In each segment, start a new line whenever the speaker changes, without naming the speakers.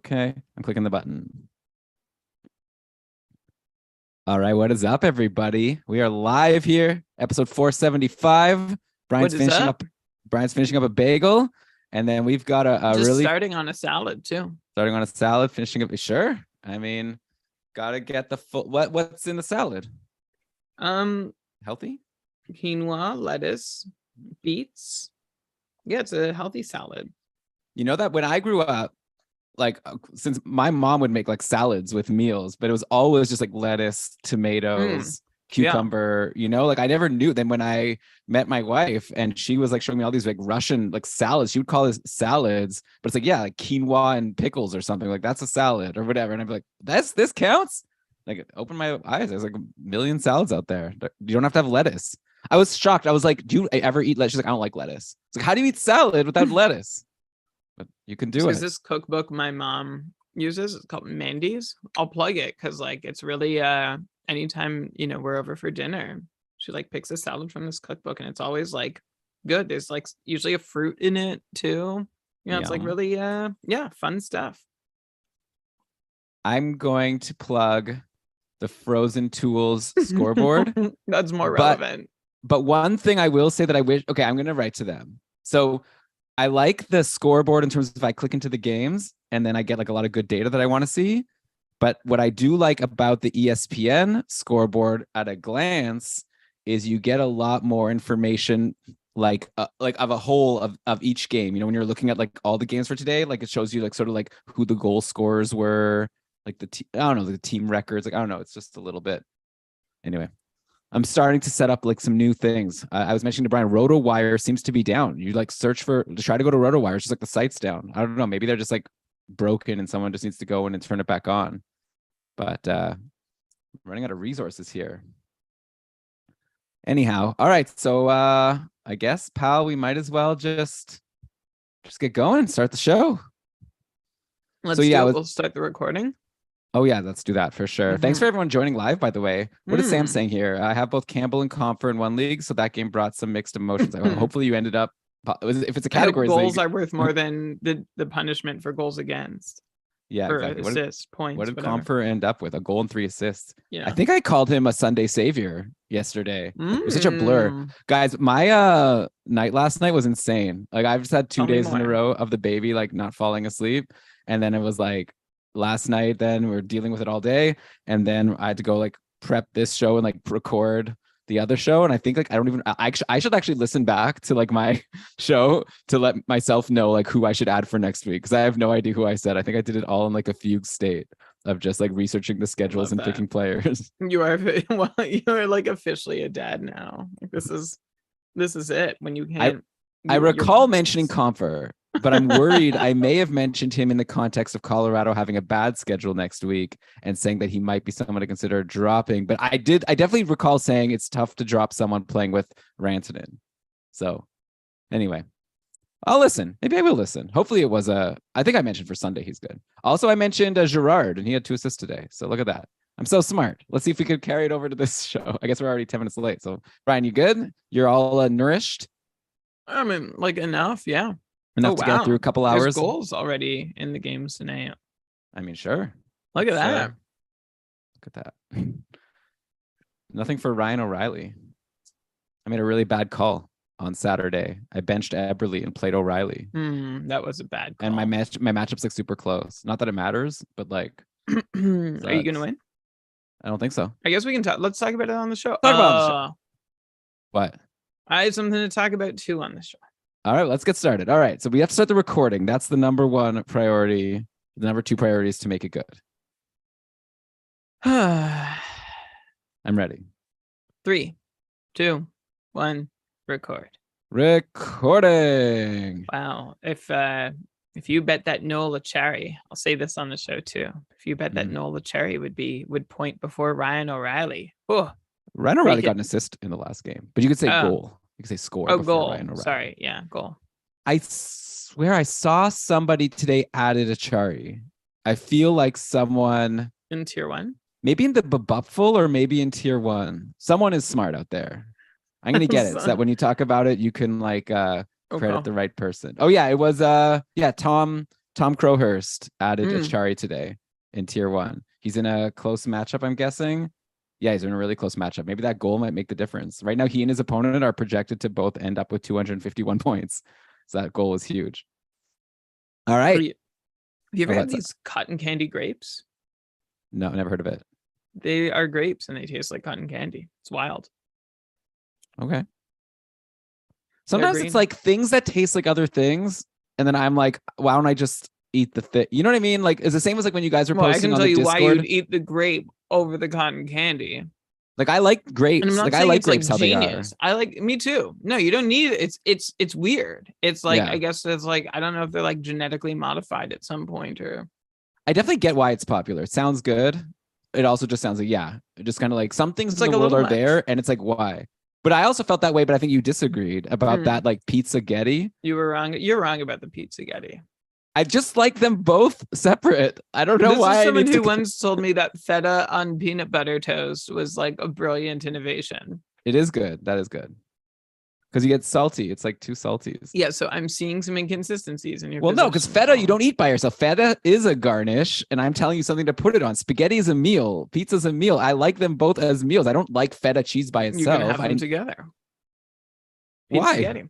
Okay, I'm clicking the button. All right, what is up, everybody? We are live here, episode 475.
What is up?
Brian's finishing up a bagel, and then we've got a
Just
really
starting on a salad too.
starting on a salad, finishing up. Sure, I mean, gotta get the full. What's in the salad? Healthy?
Quinoa, lettuce, beets. Yeah, it's a healthy salad.
You know that when I grew up, since my mom would make like salads with meals, but it was always just like lettuce, tomatoes, cucumber, like I never knew. Then when I met my wife and she was like showing me all these like Russian like salads, she would call this salads, but it's like, yeah, like quinoa and pickles or something, like that's a salad or whatever. And I'd be like, this counts? Like, open my eyes, there's like a million salads out there. You don't have to have lettuce. I was shocked. I was like, do you ever eat lettuce? She's like, I don't like lettuce. It's like, how do you eat salad without lettuce? But you can do it.
This cookbook my mom uses, it's called Mandy's. I'll plug it because like it's really anytime we're over for dinner, she like picks a salad from this cookbook and it's always like good. There's like usually a fruit in it too. It's like really fun stuff.
I'm going to plug the Frozen Tools scoreboard.
That's more relevant.
But one thing I will say that I wish, okay, I'm going to write to them. So I like the scoreboard in terms of if I click into the games and then I get like a lot of good data that I want to see. But what I do like about the ESPN scoreboard at a glance is you get a lot more information like of a whole of each game. When you're looking at like all the games for today, like it shows you like sort of like who the goal scorers were, like the team records. Like, I don't know. It's just a little bit. Anyway, I'm starting to set up like some new things. I was mentioning to Brian, RotoWire seems to be down. You like try to go to RotoWire. It's just like the site's down. I don't know. Maybe they're just like broken and someone just needs to go in and turn it back on. But I'm running out of resources here. Anyhow, all right. So I guess, pal, we might as well just get going and start the show.
We'll start the recording.
Oh, yeah, let's do that for sure. Thanks for everyone joining live, by the way. What is Sam saying here? I have both Campbell and Comfer in one league, so that game brought some mixed emotions. Hopefully you ended up, if it's a category
goals are worth more than the punishment for goals against.
Yeah,
or
exactly.
Assists, points.
What did Comfer end up with? A goal and 3 assists.
Yeah.
I think I called him a Sunday savior yesterday. It was such a blur. Guys, my night last night was insane. Like, I've just had 2 days in a row of the baby like not falling asleep. And then it was like last night, then we were dealing with it all day. And then I had to go like prep this show and like record the other show. And I think like I should actually listen back to like my show to let myself know like who I should add for next week, because I have no idea who I said. I think I did it all in like a fugue state of just like researching the schedules and picking players.
You are like officially a dad now. Like, this is it when you can't.
I recall mentioning Comfer, but I'm worried I may have mentioned him in the context of Colorado having a bad schedule next week and saying that he might be someone to consider dropping. But I definitely recall saying it's tough to drop someone playing with Rantanen. So anyway, I'll listen. Maybe I will listen. Hopefully it was I think I mentioned for Sunday he's good. Also, I mentioned Gerard and he had 2 assists today. So look at that. I'm so smart. Let's see if we could carry it over to this show. I guess we're already 10 minutes late. So Brian, you good? You're all nourished?
I mean, like enough, yeah.
Enough to get through a couple hours.
There's goals already in the games tonight.
I mean, sure.
Look at that.
Look at that. Nothing for Ryan O'Reilly. I made a really bad call on Saturday. I benched Eberle and played O'Reilly.
That was a bad call.
And my matchup's like super close. Not that it matters, but like.
Are you gonna win?
I don't think so.
I guess we can talk. Let's talk about it on the show.
Talk about it on the show. What?
I have something to talk about too on the show.
All right, let's get started. All right, so we have to start the recording. That's the number 1 priority. The number 2 priority is to make it good. I'm ready.
3, 2, 1, record.
Recording.
Wow. If you bet that Noel Cherry, I'll say this on the show too. If you bet that Noel Cherry would point before Ryan O'Reilly. Oh,
Ryan O'Reilly got an assist in the last game, but you could say goal. You could say score.
Oh, goal. Sorry. Yeah, goal.
I swear I saw somebody today added a Chari. I feel like someone
in tier 1,
maybe in the Babupful or maybe in tier 1. Someone is smart out there. I'm going to get it. So that when you talk about it, you can like credit the right person. Oh yeah, it was Tom Tom Crowhurst added Achari today in tier 1. He's in a close matchup, I'm guessing. Yeah, he's in a really close matchup. Maybe that goal might make the difference. Right now, he and his opponent are projected to both end up with 251 points. So that goal is huge. All right.
Have you ever had these cotton candy grapes?
No, never heard of it.
They are grapes and they taste like cotton candy. It's wild.
Okay. Sometimes it's like things that taste like other things. And then I'm like, why don't I just eat the thing? You know what I mean? Like, it's the same as like when you guys were posting on the Discord.
I can tell you why you'd eat the grape over the cotton candy.
Like, I like grapes. Like, I like grapes how
genius.
they are.
Me too. No, you don't need it. It's weird. It's like, I guess it's like, I don't know if they're like genetically modified at some point or.
I definitely get why it's popular. It sounds good. It also just sounds like, it just kind of like some things in the world are there and it's like, why? But I also felt that way, but I think you disagreed about that, like pizza-getti.
You were wrong. You're wrong about the pizza-getti.
I just like them both separate. I don't know why.
Someone who once told me that feta on peanut butter toast was like a brilliant innovation.
It is good. That is good. Because you get salty. It's like two salties.
Yeah, so I'm seeing some inconsistencies in your
no, because feta you don't eat by yourself. Feta is a garnish, and I'm telling you something to put it on. Spaghetti is a meal. Pizza's a meal. I like them both as meals. I don't like feta cheese by itself.
You can have them together.
Why?
Spaghetti.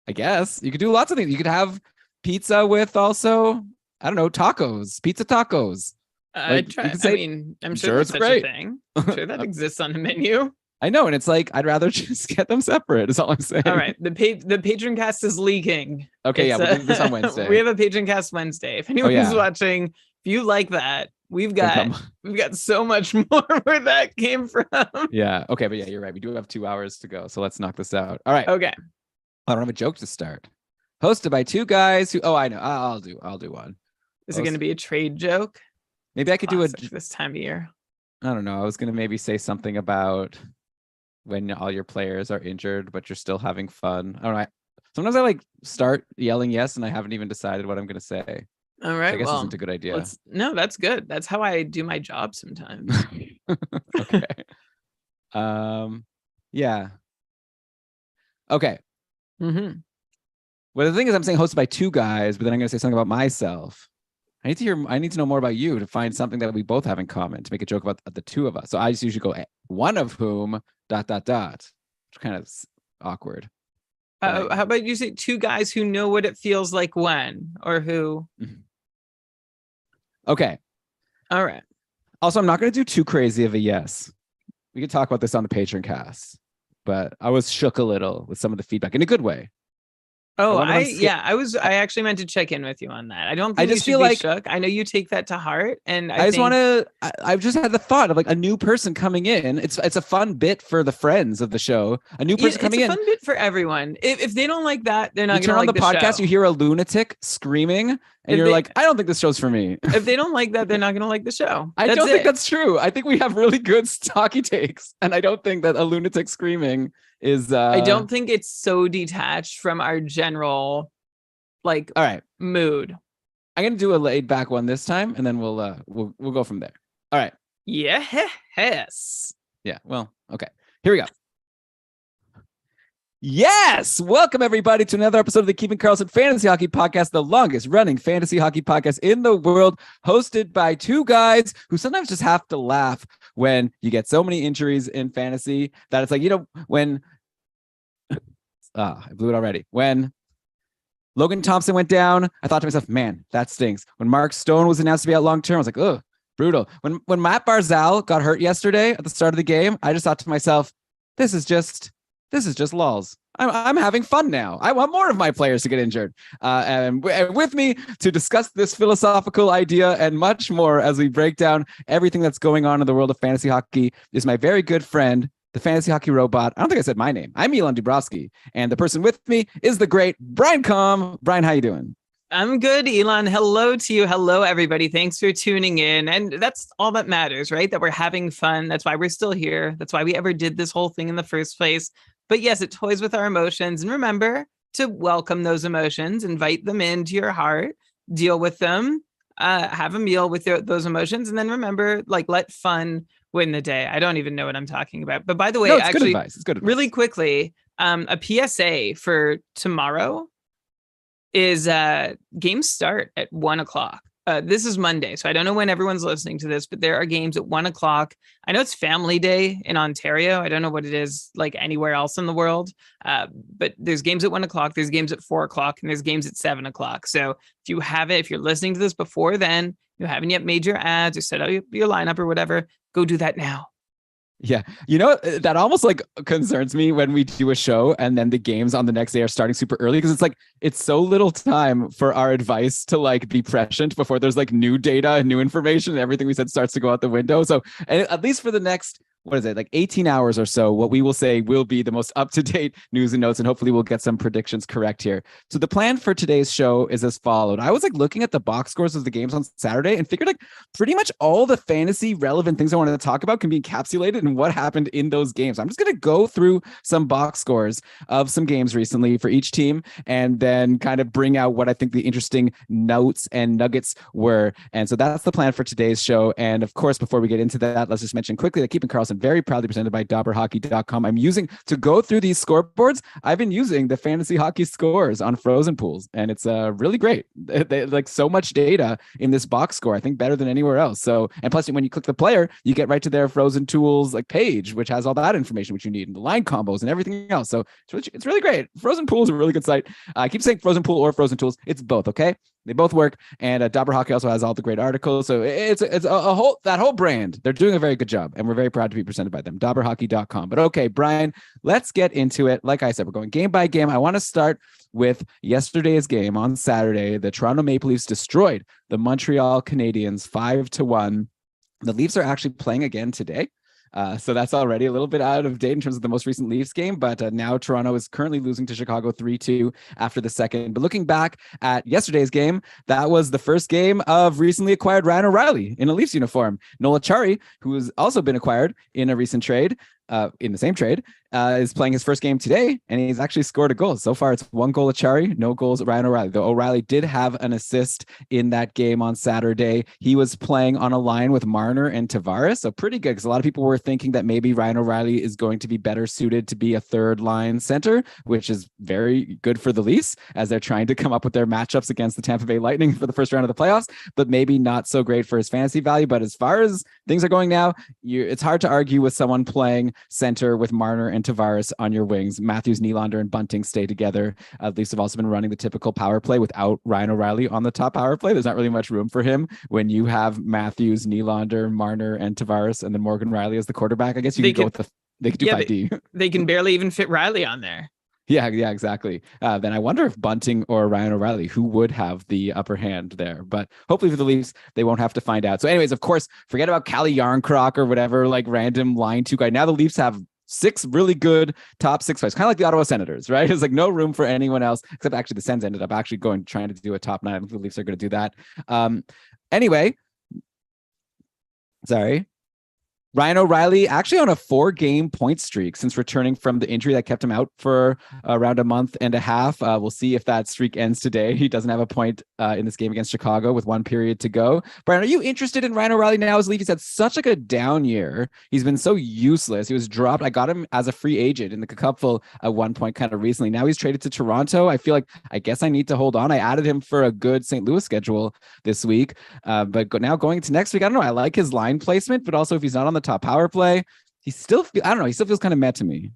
I guess. You could do lots of things. You could have pizza with also, I don't know, tacos. Pizza tacos.
I'm sure that's such a thing. I'm sure that exists on the menu.
I know, and it's like I'd rather just get them separate. Is all I'm saying.
All right, the patron cast is leaking.
Okay, we'll do this on Wednesday.
We have a patron cast Wednesday. If anyone's watching, if you like that, we've got so much more where that came from.
Yeah. Okay, but you're right. We do have 2 hours to go, so let's knock this out. All right.
Okay.
I don't have a joke to start. Hosted by two guys who. Oh, I know. I'll do one.
Is it going to be a trade joke?
Maybe I could do
this time of year.
I don't know. I was going to maybe say something about when all your players are injured, but you're still having fun. I don't know. Sometimes I like start yelling yes, and I haven't even decided what I'm going to say.
All right.
I guess isn't a good idea.
No, that's good. That's how I do my job sometimes.
Okay. Yeah. Okay.
Mm-hmm.
Well, the thing is, I'm saying hosted by two guys, but then I'm going to say something about myself. I need to know more about you to find something that we both have in common to make a joke about the two of us. So I just usually go one of whom ... Which kind of awkward.
How about you say two guys who know what it feels like when or who?
Okay.
All right.
Also, I'm not going to do too crazy of a yes. We could talk about this on the Patreon cast, but I was shook a little with some of the feedback in a good way.
Oh, I actually meant to check in with you on that. I don't think you should be shook. I know you take that to heart, and
I've just had the thought of like a new person coming in. It's a fun bit for the friends of the show. A new person coming in.
It's a fun bit for everyone. If they don't like that, they're not going to
like the show. Turn on the podcast, you hear a lunatic screaming, and you're like, I don't think this show's for me.
If they don't like that, they're not going to like the show.
I don't think that's true. I think we have really good stocky takes, and I don't think that a lunatic screaming is
I don't think it's so detached from our general all right mood.
I'm gonna do a laid back one this time, and then we'll go from there. All right.
Yes.
Yeah. Well, okay. Here we go. Yes! Welcome everybody to another episode of the Keeping Karlsson Fantasy Hockey Podcast, the longest running fantasy hockey podcast in the world, hosted by two guys who sometimes just have to laugh when you get so many injuries in fantasy that it's like, when I blew it already. When Logan Thompson went down, I thought to myself, man, that stinks. When Mark Stone was announced to be out long term, I was like, ugh, brutal. When Matt Barzal got hurt yesterday at the start of the game, I just thought to myself, this is just lols. I'm having fun now. I want more of my players to get injured. And with me to discuss this philosophical idea and much more as we break down everything that's going on in the world of fantasy hockey is my very good friend, the fantasy hockey robot. I don't think I said my name. I'm Elon Dubrovsky. And the person with me is the great Brian Com. Brian, how you doing?
I'm good, Elon. Hello to you. Hello, everybody. Thanks for tuning in. And that's all that matters, right? That we're having fun. That's why we're still here. That's why we ever did this whole thing in the first place. But yes, it toys with our emotions. And remember to welcome those emotions, invite them into your heart, deal with them, have a meal with those emotions. And then remember, let fun win the day. I don't even know what I'm talking about. But by the way,
it's actually, good advice. It's good advice.
Really quickly, a PSA for tomorrow. is games start at 1 o'clock. This is Monday, so I don't know when everyone's listening to this, but there are games at 1 o'clock. I know it's Family Day in Ontario. I don't know what it is like anywhere else in the world, but there's games at 1 o'clock, there's games at 4 o'clock, and there's games at 7 o'clock. So if you're listening to this before then, you haven't yet made your ads or set up your lineup or whatever, go do that now.
Yeah. That almost like concerns me when we do a show and then the games on the next day are starting super early, because it's like it's so little time for our advice to like be prescient before there's like new data and new information and everything we said starts to go out the window. So at least for the next, what is it, like 18 hours or so, what we will say will be the most up-to-date news and notes, and hopefully we'll get some predictions correct here. So the plan for today's show is as followed. I was like looking at the box scores of the games on Saturday and figured like pretty much all the fantasy relevant things I wanted to talk about can be encapsulated in what happened in those games. I'm just going to go through some box scores of some games recently for each team and then kind of bring out what I think the interesting notes and nuggets were. And so that's the plan for today's show. And of course, before we get into that, let's just mention quickly that Keeping Karlsson very proudly presented by DobberHockey.com. I'm using, to go through these scoreboards, I've been using the fantasy hockey scores on Frozen Pools, and it's really great. They like so much data in this box score, I think better than anywhere else. So, and plus when you click the player, you get right to their Frozen Tools like page, which has all that information which you need, and the line combos and everything else. So it's really great. Frozen Pool is a really good site. I keep saying Frozen Pool or Frozen Tools. It's both, okay? They both work, and Dobber Hockey also has all the great articles. So it's a whole brand. They're doing a very good job, and we're very proud to be presented by them. DobberHockey.com. But okay, Brian, let's get into it. Like I said, we're going game by game. I want to start with yesterday's game on Saturday. The Toronto Maple Leafs destroyed the Montreal Canadiens 5-1. The Leafs are actually playing again today. So that's already a little bit out of date in terms of the most recent Leafs game, but now Toronto is currently losing to Chicago 3-2 after the second. But looking back at yesterday's game, that was the first game of recently acquired Ryan O'Reilly in a Leafs uniform. Noel Acciari, who has also been acquired in a recent trade, in the same trade, is playing his first game today, and he's actually scored a goal. So far, it's 1 goal Acciari, no goals Ryan O'Reilly. Though O'Reilly did have an assist in that game on Saturday. He was playing on a line with Marner and Tavares, so pretty good, because a lot of people were thinking that maybe Ryan O'Reilly is going to be better suited to be a third line center, which is very good for the Leafs as they're trying to come up with their matchups against the Tampa Bay Lightning for the first round of the playoffs, but maybe not so great for his fantasy value. But as far as things are going now, it's hard to argue with someone playing center with Marner and Tavares on your wings. Matthews, Nylander, and Bunting stay together. At least have also been running the typical power play without Ryan O'Reilly on the top power play. There's not really much room for him when you have Matthews, Nylander, Marner, and Tavares, and then Morgan Riley as the quarterback. I guess you could go with they could do 5D.
They can barely even fit Riley on there.
Yeah, exactly. Then I wonder if Bunting or Ryan O'Reilly, who would have the upper hand there. But hopefully for the Leafs, they won't have to find out. So anyways, of course, forget about Calle Yarncroc or whatever, like random line 2 guy. Now the Leafs have 6 really good top 6 players, kind of like the Ottawa Senators, right? It's like no room for anyone else, except actually the Sens ended up actually trying to do a top 9. I think the Leafs are going to do that. Anyway, sorry. Ryan O'Reilly actually on a 4-game point streak since returning from the injury that kept him out for around a month and a half. We'll see if that streak ends today. He doesn't have a point in this game against Chicago with 1 period to go. Brian, are you interested in Ryan O'Reilly now as Leaf? He's had such like a down year. He's been so useless. He was dropped. I got him as a free agent in the cupful at one point kind of recently. Now he's traded to Toronto. I feel like I guess I need to hold on. I added him for a good St. Louis schedule this week. But now going into next week, I don't know. I like his line placement, but also if he's not on the top power play, he still feels kind of meh to me.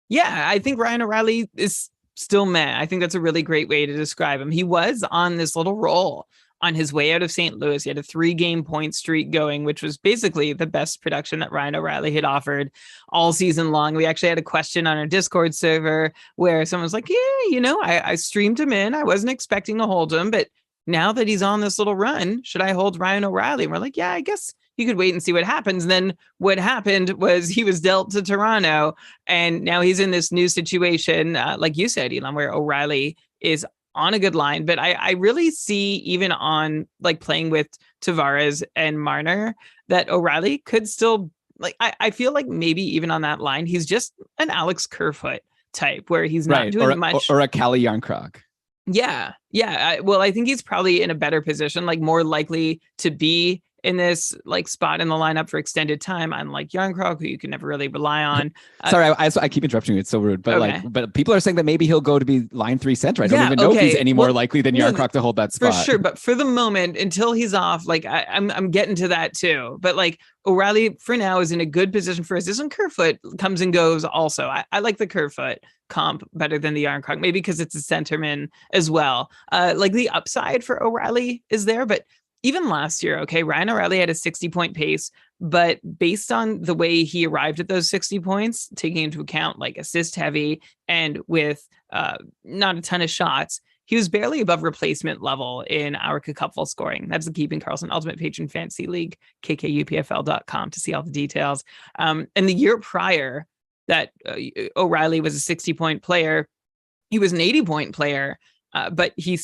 Yeah, I think Ryan O'Reilly is still meh. I think that's a really great way to describe him. He was on this little roll on his way out of St. Louis. He had a 3-game point streak going, which was basically the best production that Ryan O'Reilly had offered all season long. We actually had a question on our Discord server where someone was like, yeah, I streamed him in. I wasn't expecting to hold him, but now that he's on this little run, should I hold Ryan O'Reilly? And we're like, yeah, I guess you could wait and see what happens. And then what happened was he was dealt to Toronto, and now he's in this new situation, like you said, Elon, where O'Reilly is on a good line. But I really see, even on like playing with Tavares and Marner, that O'Reilly could still, like, I feel like maybe even on that line, he's just an Alex Kerfoot type where he's not doing much.
Or a Calle Yarncroc.
Yeah. Well, I think he's probably in a better position, like more likely to be in this like spot in the lineup for extended time, unlike Yarncroc, who you can never really rely on.
Sorry, I keep interrupting you. It's so rude. But
Okay.
but people are saying that maybe he'll go to be line 3 center. I don't
Yeah,
even know if he's
okay.
any more likely than
no,
Yarncroc to hold that
for
spot.
sure. But for the moment, until he's off, like I'm getting to that too. But like O'Reilly for now is in a good position for assist, and Kerfoot comes and goes also. I like the Kerfoot comp better than the Yarncroc, maybe because it's a centerman as well. Like the upside for O'Reilly is there, but even last year, okay, Ryan O'Reilly had a 60-point pace, but based on the way he arrived at those 60 points, taking into account like assist heavy and with not a ton of shots, he was barely above replacement level in our cupful scoring. That's the Keeping Karlsson Ultimate Patron Fantasy League, kkupfl.com to see all the details. And the year prior that O'Reilly was a 60-point player, he was an 80-point player. But he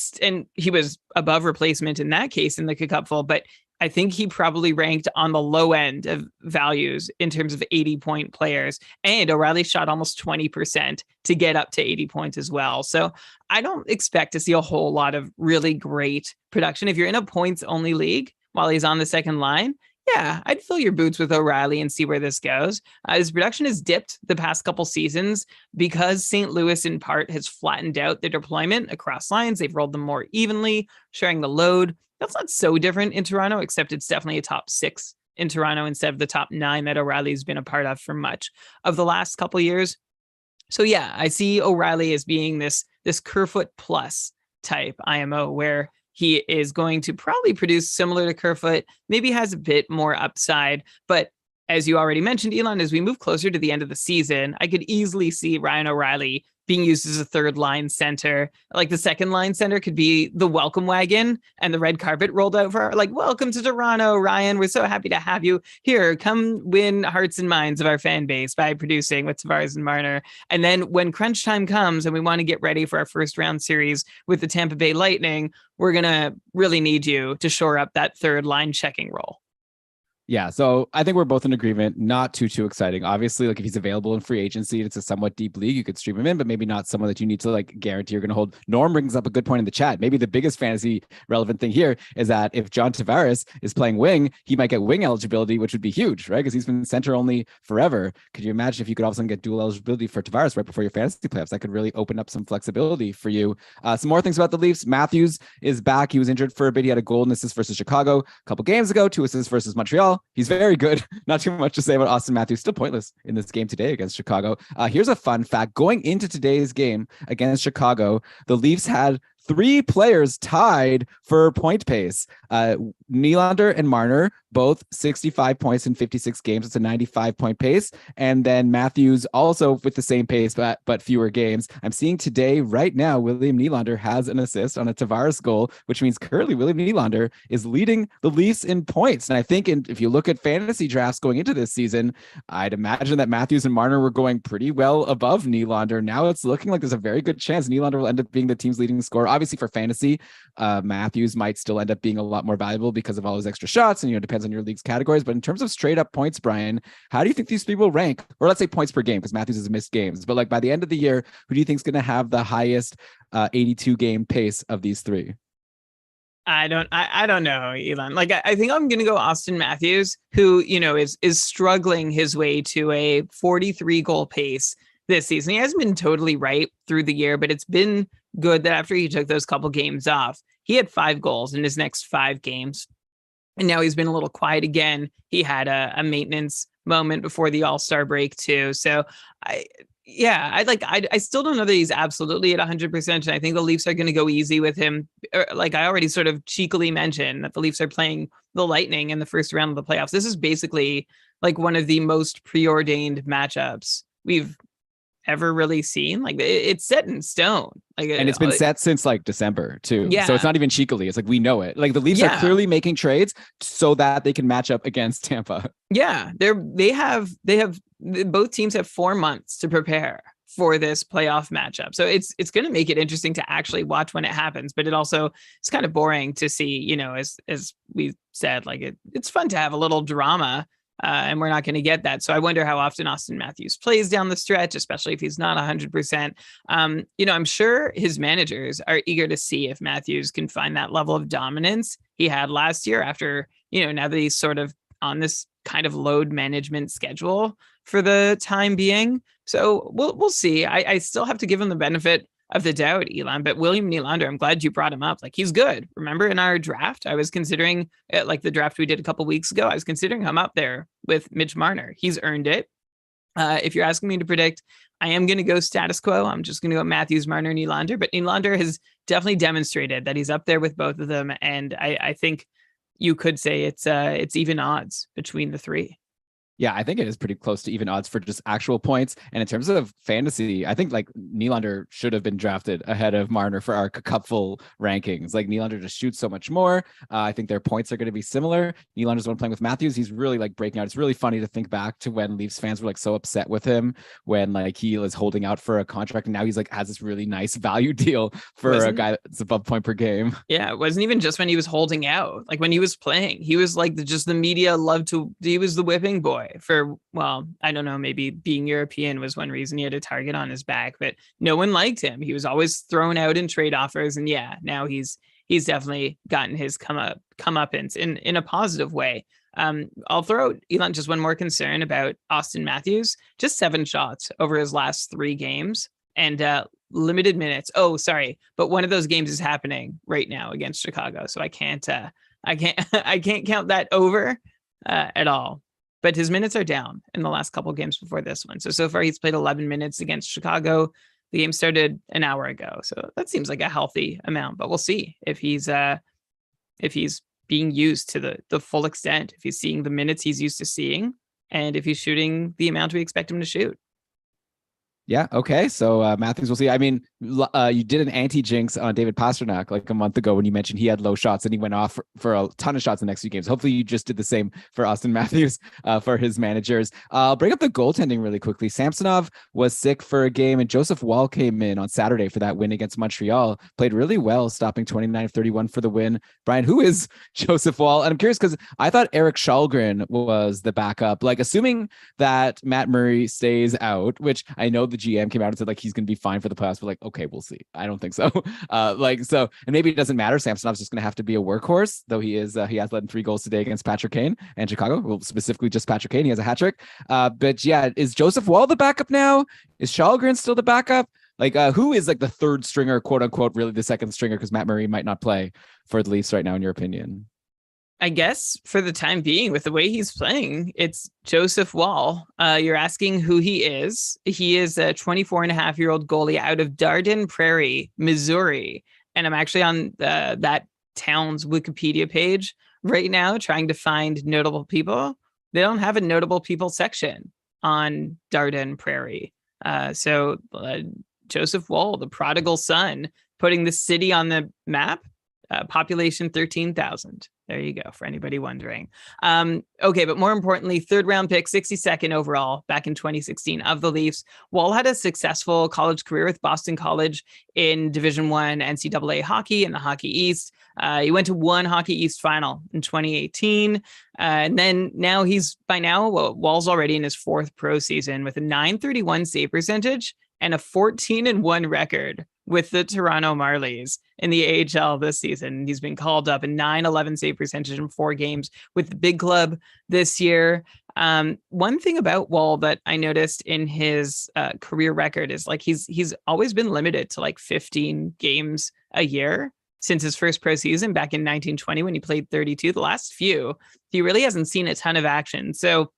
was above replacement in that case in the cupful, but I think he probably ranked on the low end of values in terms of 80-point players. And O'Reilly shot almost 20% to get up to 80 points as well. So I don't expect to see a whole lot of really great production. If you're in a points only league while he's on the second line, yeah, I'd fill your boots with O'Reilly and see where this goes. His production has dipped the past couple seasons because St. Louis, in part, has flattened out their deployment across lines. They've rolled them more evenly, sharing the load. That's not so different in Toronto, except it's definitely a top 6 in Toronto instead of the top 9 that O'Reilly's been a part of for much of the last couple years. So yeah, I see O'Reilly as being this Kerfoot plus type IMO where he is going to probably produce similar to Kerfoot, maybe has a bit more upside. But as you already mentioned, Elon, as we move closer to the end of the season, I could easily see Ryan O'Reilly being used as a third line center. Like the second line center could be the welcome wagon and the red carpet rolled out for like, welcome to Toronto, Ryan. We're so happy to have you here. Come win hearts and minds of our fan base by producing with Tavares and Marner. And then when crunch time comes and we want to get ready for our first round series with the Tampa Bay Lightning, we're going to really need you to shore up that third line checking role.
Yeah, so I think we're both in agreement. Not too exciting. Obviously, like if he's available in free agency, it's a somewhat deep league. You could stream him in, but maybe not someone that you need to like guarantee you're going to hold. Norm brings up a good point in the chat. Maybe the biggest fantasy relevant thing here is that if John Tavares is playing wing, he might get wing eligibility, which would be huge, right? Because he's been center only forever. Could you imagine if you could all of a sudden get dual eligibility for Tavares right before your fantasy playoffs? That could really open up some flexibility for you. Some more things about the Leafs. Matthews is back. He was injured for a bit. He had a goal and assist versus Chicago a couple games ago, 2 assists versus Montreal. He's very good. Not too much to say about Austin Matthews. Still pointless in this game today against Chicago. Here's a fun fact. Going into today's game against Chicago, the Leafs had 3 players tied for point pace. Nylander and Marner, both 65 points in 56 games. It's a 95-point pace. And then Matthews also with the same pace, but fewer games. I'm seeing today, right now, William Nylander has an assist on a Tavares goal, which means currently William Nylander is leading the Leafs in points. And I think if you look at fantasy drafts going into this season, I'd imagine that Matthews and Marner were going pretty well above Nylander. Now it's looking like there's a very good chance Nylander will end up being the team's leading scorer. Obviously for fantasy, Matthews might still end up being a lot more valuable because of all his extra shots, and depends on your league's categories. But in terms of straight up points, Brian, how do you think these people rank? Or let's say points per game, because Matthews has missed games. But like by the end of the year, who do you think is going to have the highest 82 game pace of these 3?
I don't know, Elon. Like I think I'm gonna go Austin Matthews, who is struggling his way to a 43 goal pace this season. He hasn't been totally right through the year, but it's been good that after he took those couple games off, he had 5 goals in his next 5 games. And now he's been a little quiet again. He had a maintenance moment before the All-Star break too. So I still don't know that he's absolutely at 100%. And I think the Leafs are going to go easy with him. Like I already sort of cheekily mentioned that the Leafs are playing the Lightning in the first round of the playoffs. This is basically like one of the most preordained matchups we've ever really seen. Like it's set in stone.
And it's been set since like December too.
Yeah.
So it's not even cheekily. It's like we know it. Like the Leafs are clearly making trades so that they can match up against Tampa.
Yeah, they have both teams have 4 months to prepare for this playoff matchup. So it's going to make it interesting to actually watch when it happens, but it also it's kind of boring to see, as we said, like it's fun to have a little drama And we're not going to get that. So I wonder how often Austin Matthews plays down the stretch, especially if he's not 100%. I'm sure his managers are eager to see if Matthews can find that level of dominance he had last year after, now that he's sort of on this kind of load management schedule for the time being. So we'll see. I still have to give him the benefit of the doubt, Elon, but William Nylander, I'm glad you brought him up. Like, he's good. Remember in our draft, I was considering like the draft we did a couple weeks ago, I was considering him up there with Mitch Marner. He's earned it. If you're asking me to predict, I am going to go status quo. I'm just going to go Matthews, Marner, Nylander, but Nylander has definitely demonstrated that he's up there with both of them. And I think you could say it's even odds between the three.
Yeah, I think it is pretty close to even odds for just actual points. And in terms of fantasy, I think like Nylander should have been drafted ahead of Marner for our cupful rankings. Like Nylander just shoots so much more. I think their points are going to be similar. Nylander's the one playing with Matthews. He's really like breaking out. It's really funny to think back to when Leafs fans were like so upset with him when like he was holding out for a contract, and now he's like has this really nice value deal for a guy that's above point per game.
Yeah, it wasn't even just when he was holding out. Like when he was playing, he was like just the media loved to. He was the whipping boy for, well, I don't know, maybe being European was one reason he had a target on his back, but no one liked him. He was always thrown out in trade offers, and yeah, now he's definitely gotten his comeuppance in a positive way. I'll throw out, Elon, just one more concern about Austin Matthews. Just 7 shots over his last 3 games and limited minutes. Oh, sorry, but one of those games is happening right now against Chicago, so I can't count that over at all. But his minutes are down in the last couple of games before this one. So far he's played 11 minutes against Chicago. The game started an hour ago, so that seems like a healthy amount. But we'll see if he's being used to the full extent, if he's seeing the minutes he's used to seeing, and if he's shooting the amount we expect him to shoot.
Yeah. Okay. So Matthews, we'll see. I mean, you did an anti-jinx on David Pastrnak like a month ago when you mentioned he had low shots and he went off for a ton of shots in the next few games. Hopefully you just did the same for Austin Matthews for his managers. I'll bring up the goaltending really quickly. Samsonov was sick for a game and Joseph Woll came in on Saturday for that win against Montreal. Played really well, stopping 29 of 31 for the win. Brian, who is Joseph Woll? And I'm curious because I thought Erik Källgren was the backup. Like, assuming that Matt Murray stays out, which I know the GM came out and said like he's going to be fine for the playoffs, but like, okay, we'll see. I don't think so. And maybe it doesn't matter. Samsonov's just going to have to be a workhorse, though he has led in 3 goals today against Patrick Kane and Chicago. Well, specifically just Patrick Kane. He has a hat trick. But yeah, is Joseph Woll the backup now? Is Källgren still the backup? Like, who is like the third stringer, quote unquote, really the second stringer? Because Matt Murray might not play for the Leafs right now, in your opinion.
I guess for the time being, with the way he's playing, it's Joseph Woll. You're asking who he is. He is a 24-and-a-half-year-old goalie out of Dardenne Prairie, Missouri. And I'm actually on that town's Wikipedia page right now trying to find notable people. They don't have a notable people section on Dardenne Prairie. So Joseph Woll, the prodigal son, putting the city on the map, population 13,000. There you go, for anybody wondering. Okay, but more importantly, 3rd round pick, 62nd overall back in 2016 of the Leafs. Woll had a successful college career with Boston College in Division I NCAA hockey in the Hockey East. He went to one Hockey East final in 2018. And then Woll's already in his 4th pro season with a .931 save percentage and a 14-1 record with the Toronto Marlies in the AHL this season. He's been called up, a .911 save percentage in 4 games with the big club this year. One thing about Woll that I noticed in his career record is like he's always been limited to like 15 games a year since his first pro season back in 1920 when he played 32. The last few, he really hasn't seen a ton of action. So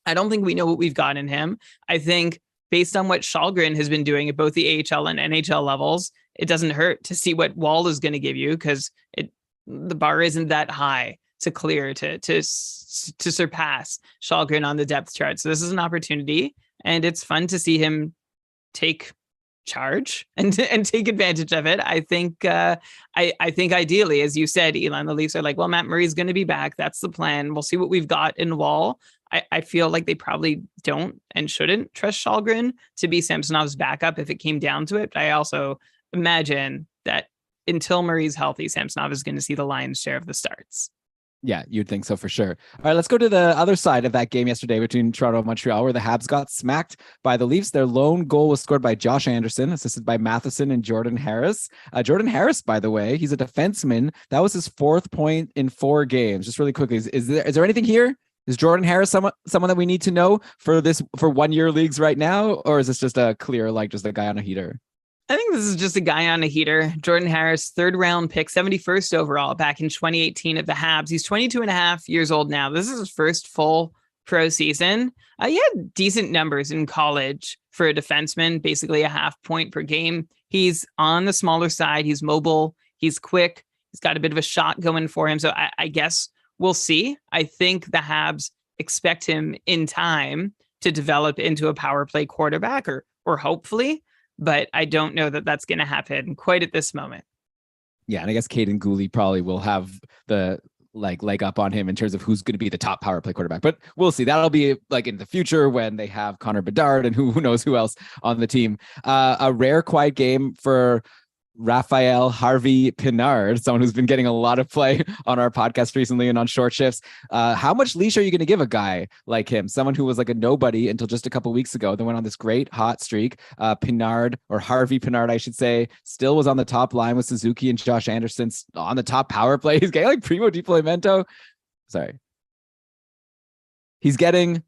I don't think we know what we've got in him. I think based on what Källgren has been doing at both the AHL and NHL levels, it doesn't hurt to see what Woll is going to give you, because the bar isn't that high to clear to surpass Källgren on the depth chart. So this is an opportunity, and it's fun to see him take charge and take advantage of it. I think ideally, as you said, Elon, the Leafs are like, well, Matt Murray's going to be back. That's the plan. We'll see what we've got in Woll. I feel like they probably don't and shouldn't trust Källgren to be Samsonov's backup if it came down to it. But I also imagine that until Murray's healthy, Samsonov is going to see the lion's share of the starts.
Yeah, you'd think so for sure. All right, let's go to the other side of that game yesterday between Toronto and Montreal, where the Habs got smacked by the Leafs. Their lone goal was scored by Josh Anderson, assisted by Matheson and Jordan Harris. Jordan Harris, by the way, he's a defenseman. That was his 4th point in 4 games. Just really quickly, is there anything here? Is Jordan Harris someone that we need to know for 1 year leagues right now, or is this just a clear just a guy on a heater?
I think this is just a guy on a heater. Jordan Harris, 3rd round pick, 71st overall back in 2018 of the Habs. He's 22 and a half years old now. This is his first full pro season. He had decent numbers in college for a defenseman, basically a half point per game. He's on the smaller side. He's mobile. He's quick. He's got a bit of a shot going for him. So I guess we'll see. I think the Habs expect him in time to develop into a power play quarterback or hopefully. But I don't know that that's going to happen quite at this moment.
Yeah, and I guess Caden Gooley probably will have the leg up on him in terms of who's going to be the top power play quarterback. But we'll see. That'll be in the future when they have Connor Bedard and who knows who else on the team. A rare quiet game for Raphael Harvey Pinard, someone who's been getting a lot of play on our podcast recently and on short shifts. How much leash are you going to give a guy like him? Someone who was like a nobody until just a couple of weeks ago, then went on this great hot streak. Pinard, or Harvey Pinard, I should say, still was on the top line with Suzuki and Josh Anderson on the top power play. He's getting primo deploymento. Sorry. He's getting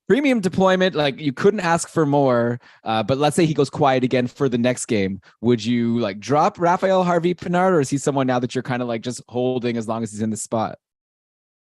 premium deployment. You couldn't ask for more. But let's say he goes quiet again for the next game. Would you drop Raphael Harvey Pinard, or is he someone now that you're kind of just holding as long as he's in the spot?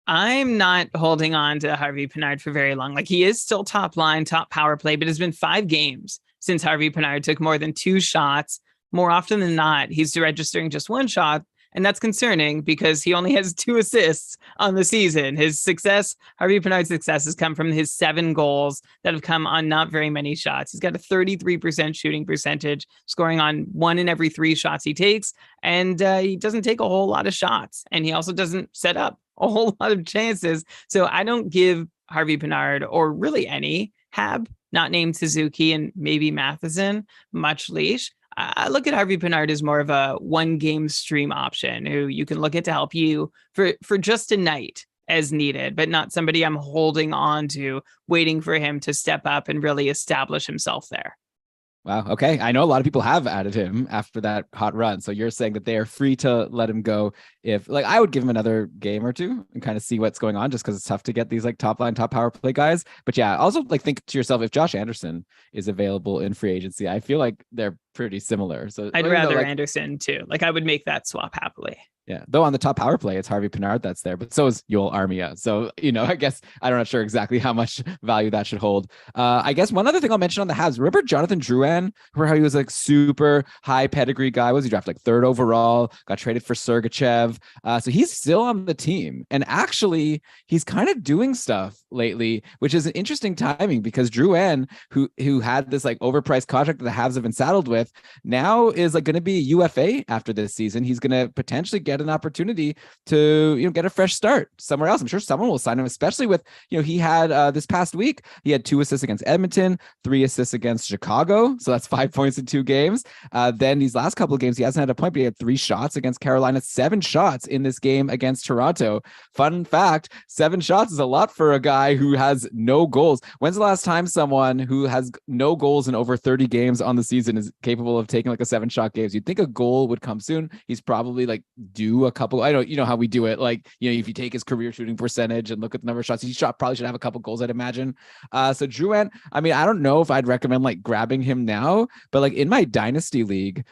I'm not holding on to Harvey Pinard for very long. He is still top line, top power play, but it's been 5 games since Harvey Pinard took more than 2 shots. More often than not, he's registering just 1 shot. And that's concerning because he only has 2 assists on the season. Harvey Pinard's success has come from his 7 goals that have come on not very many shots. He's got a 33% shooting percentage, scoring on 1 in every 3 shots he takes. And he doesn't take a whole lot of shots. And he also doesn't set up a whole lot of chances. So I don't give Harvey Pinard, or really any Hab, not named Suzuki and maybe Matheson, much leash. I look at Harvey Pinard as more of a 1 game stream option who you can look at to help you for just a night as needed, but not somebody I'm holding on to, waiting for him to step up and really establish himself there.
Wow. Okay. I know a lot of people have added him after that hot run. So you're saying that they are free to let him go. If I would give him another game or 2 and kind of see what's going on, just because it's tough to get these top line, top power play guys. But yeah, also think to yourself, if Josh Anderson is available in free agency, I feel like they're pretty similar. So
I'd rather Anderson too. I would make that swap happily.
Yeah. Though on the top power play, it's Harvey Pinard that's there, but so is Yoel Armia. So, I guess I'm not sure exactly how much value that should hold. I guess one other thing I'll mention on the Habs, remember Jonathan Drouin? Remember how he was super high pedigree guy? Was he drafted 3rd overall, got traded for Sergachev. So he's still on the team. And actually, he's kind of doing stuff lately, which is an interesting timing because Drouin, who had this overpriced contract that the Habs have been saddled with, now is going to be UFA after this season. He's going to potentially get an opportunity to get a fresh start somewhere else. I'm sure someone will sign him, especially with he had this past week he had 2 assists against Edmonton, 3 assists against Chicago, so that's 5 points in 2 games. Then these last couple of games he hasn't had a point, but he had 3 shots against Carolina, 7 shots in this game against Toronto. Fun fact, 7 shots is a lot for a guy who has no goals. When's the last time someone who has no goals in over 30 games on the season is capable of taking a 7-shot game? You'd think a goal would come soon. He's probably due a couple. I don't, how we do it. If you take his career shooting percentage and look at the number of shots he shot, probably should have a couple goals, I'd imagine. So Drouin, I don't know if I'd recommend grabbing him now, but in my dynasty league,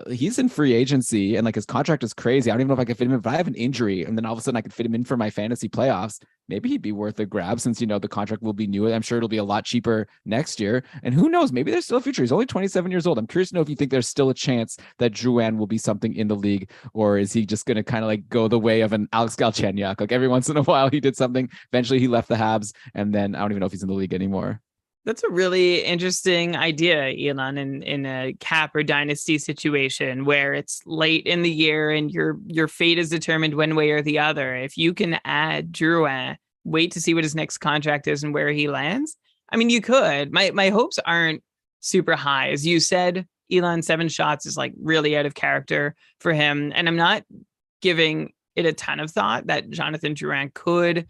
he's in free agency and his contract is crazy. I don't even know if I could fit him in. If I have an injury and then all of a sudden I could fit him in for my fantasy playoffs, maybe he'd be worth a grab since, the contract will be new. I'm sure it'll be a lot cheaper next year. And who knows, maybe there's still a future. He's only 27 years old. I'm curious to know if you think there's still a chance that Drouin will be something in the league, or is he just going to kind of go the way of an Alex Galchenyuk? Every once in a while he did something. Eventually he left the Habs, and then I don't even know if he's in the league anymore.
That's a really interesting idea, Elon, in a cap or dynasty situation where it's late in the year and your fate is determined one way or the other. If you can add Drouin, wait to see what his next contract is and where he lands. You could. My hopes aren't super high. As you said, Elon, 7 shots is really out of character for him. And I'm not giving it a ton of thought that Jonathan Drouin could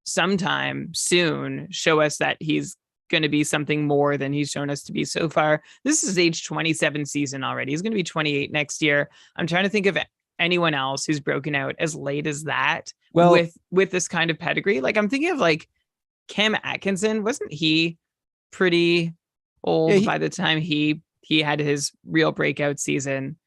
sometime soon show us that he's going to be something more than he's shown us to be so far. This is age 27 season already. He's going to be 28 next year. I'm trying to think of anyone else who's broken out as late as that with this kind of pedigree. Like I'm thinking of like Cam Atkinson. Wasn't he pretty old by the time he had his real breakout season?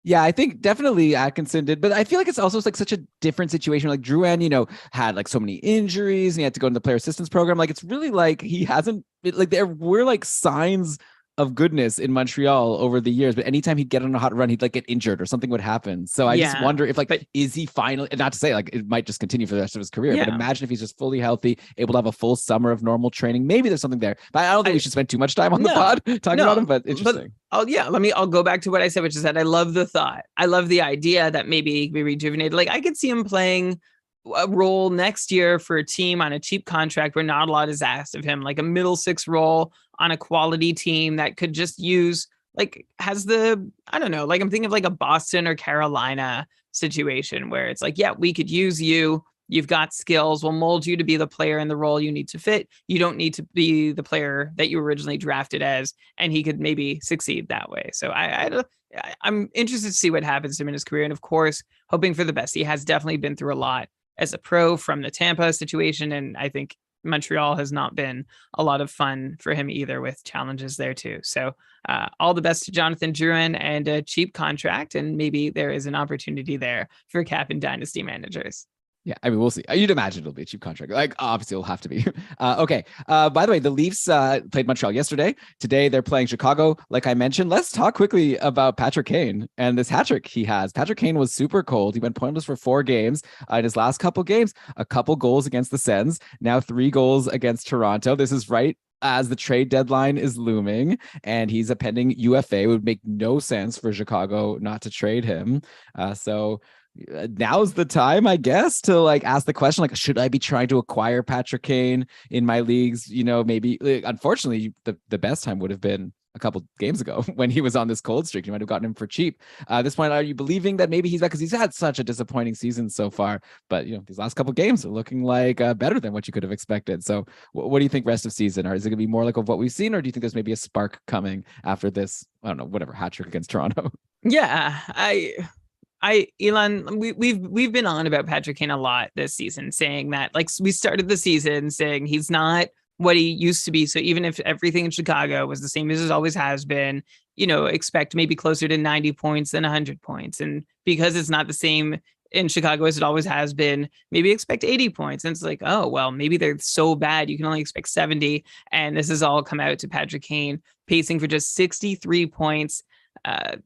Yeah, I think definitely Atkinson did, but I feel like it's also like such a different situation. Like Drouin, had like so many injuries and he had to go into the player assistance program. Like it's really like he hasn't like there were like signs of goodness in Montreal over the years, but anytime he'd get on a hot run, he'd like get injured or something would happen. So I just wonder if is he finally, not to say like it might just continue for the rest of his career, but imagine if he's just fully healthy, able to have a full summer of normal training. Maybe there's something there, but I don't think we should spend too much time on the pod talking about him, but interesting.
I'll go back to what I said, which is that I love the thought. I love the idea that maybe he could be rejuvenated. Like I could see him playing a role next year for a team on a cheap contract where not a lot is asked of him, like a middle six role on a quality team that could just use like has the, I don't know, like I'm thinking of like a Boston or Carolina situation where it's like, yeah, we could use you. You've got skills. We'll mold you to be the player in the role you need to fit. You don't need to be the player that you originally drafted as, and he could maybe succeed that way. So I'm interested to see what happens to him in his career. And of course, hoping for the best. He has definitely been through a lot as a pro from the Tampa situation. And I think Montreal has not been a lot of fun for him either, with challenges there too. So all the best to Jonathan Drouin and a cheap contract. And maybe there is an opportunity there for cap and dynasty managers.
Yeah, I mean, we'll see. You'd imagine it'll be a cheap contract. Like, obviously, it'll have to be. Okay. By the way, the Leafs played Montreal yesterday. Today, they're playing Chicago. Like I mentioned, let's talk quickly about Patrick Kane and this hat trick he has. Patrick Kane was super cold. He went pointless for 4 games. In his last couple games, a couple goals against the Sens. Now 3 goals against Toronto. This is right as the trade deadline is looming, and he's a pending UFA. It would make no sense for Chicago not to trade him. So now's the time, I guess, to like ask the question, like, should I be trying to acquire Patrick Kane in my leagues? Maybe unfortunately the best time would have been a couple games ago when he was on this cold streak. You might have gotten him for cheap. At this point, are you believing that maybe he's back? Because he's had such a disappointing season so far, but these last couple games are looking like better than what you could have expected. So what do you think rest of season? Or is it gonna be more like of what we've seen, or do you think there's maybe a spark coming after this, I don't know, whatever, hat trick against Toronto?
Yeah, Elon, we've been on about Patrick Kane a lot this season, saying that like we started the season saying he's not what he used to be. So even if everything in Chicago was the same as it always has been, expect maybe closer to 90 points than 100 points. And because it's not the same in Chicago as it always has been, maybe expect 80 points. And it's like, oh, well, maybe they're so bad you can only expect 70. And this has all come out to Patrick Kane pacing for just 63 points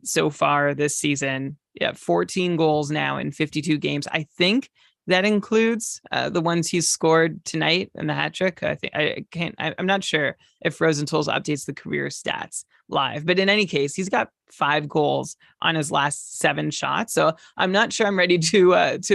so far this season. Yeah, 14 goals now in 52 games. I think that includes the ones he's scored tonight in the hat trick. I'm not sure if Rosenthal's updates the career stats live, but in any case, he's got 5 goals on his last 7 shots. So I'm not sure I'm ready to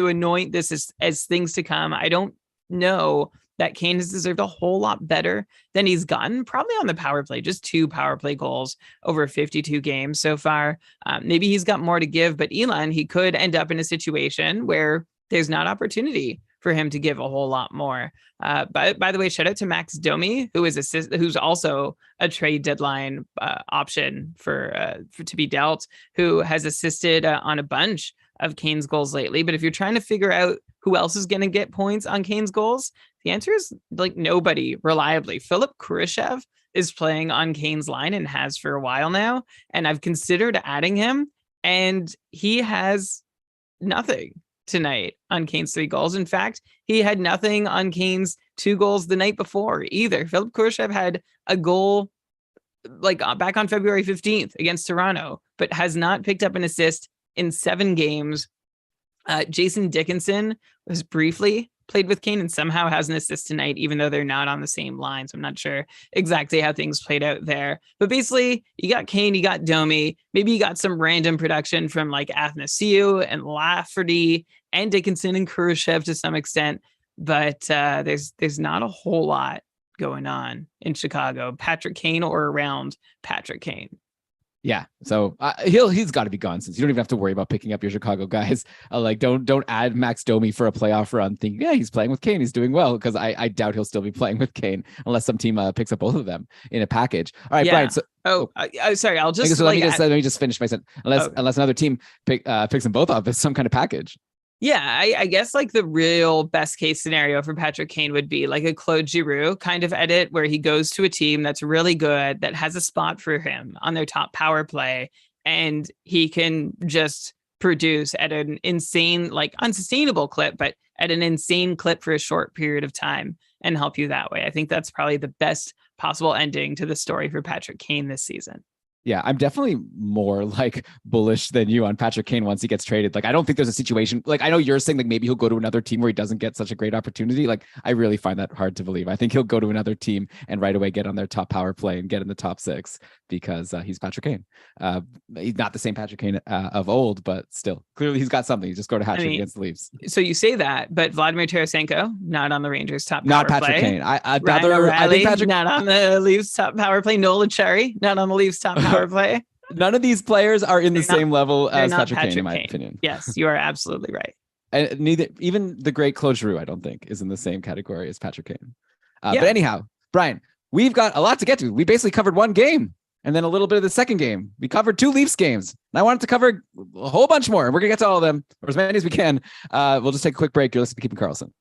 anoint this as things to come. I don't know that Kane has deserved a whole lot better than he's gotten, probably on the power play, just 2 power play goals over 52 games so far. Maybe he's got more to give, but Elon, he could end up in a situation where there's not opportunity for him to give a whole lot more. But by the way, shout out to Max Domi, who's also a trade deadline option for to be dealt, who has assisted on a bunch of Kane's goals lately. But if you're trying to figure out who else is going to get points on Kane's goals, the answer is like nobody reliably. Philip Khrushchev is playing on Kane's line and has for a while now. And I've considered adding him, and he has nothing tonight on Kane's 3 goals. In fact, he had nothing on Kane's 2 goals the night before either. Philip Khrushchev had a goal like back on February 15th against Toronto, but has not picked up an assist in 7 games. Jason Dickinson was briefly played with Kane and somehow has an assist tonight, even though they're not on the same line. So I'm not sure exactly how things played out there. But basically, you got Kane, you got Domi. Maybe you got some random production from like Athanasiou and Lafferty and Dickinson and Khrushchev to some extent. But there's not a whole lot going on in Chicago. Patrick Kane or around Patrick Kane.
Yeah, so he's got to be gone since you don't even have to worry about picking up your Chicago guys. Like don't add Max Domi for a playoff run. Thinking he's playing with Kane, he's doing well, because I doubt he'll still be playing with Kane unless some team picks up both of them in a package. All right, Brian. So
sorry, I'll just
let me just finish my sentence. Unless another team picks them both up as some kind of package.
Yeah, I guess like the real best case scenario for Patrick Kane would be like a Claude Giroux kind of edit where he goes to a team that's really good, that has a spot for him on their top power play, and he can just produce at an insane, like unsustainable clip, but at an insane clip for a short period of time and help you that way. I think that's probably the best possible ending to the story for Patrick Kane this season.
Yeah, I'm definitely more like bullish than you on Patrick Kane once he gets traded. Like, I don't think there's a situation, like, I know you're saying like maybe he'll go to another team where he doesn't get such a great opportunity. Like, I really find that hard to believe. I think he'll go to another team and right away get on their top power play and get in the top 6 because he's Patrick Kane. He's not the same Patrick Kane of old, but still, clearly he's got something. He just scored a hat trick against the Leafs.
So you say that, but Vladimir Tarasenko, not on the Rangers top power
not Patrick
play.
Kane. I
think
Patrick,
not on the Leafs top power play. Nola Cherry, not on the Leafs top power play.
None of these players are in the same level as Patrick Kane, in my opinion.
Yes, you are absolutely right.
And neither, even the great Claude Giroux, I don't think, is in the same category as Patrick Kane. But anyhow, Brian, we've got a lot to get to. We basically covered one game and then a little bit of the second game. We covered 2 Leafs games. And I wanted to cover a whole bunch more. And we're going to get to all of them, or as many as we can. We'll just take a quick break. You're listening to Keeping Karlsson.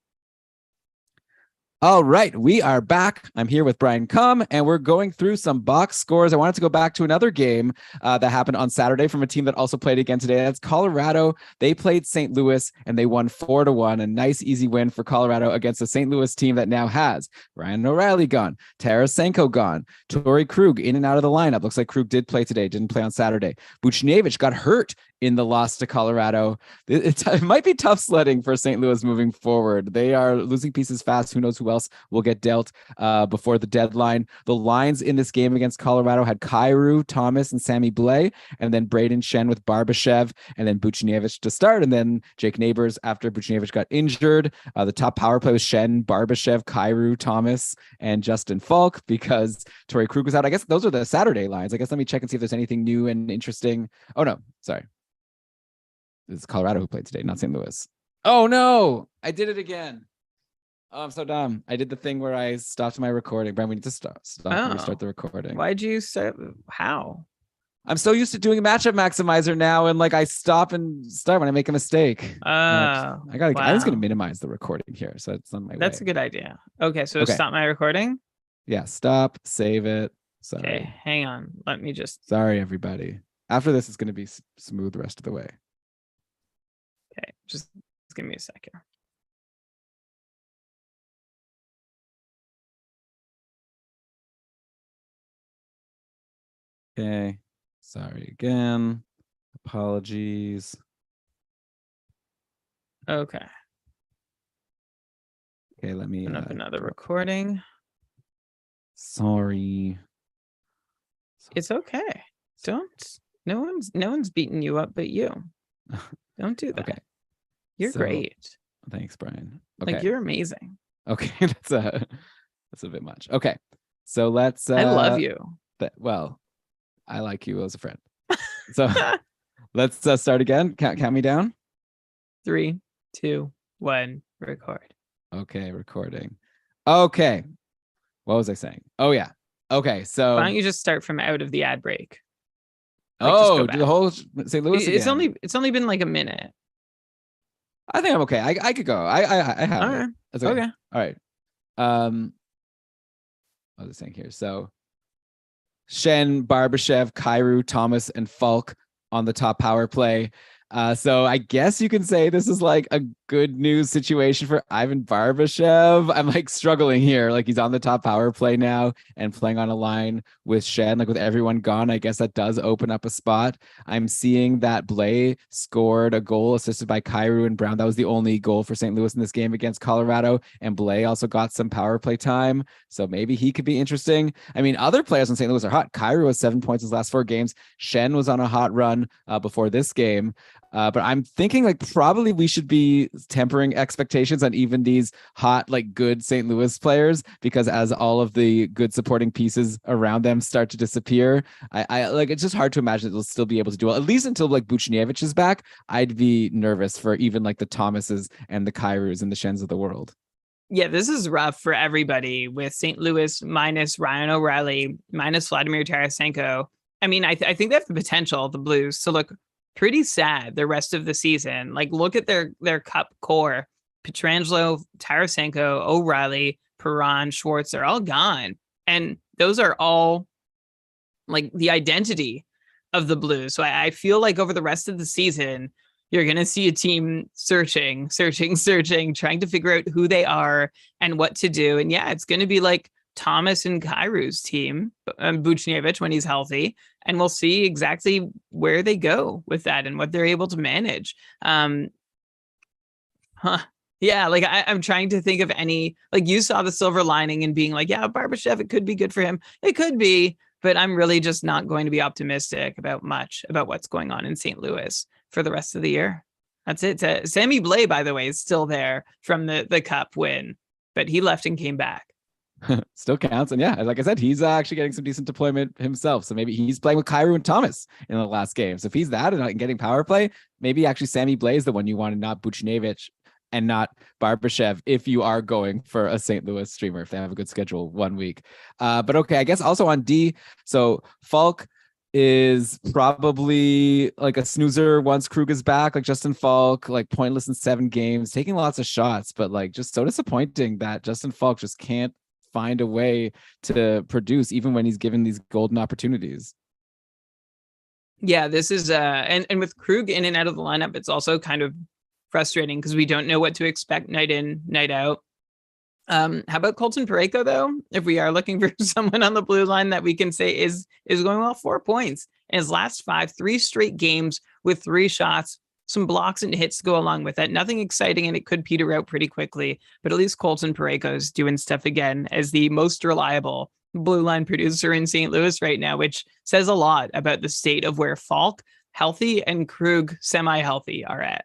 All right, we are back. I'm here with Brian Cum, and we're going through some box scores. I wanted to go back to another game that happened on Saturday from a team that also played again today. That's Colorado. They played St. Louis, and they won 4-1. A nice, easy win for Colorado against a St. Louis team that now has Ryan O'Reilly gone, Tarasenko gone, Torrey Krug in and out of the lineup. Looks like Krug did play today, didn't play on Saturday. Buchnevich got hurt in the loss to Colorado. It might be tough sledding for St. Louis moving forward. They are losing pieces fast. Who knows who else will get dealt before the deadline. The lines in this game against Colorado had Kyrou, Thomas, and Sammy Blais, and then Braden Shen with Barbashev, and then Buchnevich to start, and then Jake Neighbors after Buchnevich got injured. The top power play was Shen, Barbashev, Kyrou, Thomas, and Justin Falk because Torrey Krug was out. I guess those are the Saturday lines. I guess let me check and see if there's anything new and interesting. Oh, no, sorry. This is Colorado who played today, not St. Louis. Oh, no, I did it again. Oh, I'm so dumb. I did the thing where I stopped my recording. Brian, we need to stop and restart the recording.
Why'd you start? How?
I'm so used to doing a matchup maximizer now, and like I stop and start when I make a mistake. I was gonna minimize the recording here, so it's on my way.
That's a good idea. Okay, so stop my recording.
Yeah, stop, save it. Sorry.
Okay, hang on. Let me just.
Sorry, everybody. After this, it's gonna be smooth the rest of the way.
Okay, just give me a second.
Okay, sorry again. Apologies.
Okay,
let me
open up another recording.
Sorry.
It's okay. No one's beating you up but you. Don't do that.
Okay.
You're great.
Thanks, Brian. Okay.
Like, you're amazing.
Okay, that's a bit much. Okay, so let's.
I love you.
Well, I like you as a friend. So let's start again. Count me down.
3, 2, 1. Record.
Okay, recording. Okay, what was I saying? Oh yeah. Okay, so
why don't you just start from out of the ad break?
Like, do the whole St. Louis again.
It's only been like a minute.
I think I'm okay. I could go. I have.
All right.
That's okay. All right. What was I saying here? So Shen, Barbashev, Kyrou, Thomas, and Falk on the top power play. So I guess you can say this is like a good news situation for Ivan Barbashev. I'm like struggling here. Like, he's on the top power play now and playing on a line with Shen, like with everyone gone. I guess that does open up a spot. I'm seeing that Blais scored a goal assisted by Kyrou and Brown. That was the only goal for St. Louis in this game against Colorado. And Blais also got some power play time. So maybe he could be interesting. I mean, other players in St. Louis are hot. Kyrou has 7 points in his last 4 games. Shen was on a hot run before this game. But I'm thinking like probably we should be tempering expectations on even these hot, like good St. Louis players, because as all of the good supporting pieces around them start to disappear, I like it's just hard to imagine that they'll still be able to do well, at least until like Buchnevich is back. I'd be nervous for even like the Thomases and the Kairus and the Shens of the world.
Yeah, this is rough for everybody with St. Louis minus Ryan O'Reilly, minus Vladimir Tarasenko. I mean, I think they have the potential, the Blues, to look pretty sad the rest of the season. Like, look at their cup core. Pietrangelo, Tarasenko, O'Reilly, Perron, Schwartz, they're all gone. And those are all like the identity of the Blues. So I feel like over the rest of the season, you're going to see a team searching, trying to figure out who they are and what to do. And yeah, it's going to be like Thomas and Kairu's team, Buchnevich when he's healthy, and we'll see exactly where they go with that and what they're able to manage. Yeah, like I'm trying to think of any, like you saw the silver lining and being like, yeah, Barbashev, it could be good for him. It could be, but I'm really just not going to be optimistic about much about what's going on in St. Louis for the rest of the year. That's it. Sammy Blais, by the way, is still there from the Cup win, but he left and came back.
Still counts. And yeah, like I said, he's actually getting some decent deployment himself. So maybe he's playing with Kyrou and Thomas in the last game. So if he's that and getting power play, maybe actually Sammy Blais is the one you want, and not Buchnevich and not Barbashev if you are going for a St. Louis streamer, if they have a good schedule 1 week. But okay, I guess also on D, so Falk is probably like a snoozer once Krug is back, like Justin Falk, like pointless in 7 games, taking lots of shots, but like just so disappointing that Justin Falk just can't find a way to produce even when he's given these golden opportunities.
Yeah, this is and with Krug in and out of the lineup, it's also kind of frustrating because we don't know what to expect night in, night out. How about Colton Parayko though? If we are looking for someone on the blue line that we can say is going well, 4 points in his last 5, 3 straight games with 3 shots, some blocks and hits to go along with that. Nothing exciting, and it could peter out pretty quickly. But at least Colton Parayko is doing stuff again as the most reliable blue line producer in St. Louis right now, which says a lot about the state of where Falk, healthy, and Krug, semi-healthy, are at.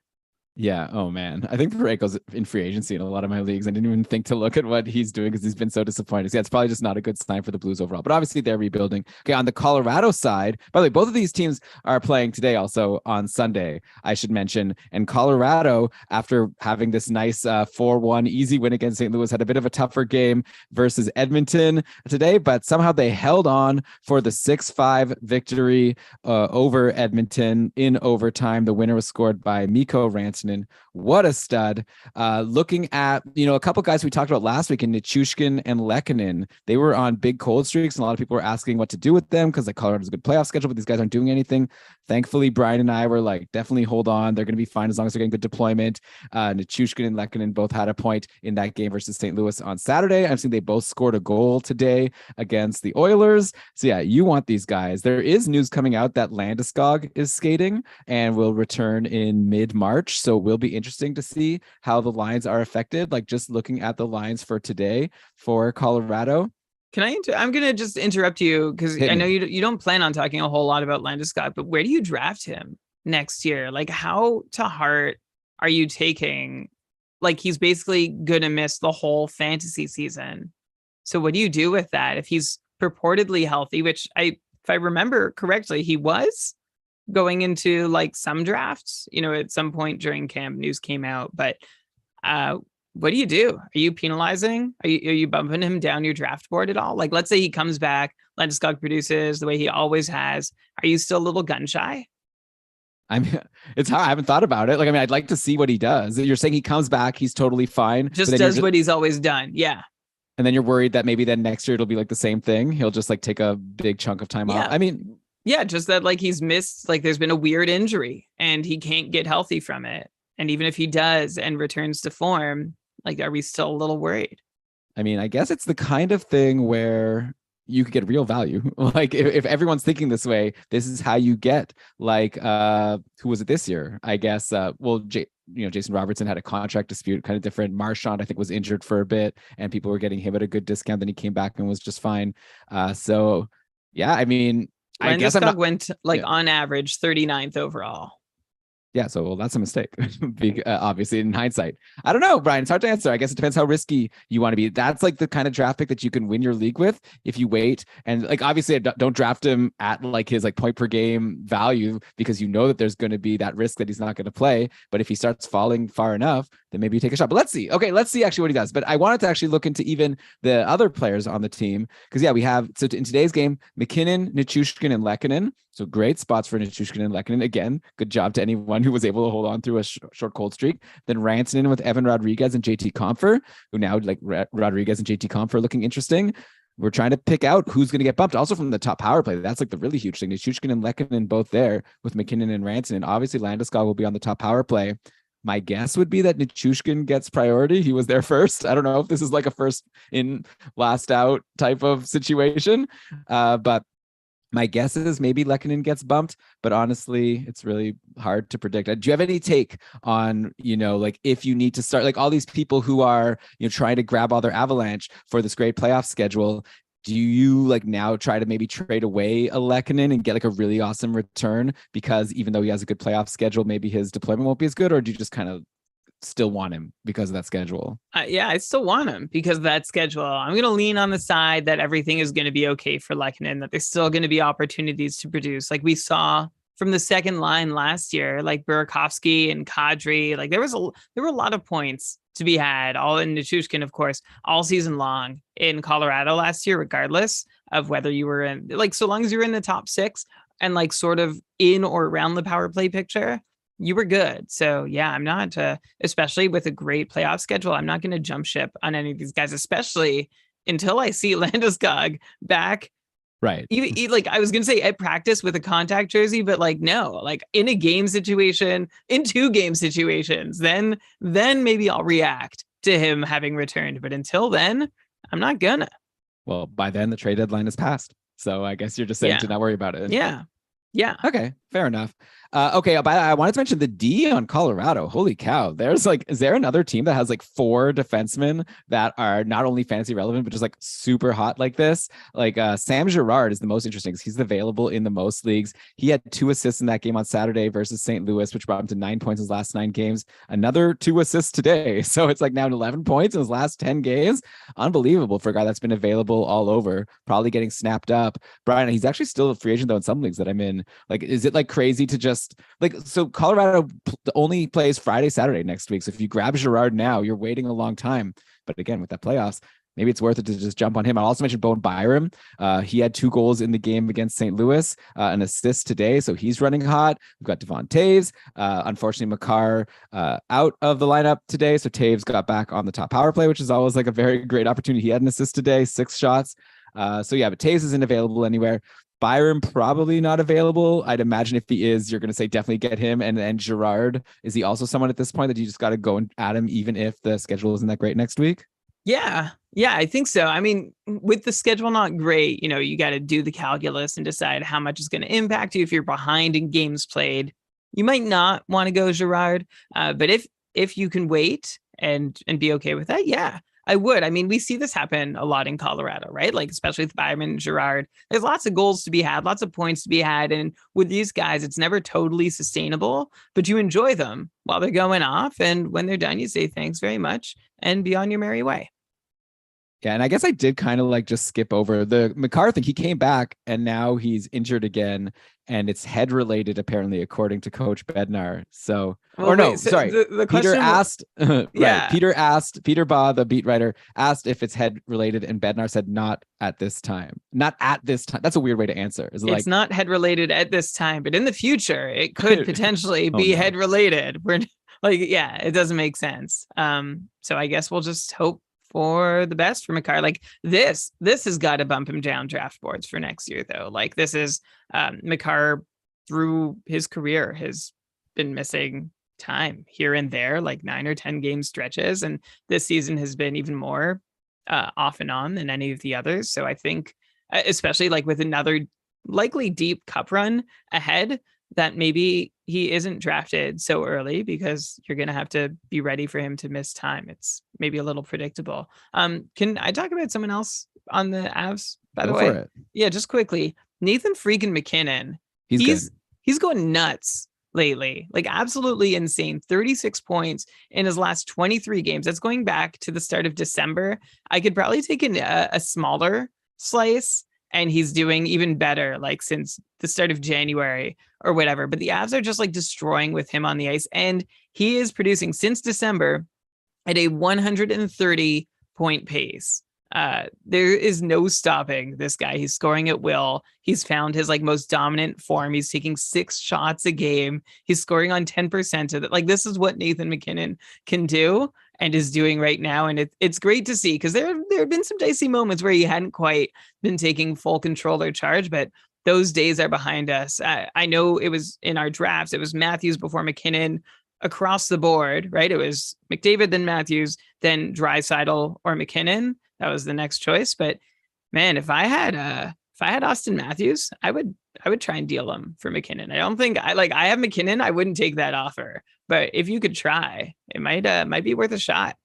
Yeah. Oh man. I think Parayko's in free agency in a lot of my leagues. I didn't even think to look at what he's doing because he's been so disappointing. So yeah, it's probably just not a good sign for the Blues overall. But obviously they're rebuilding. Okay, on the Colorado side, by the way, both of these teams are playing today also on Sunday, I should mention. And Colorado, after having this nice 4-1 easy win against St. Louis, had a bit of a tougher game versus Edmonton today, but somehow they held on for the 6-5 victory over Edmonton in overtime. The winner was scored by Mikko Rantanen. What a stud. Looking at, a couple guys we talked about last week in Nichushkin and Lehkonen, they were on big cold streaks, and a lot of people were asking what to do with them because like Colorado's a good playoff schedule, but these guys aren't doing anything. Thankfully, Brian and I were like, definitely hold on. They're going to be fine as long as they're getting good deployment. Nichushkin and Lehkonen both had a point in that game versus St. Louis on Saturday. I've seen they both scored a goal today against the Oilers. So yeah, you want these guys. There is news coming out that Landeskog is skating and will return in mid-March. So will be interesting to see how the lines are affected. Like just looking at the lines for today for Colorado.
I'm going to just interrupt you because I know you don't plan on talking a whole lot about Landeskog, but where do you draft him next year? Like how to heart are you taking? Like he's basically going to miss the whole fantasy season. So what do you do with that? If he's purportedly healthy, which if I remember correctly, he was going into like some drafts, at some point during camp, news came out, but what do you do? Are you penalizing? Are you bumping him down your draft board at all? Like, let's say he comes back, Landeskog produces the way he always has. Are you still a little gun shy?
I mean, it's hard. I haven't thought about it. Like, I mean, I'd like to see what he does. You're saying he comes back, he's totally fine.
Just does what he's always done. Yeah.
And then you're worried that maybe then next year it'll be like the same thing. He'll just like take a big chunk of time off. I mean,
yeah, just that like he's missed, like there's been a weird injury and he can't get healthy from it. And even if he does and returns to form, like, are we still a little worried?
I mean, I guess it's the kind of thing where you could get real value. Like if everyone's thinking this way, this is how you get like, who was it this year? I guess, Jason Robertson had a contract dispute, kind of different. Marchand, I think, was injured for a bit and people were getting him at a good discount. Then he came back and was just fine. So yeah, I mean, I guess
Landeskog went like on average 39th overall.
Yeah, so well, that's a mistake, obviously in hindsight. I don't know, Brian. It's hard to answer. I guess it depends how risky you want to be. That's like the kind of draft pick that you can win your league with if you wait. And like obviously, don't draft him at like his like point per game value because you know that there's going to be that risk that he's not going to play. But if he starts falling far enough, then maybe you take a shot. But let's see. Okay, let's see actually what he does. But I wanted to actually look into even the other players on the team because yeah, we have so in today's game, McKinnon, Nichushkin, and Lehkonen. So great spots for Nichushkin and Lehkonen. Again, good job to anyone who was able to hold on through a short cold streak. Then Rantanen with Evan Rodriguez and JT Compher, who now like Rodriguez and JT Compher looking interesting. We're trying to pick out who's going to get bumped. Also from the top power play, that's like the really huge thing. Nichushkin and Lehkonen both there with McKinnon and Rantanen. Obviously, Landeskog will be on the top power play. My guess would be that Nichushkin gets priority. He was there first. I don't know if this is like a first in, last out type of situation, but my guess is maybe Lehkonen gets bumped, but honestly, it's really hard to predict. Do you have any take on, like if you need to start like all these people who are, trying to grab all their Avalanche for this great playoff schedule? Do you like now try to maybe trade away a Lehkonen and get like a really awesome return because even though he has a good playoff schedule, maybe his deployment won't be as good, or do you just kind of still want him because of that schedule?
Yeah, I still want him because of that schedule. I'm going to lean on the side that everything is going to be okay for Lehkonen, that there's still going to be opportunities to produce. Like we saw from the second line last year, like Burakovsky and Kadri, like there were a lot of points to be had, all in Nichushkin, of course, all season long in Colorado last year, regardless of whether you were in, like, so long as you're in the top six and like sort of in or around the power play picture, you were good. So yeah, I'm not, especially with a great playoff schedule, I'm not going to jump ship on any of these guys, especially until I see Landeskog back.
Right.
Like I was going to say at practice with a contact jersey, but like, no, like in a game situation, in 2 game situations, then maybe I'll react to him having returned. But until then, I'm not gonna.
Well, by then the trade deadline is passed. So I guess you're just saying to not worry about it.
Yeah. Yeah.
Okay, fair enough. Okay, but I wanted to mention the D on Colorado. Holy cow. There's like, is there another team that has like 4 defensemen that are not only fantasy relevant, but just like super hot like this? Like Sam Girard is the most interesting because he's available in the most leagues. He had 2 assists in that game on Saturday versus St. Louis, which brought him to 9 points in his last 9 games. Another 2 assists today. So it's like now 11 points in his last 10 games. Unbelievable for a guy that's been available all over, probably getting snapped up. Brian, he's actually still a free agent though in some leagues that I'm in. Like, is it like crazy to just like, so Colorado only plays Friday, Saturday next week. So if you grab Girard now, you're waiting a long time. But again, with that playoffs, maybe it's worth it to just jump on him. I'll also mention Bowen Byram. He had 2 goals in the game against St. Louis, an assist today. So he's running hot. We've got Devon Taves. Unfortunately, Makar out of the lineup today. So Taves got back on the top power play, which is always like a very great opportunity. He had an assist today, 6 shots. So yeah, but Taves isn't available anywhere. Byron probably not available. I'd imagine if he is, you're going to say definitely get him. And then Girard, is he also someone at this point that you just got to go at him even if the schedule isn't that great next week?
Yeah, I think so. I mean, with the schedule not great, you got to do the calculus and decide how much is going to impact you. If you're behind in games played, you might not want to go Girard. But if you can wait and be okay with that, yeah, I would. I mean, we see this happen a lot in Colorado, right? Like, especially with Byron and Girard. There's lots of goals to be had, lots of points to be had. And with these guys, it's never totally sustainable, but you enjoy them while they're going off. And when they're done, you say thanks very much and be on your merry way.
Yeah, and I guess I did kind of like just skip over the Makar thing. He came back and now he's injured again, and it's head related apparently, according to Coach Bednar. So,
well,
or no,
wait, so
sorry,
the
Peter asked.
Yeah,
right. Peter Baugh, the beat writer, asked if it's head related, and Bednar said not at this time. Not at this time. That's a weird way to answer. Is it
it's not head related at this time, but in the future, it could potentially be head related. We're like, yeah, it doesn't make sense. So I guess we'll just hope for the best for Makar. Like this has got to bump him down draft boards for next year, though. Like this is Makar through his career has been missing time here and there, like 9 or 10 game stretches, and this season has been even more off and on than any of the others. So I think, especially like with another likely deep cup run ahead, that maybe he isn't drafted so early because you're going to have to be ready for him to miss time. It's maybe a little predictable. Can I talk about someone else on the Avs, by the way? Yeah, just quickly. Nathan freaking McKinnon. He's going nuts lately. Like absolutely insane. 36 points in his last 23 games. That's going back to the start of December. I could probably take a smaller slice and he's doing even better like since the start of January or whatever. But the Avs are just like destroying with him on the ice. And he is producing since December at a 130 point pace. There is no stopping this guy. He's scoring at will. He's found his like most dominant form. He's taking 6 shots a game. He's scoring on 10% of it. Like this is what Nathan MacKinnon can do and is doing right now. And it's great to see because there have been some dicey moments where he hadn't quite been taking full control or charge, but those days are behind us. I know it was in our drafts. It was Matthews before MacKinnon across the board, right? It was McDavid, then Matthews, then Draisaitl or MacKinnon. That was the next choice. But man, if I had Austin Matthews, I would try and deal him for MacKinnon. I don't think I have MacKinnon. I wouldn't take that offer. But if you could try, it might be worth a shot.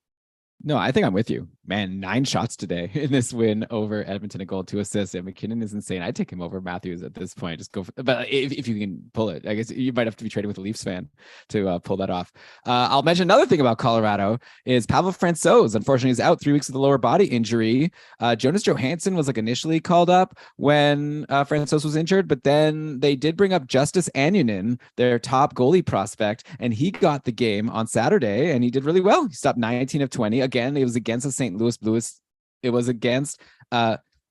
No, I think I'm with you, man. 9 shots today in this win over Edmonton, a goal, 2 assists. And MacKinnon is insane. I'd take him over Matthews at this point. Just go for, but if you can pull it, I guess you might have to be trading with a Leafs fan to pull that off. I'll mention another thing about Colorado is Pavel Francouz. Unfortunately, is out 3 weeks with a lower body injury. Jonas Johansson was like initially called up when Francouz was injured, but then they did bring up Justice Annunen, their top goalie prospect, and he got the game on Saturday and he did really well. He stopped 19 of 20. Again, it was against the St. Louis Blues. It was against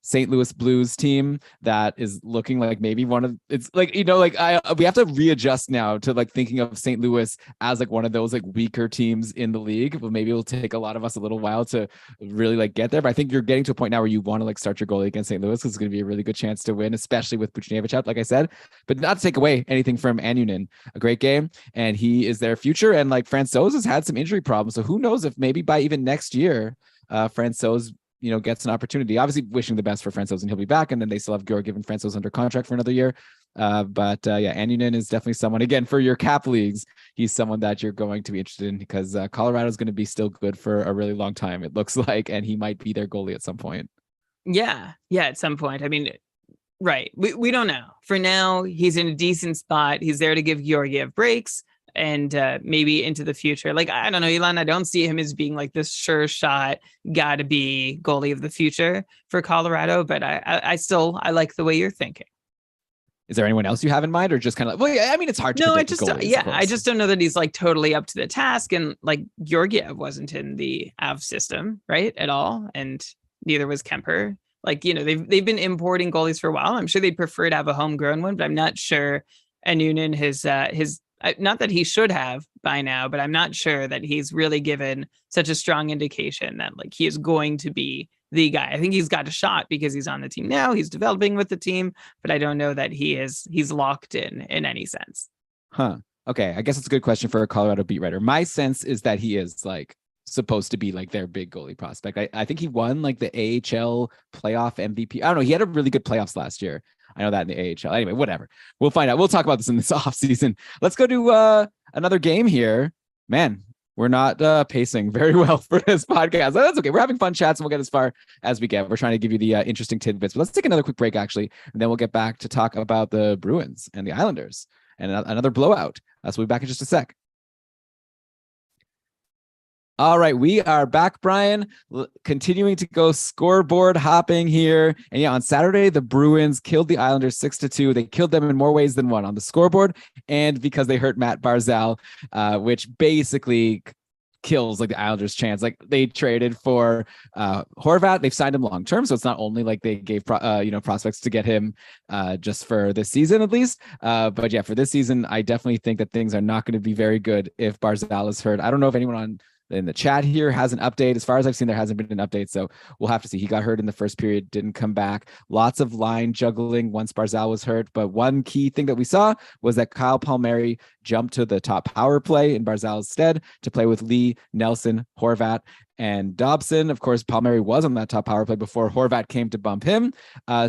St. Louis Blues team that is looking like maybe one of, it's like, you know, like we have to readjust now to like thinking of St. Louis as like one of those like weaker teams in the league. But maybe it'll take a lot of us a little while to really like get there. But I think you're getting to a point now where you want to like start your goalie against St. Louis because it's going to be a really good chance to win, especially with Buchnevich out, like I said. But not to take away anything from Annunen, a great game, and he is their future. And like Francouz has had some injury problems, so who knows if maybe by even next year, Francouz gets an opportunity. Obviously wishing the best for Francouz and he'll be back. And then they still have Georgiev and Francouz under contract for another year. But Annunen is definitely someone, again, for your cap leagues, he's someone that you're going to be interested in because Colorado is going to be still good for a really long time, it looks like, and he might be their goalie at some point.
Yeah, at some point. I mean, right. We don't know. For now, he's in a decent spot. He's there to give Georgiev breaks. And maybe into the future. Like, I don't know, Elon, I don't see him as being like this sure shot, gotta be goalie of the future for Colorado, but I still like the way you're thinking.
Is there anyone else you have in mind or just kind of like, well, yeah, I mean, it's hard to
I just don't know that he's like totally up to the task. And like Georgiev wasn't in the Av system, right, at all. And neither was Kemper. Like, they've been importing goalies for a while. I'm sure they'd prefer to have a homegrown one, but I'm not sure Annunen his not that he should have by now, but I'm not sure that he's really given such a strong indication that like he is going to be the guy. I think he's got a shot because he's on the team now. He's developing with the team, but I don't know that he's locked in any sense.
Huh. Okay. I guess it's a good question for a Colorado beat writer. My sense is that he is like supposed to be like their big goalie prospect. I think he won like the AHL playoff MVP. I don't know. He had a really good playoffs last year. I know that in the AHL. Anyway, whatever. We'll find out. We'll talk about this in this offseason. Let's go to another game here. Man, we're not pacing very well for this podcast. That's okay. We're having fun chats and we'll get as far as we get. We're trying to give you the interesting tidbits. But let's take another quick break, actually, and then we'll get back to talk about the Bruins and the Islanders and another blowout. So we'll be back in just a sec. All right, we are back, Brian, continuing to go scoreboard hopping here. And yeah, on Saturday, the Bruins killed the Islanders 6-2. They killed them in more ways than one on the scoreboard and because they hurt Matt Barzal, which basically kills like the Islanders' chance. Like they traded for Horvat. They've signed him long term, so it's not only like they gave prospects to get him just for this season at least. But yeah, for this season, I definitely think that things are not going to be very good if Barzal is hurt. I don't know if anyone in the chat here has an update. As far as I've seen, there hasn't been an update, so we'll have to see. He got hurt in the first period, didn't come back. Lots of line juggling once Barzal was hurt, but one key thing that we saw was that Kyle Palmieri jumped to the top power play in Barzal's stead to play with Lee, Nelson, Horvat, and Dobson. Of course, Palmieri was on that top power play before Horvat came to bump him.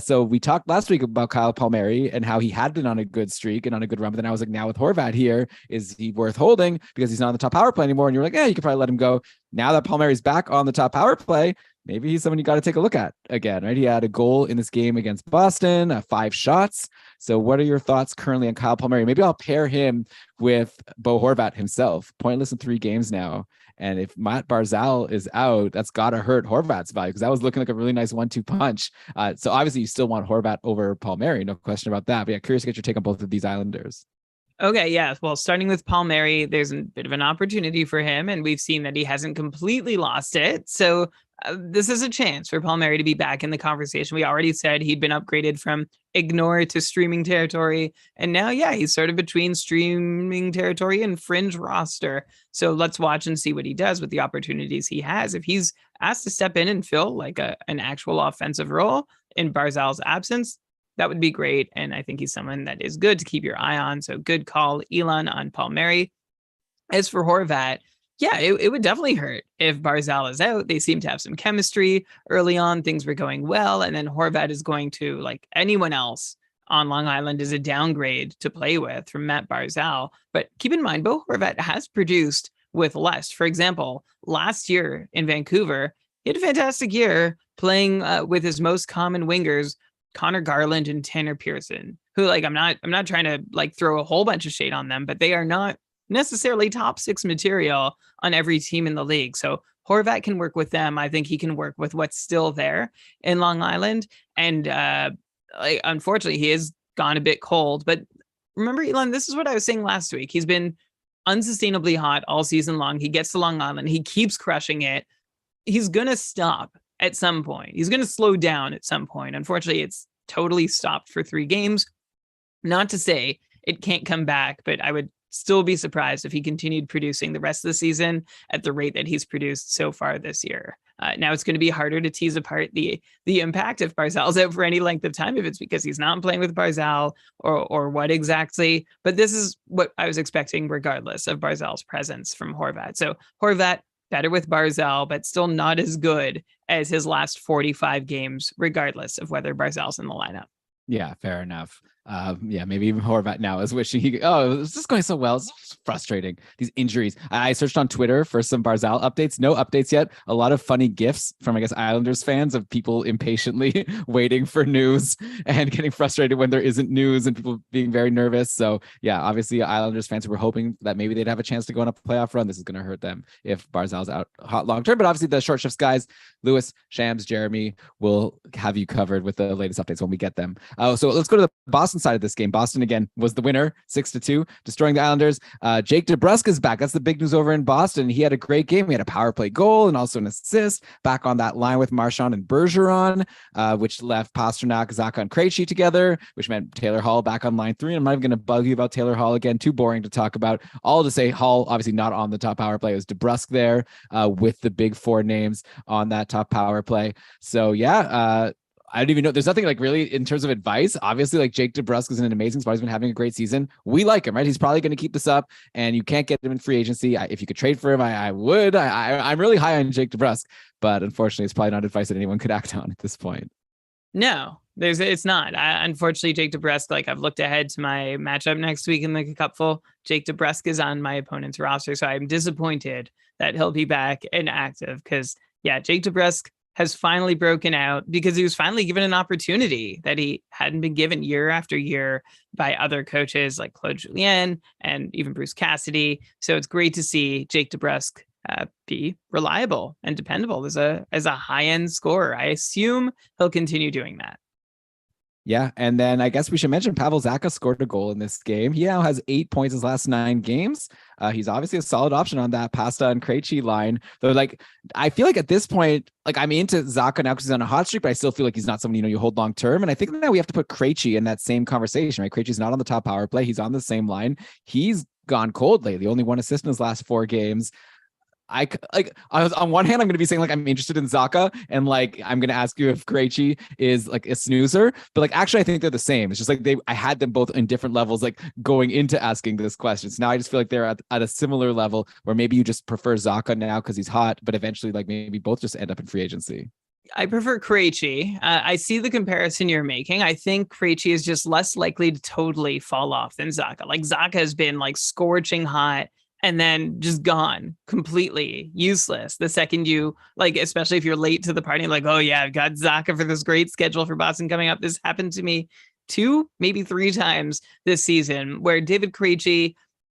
So we talked last week about Kyle Palmieri and how he had been on a good streak and on a good run. But then I was like, now with Horvat here, is he worth holding because he's not on the top power play anymore? And you're like, yeah, you could probably let him go. Now that Palmieri's back on the top power play, maybe he's someone you got to take a look at again, right? He had a goal in this game against Boston, 5 shots. So what are your thoughts currently on Kyle Palmieri? Maybe I'll pair him with Bo Horvat himself, pointless in 3 games now. And if Matt Barzal is out, that's got to hurt Horvat's value, because that was looking like a really nice 1-2 punch. So obviously you still want Horvat over Palmieri, no question about that. But yeah, curious to get your take on both of these Islanders.
Okay, yeah. Well, starting with Palmieri, there's a bit of an opportunity for him, and we've seen that he hasn't completely lost it. So this is a chance for Palmieri to be back in the conversation. We already said he'd been upgraded from ignore to streaming territory, and now, yeah, he's sort of between streaming territory and fringe roster. So let's watch and see what he does with the opportunities he has. If he's asked to step in and fill like an actual offensive role in Barzal's absence, that would be great. And I think he's someone that is good to keep your eye on. So good call, Elon, on Palmieri. As for Horvat, yeah, it would definitely hurt if Barzal is out. They seem to have some chemistry early on. Things were going well. And then Horvat is going to, like anyone else on Long Island, is a downgrade to play with from Matt Barzal. But keep in mind, Bo Horvat has produced with less. For example, last year in Vancouver, he had a fantastic year playing with his most common wingers, Connor Garland and Tanner Pearson, who, like, I'm not trying to like throw a whole bunch of shade on them, but they are not necessarily top 6 material on every team in the league. So Horvat can work with them. I think he can work with what's still there in Long Island. And unfortunately, he has gone a bit cold. But remember, Elon, this is what I was saying last week. He's been unsustainably hot all season long. He gets to Long Island. He keeps crushing it. He's going to stop at some point. He's going to slow down at some point. Unfortunately, it's totally stopped for 3 games. Not to say it can't come back, but I would still be surprised if he continued producing the rest of the season at the rate that he's produced so far this year. Now it's going to be harder to tease apart the impact if Barzal's out for any length of time, if it's because he's not playing with Barzal or what exactly. But this is what I was expecting regardless of Barzal's presence from Horvat. So Horvat, better with Barzal, but still not as good as his last 45 games, regardless of whether Barzal's in the lineup.
Yeah, fair enough. Yeah, maybe even Horvat now is wishing he. Oh, it's just going so well. It's frustrating. These injuries. I searched on Twitter for some Barzal updates. No updates yet. A lot of funny gifs from, I guess, Islanders fans of people impatiently waiting for news and getting frustrated when there isn't news and people being very nervous. So yeah, obviously Islanders fans who were hoping that maybe they'd have a chance to go on a playoff run. This is going to hurt them if Barzal's out hot long term. But obviously the short shifts guys, Lewis, Shams, Jeremy, will have you covered with the latest updates when we get them. So let's go to the Boston side of this game. Boston again was the winner, 6-2, destroying the Islanders. Jake DeBrusk is back. That's the big news over in Boston. He had a great game. He had a power play goal and also an assist, back on that line with Marchand and Bergeron, which left Pasternak, Zacha, and Krejci together, which meant Taylor Hall back on line 3. I'm not even going to bug you about Taylor Hall again. Too boring to talk about. All to say, Hall obviously not on the top power play. It was DeBrusk there with the big 4 names on that top power play. So yeah, I don't even know. There's nothing like really in terms of advice. Obviously, like Jake DeBrusk is in an amazing spot. He's been having a great season. We like him, right? He's probably going to keep this up, and you can't get him in free agency. If you could trade for him, I would. I'm really high on Jake DeBrusk, but unfortunately, it's probably not advice that anyone could act on at this point.
No, it's not. Unfortunately, Jake DeBrusk, like, I've looked ahead to my matchup next week in the Cupful. Jake DeBrusk is on my opponent's roster, so I'm disappointed that he'll be back and active because, yeah, Jake DeBrusk has finally broken out because he was finally given an opportunity that he hadn't been given year after year by other coaches like Claude Julien and even Bruce Cassidy. So it's great to see Jake DeBrusk be reliable and dependable as a high-end scorer. I assume he'll continue doing that.
Yeah, and then I guess we should mention Pavel Zacha scored a goal in this game. He now has 8 points his last 9 games. He's obviously a solid option on that Pasta and Krejci line. Though, like, I feel like at this point, like, I'm into Zacha now because he's on a hot streak, but I still feel like he's not someone, you hold long term. And I think now we have to put Krejci in that same conversation, right? Krejci's not on the top power play. He's on the same line. He's gone cold lately. Only 1 assist in his last 4 games. I was on one hand, I'm going to be saying like I'm interested in Zacha, and like I'm going to ask you if Krejci is like a snoozer, but like actually I think they're the same. It's just like I had them both in different levels, like going into asking this question. So now I just feel like they're at a similar level where maybe you just prefer Zacha now because he's hot, but eventually like maybe both just end up in free agency.
I prefer Krejci. I see the comparison you're making. I think Krejci is just less likely to totally fall off than Zacha. Like Zacha has been like scorching hot and then just gone, completely useless. The second you, like, especially if you're late to the party, like, oh yeah, I've got Zaka for this great schedule for Boston coming up. This happened to me 2, maybe 3 times this season, where David Krejci,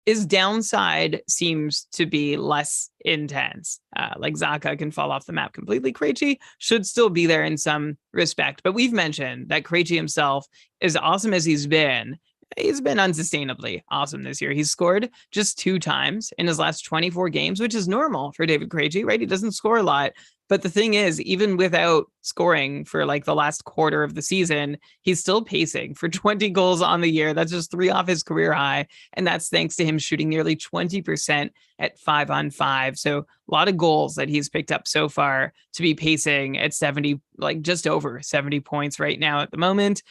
his downside seems to be less intense. Like Zaka can fall off the map completely. Krejci should still be there in some respect. But we've mentioned that Krejci himself, as awesome as he's been unsustainably awesome this year. He's scored just 2 times in his last 24 games, which is normal for David Krejci, right? He doesn't score a lot. But the thing is, even without scoring for like the last quarter of the season, he's still pacing for 20 goals on the year. That's just 3 off his career high. And that's thanks to him shooting nearly 20% at 5-on-5. So a lot of goals that he's picked up so far to be pacing at 70, like just over 70 points right now at the moment.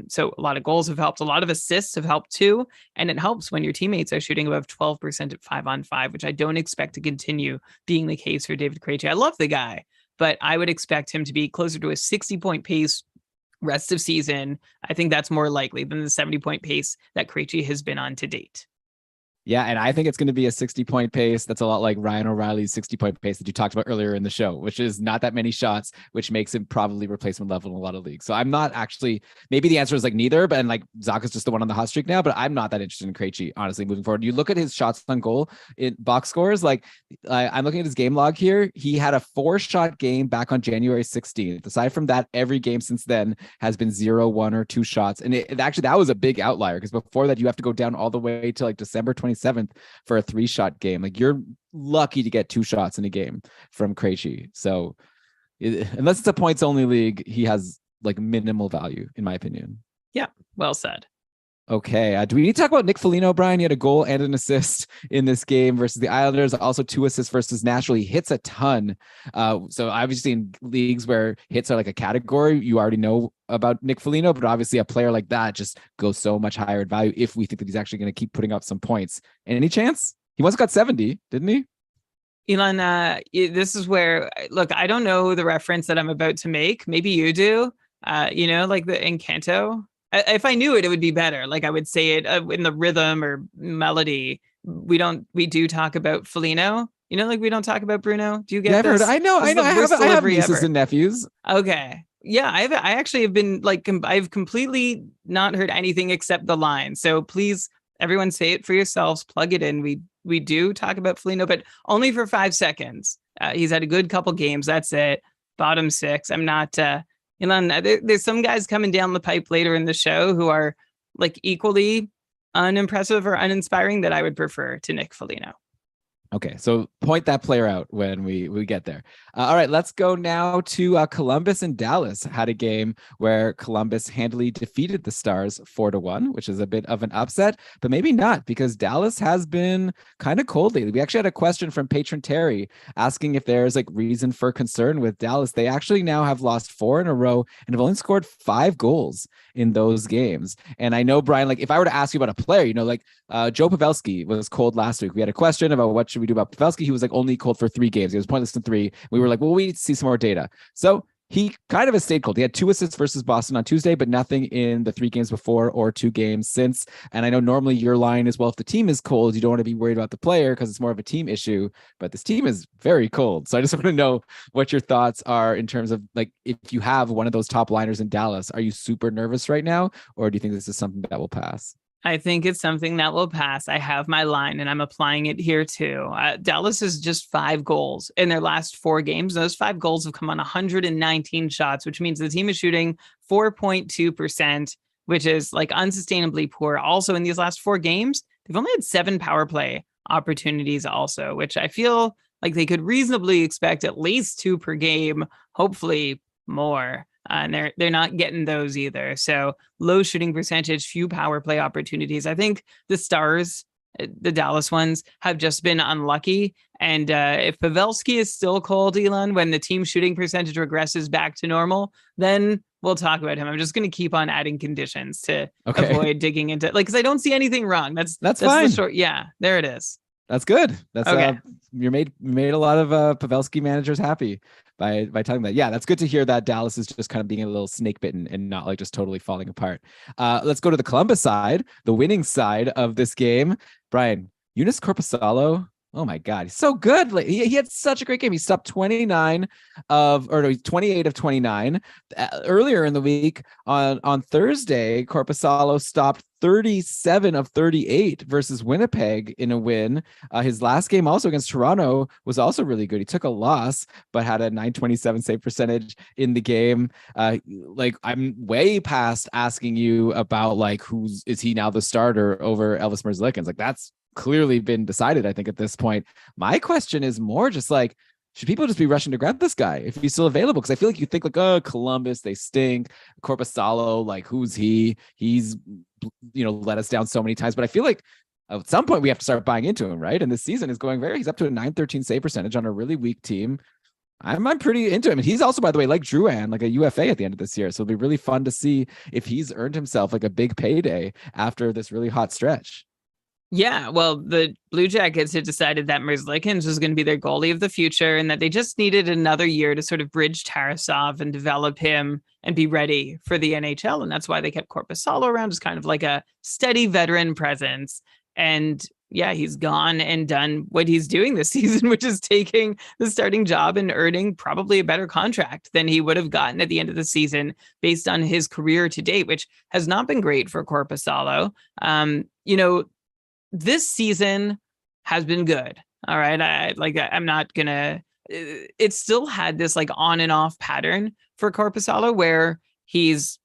So a lot of goals have helped. A lot of assists have helped too. And it helps when your teammates are shooting above 12% at 5-on-5, which I don't expect to continue being the case for David Krejci. I love the guy, but I would expect him to be closer to a 60-point pace rest of season. I think that's more likely than the 70-point pace that Krejci has been on to date.
Yeah, and I think it's going to be a 60-point pace. That's a lot like Ryan O'Reilly's 60-point pace that you talked about earlier in the show, which is not that many shots, which makes him probably replacement level in a lot of leagues. So I'm not actually, maybe the answer is like neither, but and like Zaka's just the one on the hot streak now, but I'm not that interested in Krejci, honestly, moving forward. You look at his shots on goal in box scores, like I'm looking at his game log here. He had a 4-shot game back on January 16th. Aside from that, every game since then has been 0, 1, or 2 shots. And it actually, that was a big outlier because before that, you have to go down all the way to like December 27th for a 3-shot game. Like you're lucky to get 2 shots in a game from Krejci. So unless it's a points only league, he has like minimal value in my opinion.
Yeah, well said.
Okay. Do we need to talk about Nick Foligno, Brian? He had a goal and an assist in this game versus the Islanders. Also 2 assists versus Nashville. He hits a ton. So obviously in leagues where hits are like a category, you already know about Nick Foligno, but obviously a player like that just goes so much higher in value if we think that he's actually going to keep putting up some points. Any chance? He once got 70, didn't he?
Elon, this is where, look, I don't know the reference that I'm about to make. Maybe you do. Like the Encanto. If I knew it, it would be better. Like I would say it in the rhythm or melody. We do talk about Foligno. Like we don't talk about Bruno. Do you get this?
I know. I have nieces and nephews.
Okay. Yeah, I actually have been like, I've completely not heard anything except the line. So please, everyone say it for yourselves. Plug it in. We do talk about Foligno, but only for 5 seconds. He's had a good couple games. That's it. Bottom 6. I'm not... there's some guys coming down the pipe later in the show who are like equally unimpressive or uninspiring that I would prefer to Nick Foligno.
Okay, so point that player out when we get there. All right, let's go now to Columbus and Dallas. Had a game where Columbus handily defeated the Stars 4-1, which is a bit of an upset, but maybe not because Dallas has been kind of cold lately. We actually had a question from patron Terry asking if there's like reason for concern with Dallas. They actually now have lost 4 in a row and have only scored 5 goals in those games. And I know, Brian, like if I were to ask you about a player, like Joe Pavelski was cold last week. We had a question about what should we do about Pavelski. He was like only cold for 3 games. He was pointless in 3. We were like, well, we need to see some more data. So he kind of has stayed cold. He had 2 assists versus Boston on Tuesday, but nothing in the 3 games before or 2 games since. And I know normally your line is, well, if the team is cold, you don't want to be worried about the player because it's more of a team issue, but this team is very cold. So I just want to know what your thoughts are in terms of like, if you have one of those top liners in Dallas, are you super nervous right now? Or do you think this is something that will pass?
I think it's something that will pass. I have my line and I'm applying it here too. Dallas is just 5 goals in their last 4 games. Those 5 goals have come on 119 shots, which means the team is shooting 4.2%, which is like unsustainably poor. Also in these last 4 games, they've only had 7 power play opportunities also, which I feel like they could reasonably expect at least 2 per game, hopefully more. And they're not getting those either. So low shooting percentage, few power play opportunities. I think the Stars, the Dallas ones, have just been unlucky. And if Pavelski is still cold, Elon, when the team shooting percentage regresses back to normal, then we'll talk about him. I'm just going to keep on adding conditions to avoid digging into because I don't see anything wrong. That's fine. Yeah, there it is.
That's good. That's okay. You made a lot of Pavelski managers happy by telling that. Yeah, that's good to hear that Dallas is just kind of being a little snake bitten and not like just totally falling apart. Let's go to the Columbus side, the winning side of this game. Brian, Eunice Corpusalo. Oh my God, he's so good. Like, he had such a great game. He stopped 28 of 29. Earlier in the week on Thursday, Corpusalo stopped 37 of 38 versus Winnipeg in a win. His last game also against Toronto was also really good. He took a loss, but had a 927 save percentage in the game. Like, I'm way past asking you about like is he now the starter over Elvis Merzlikins? Like, that's clearly been decided, I think, at this point. My question is more just like, should people just be rushing to grab this guy if he's still available? Because I feel like you think like, oh, Columbus, they stink. Corpusalo, like, who's he? He's, let us down so many times. But I feel like at some point we have to start buying into him, right? And this season is going he's up to a 913 save percentage on a really weak team. I'm pretty into him. And he's also, by the way, like Drouin, like a UFA at the end of this year. So it'll be really fun to see if he's earned himself like a big payday after this really hot stretch.
Yeah, well, the Blue Jackets had decided that Merzlikins was going to be their goalie of the future and that they just needed another year to sort of bridge Tarasov and develop him and be ready for the NHL. And that's why they kept Korpisalo around as kind of like a steady veteran presence. And yeah, he's gone and done what he's doing this season, which is taking the starting job and earning probably a better contract than he would have gotten at the end of the season based on his career to date, which has not been great for Korpisalo. This season has been good. All right. I'm not gonna, it still had this like on and off pattern for Korpisalo where he's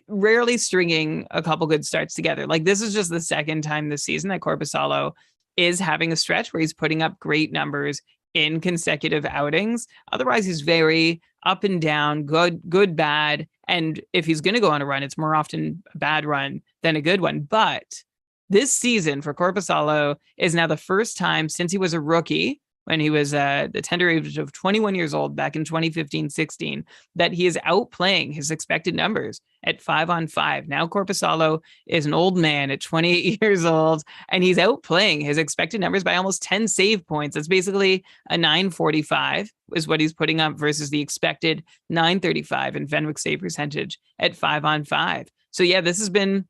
rarely stringing a couple good starts together. Like, this is just the second time this season that Korpisalo is having a stretch where he's putting up great numbers in consecutive outings. Otherwise, he's very up and down, good, bad. And if he's going to go on a run, it's more often a bad run than a good one. But this season for Korpisalo is now the first time since he was a rookie, when he was the tender age of 21 years old back in 2015-16, that he is outplaying his expected numbers at 5-on-5. Now Korpisalo is an old man at 28 years old, and he's outplaying his expected numbers by almost 10 save points. That's basically a 945 is what he's putting up versus the expected 935 in Fenwick save percentage at 5-on-5. So yeah, this has been,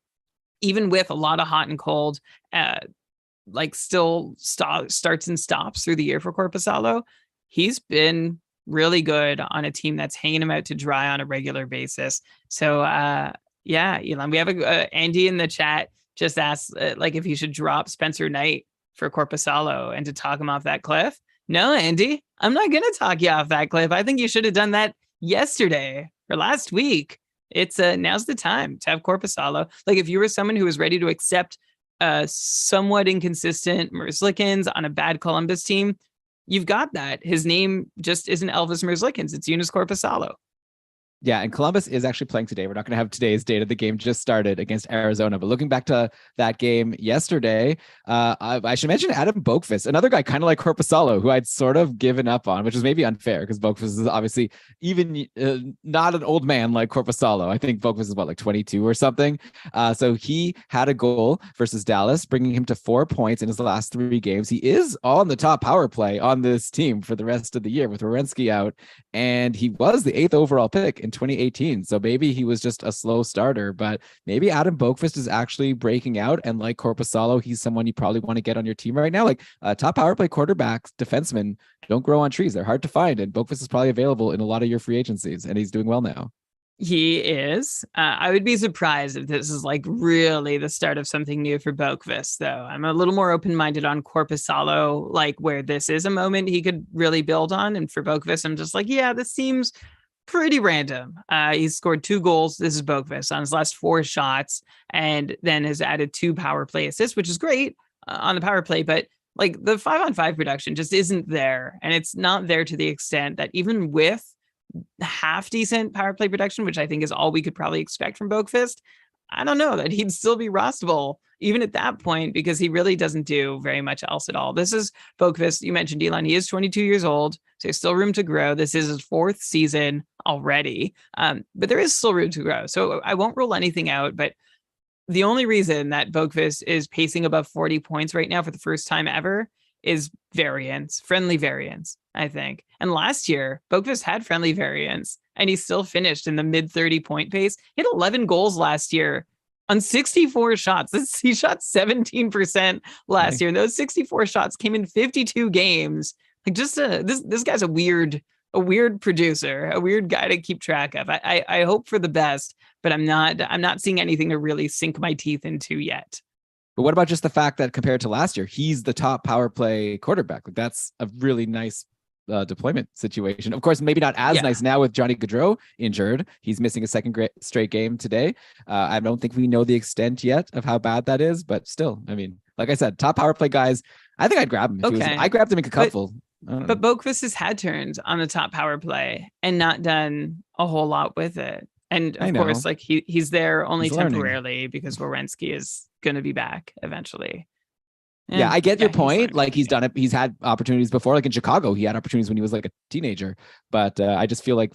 even with a lot of hot and cold, still starts and stops through the year for Korpisalo, he's been really good on a team that's hanging him out to dry on a regular basis. So yeah, Elon, we have Andy in the chat just asked if he should drop Spencer Knight for Korpisalo and to talk him off that cliff. No, Andy, I'm not going to talk you off that cliff. I think you should have done that yesterday or last week. It's now's the time to have Korpisalo. Like, if you were someone who was ready to accept somewhat inconsistent Merzlikins on a bad Columbus team, you've got that. His name just isn't Elvis Merzlikins. It's Eunice Korpisalo.
Yeah, and Columbus is actually playing today. We're not going to have today's data. The game just started against Arizona. But looking back to that game yesterday, I should mention Adam Boqvist, another guy kind of like Korpisalo, who I'd sort of given up on, which is maybe unfair because Boqvist is obviously even not an old man like Korpisalo. I think Boqvist is like 22 or something. So he had a goal versus Dallas, bringing him to 4 points in his last 3 games. He is on the top power play on this team for the rest of the year with Werenski out, and he was the 8th overall pick in 2018. So maybe he was just a slow starter, but maybe Adam Boqvist is actually breaking out. And like Korpisalo, he's someone you probably want to get on your team right now. Like top power play quarterbacks, defensemen don't grow on trees. They're hard to find. And Boqvist is probably available in a lot of your free agencies, and he's doing well now.
He is. I would be surprised if this is really the start of something new for Boqvist, though. I'm a little more open-minded on Korpisalo, where this is a moment he could really build on. And for Boqvist, I'm just yeah, this seems pretty random. He's scored 2 goals. This is Boqvist on his last 4 shots, and then has added 2 power play assists, which is great on the power play. But the 5-on-5 production just isn't there. And it's not there to the extent that even with half decent power play production, which I think is all we could probably expect from Boqvist, I don't know that he'd still be rostable even at that point, because he really doesn't do very much else at all. This is Boqvist. You mentioned Elon. He is 22 years old, so there's still room to grow. This is his 4th season already, but there is still room to grow. So I won't rule anything out, but the only reason that Boqvist is pacing above 40 points right now for the first time ever is friendly variance, I think. And last year, Boqvist had friendly variance, and he still finished in the mid 30 point pace. He had 11 goals last year on 64 shots. He shot 17% last
Right.
year, and those 64 shots came in 52 games. Like, just this guy's a weird producer, a weird guy to keep track of. I hope for the best, but I'm not seeing anything to really sink my teeth into yet.
But what about just the fact that compared to last year, he's the top power play quarterback? Like, that's a really nice deployment situation. Of course, maybe not as nice now with Johnny Gaudreau injured. He's missing a second straight game today. I don't think we know the extent yet of how bad that is, but still, I mean, like I said, top power play guys, I think I'd grab him. I grabbed him in a couple.
But Boqvist has had turns on the top power play and not done a whole lot with it. And of course, like he's there only temporarily because Werenski is going to be back eventually.
Yeah, I get your point. Like, he's done it. He's had opportunities before. Like in Chicago, he had opportunities when he was like a teenager. But I just feel like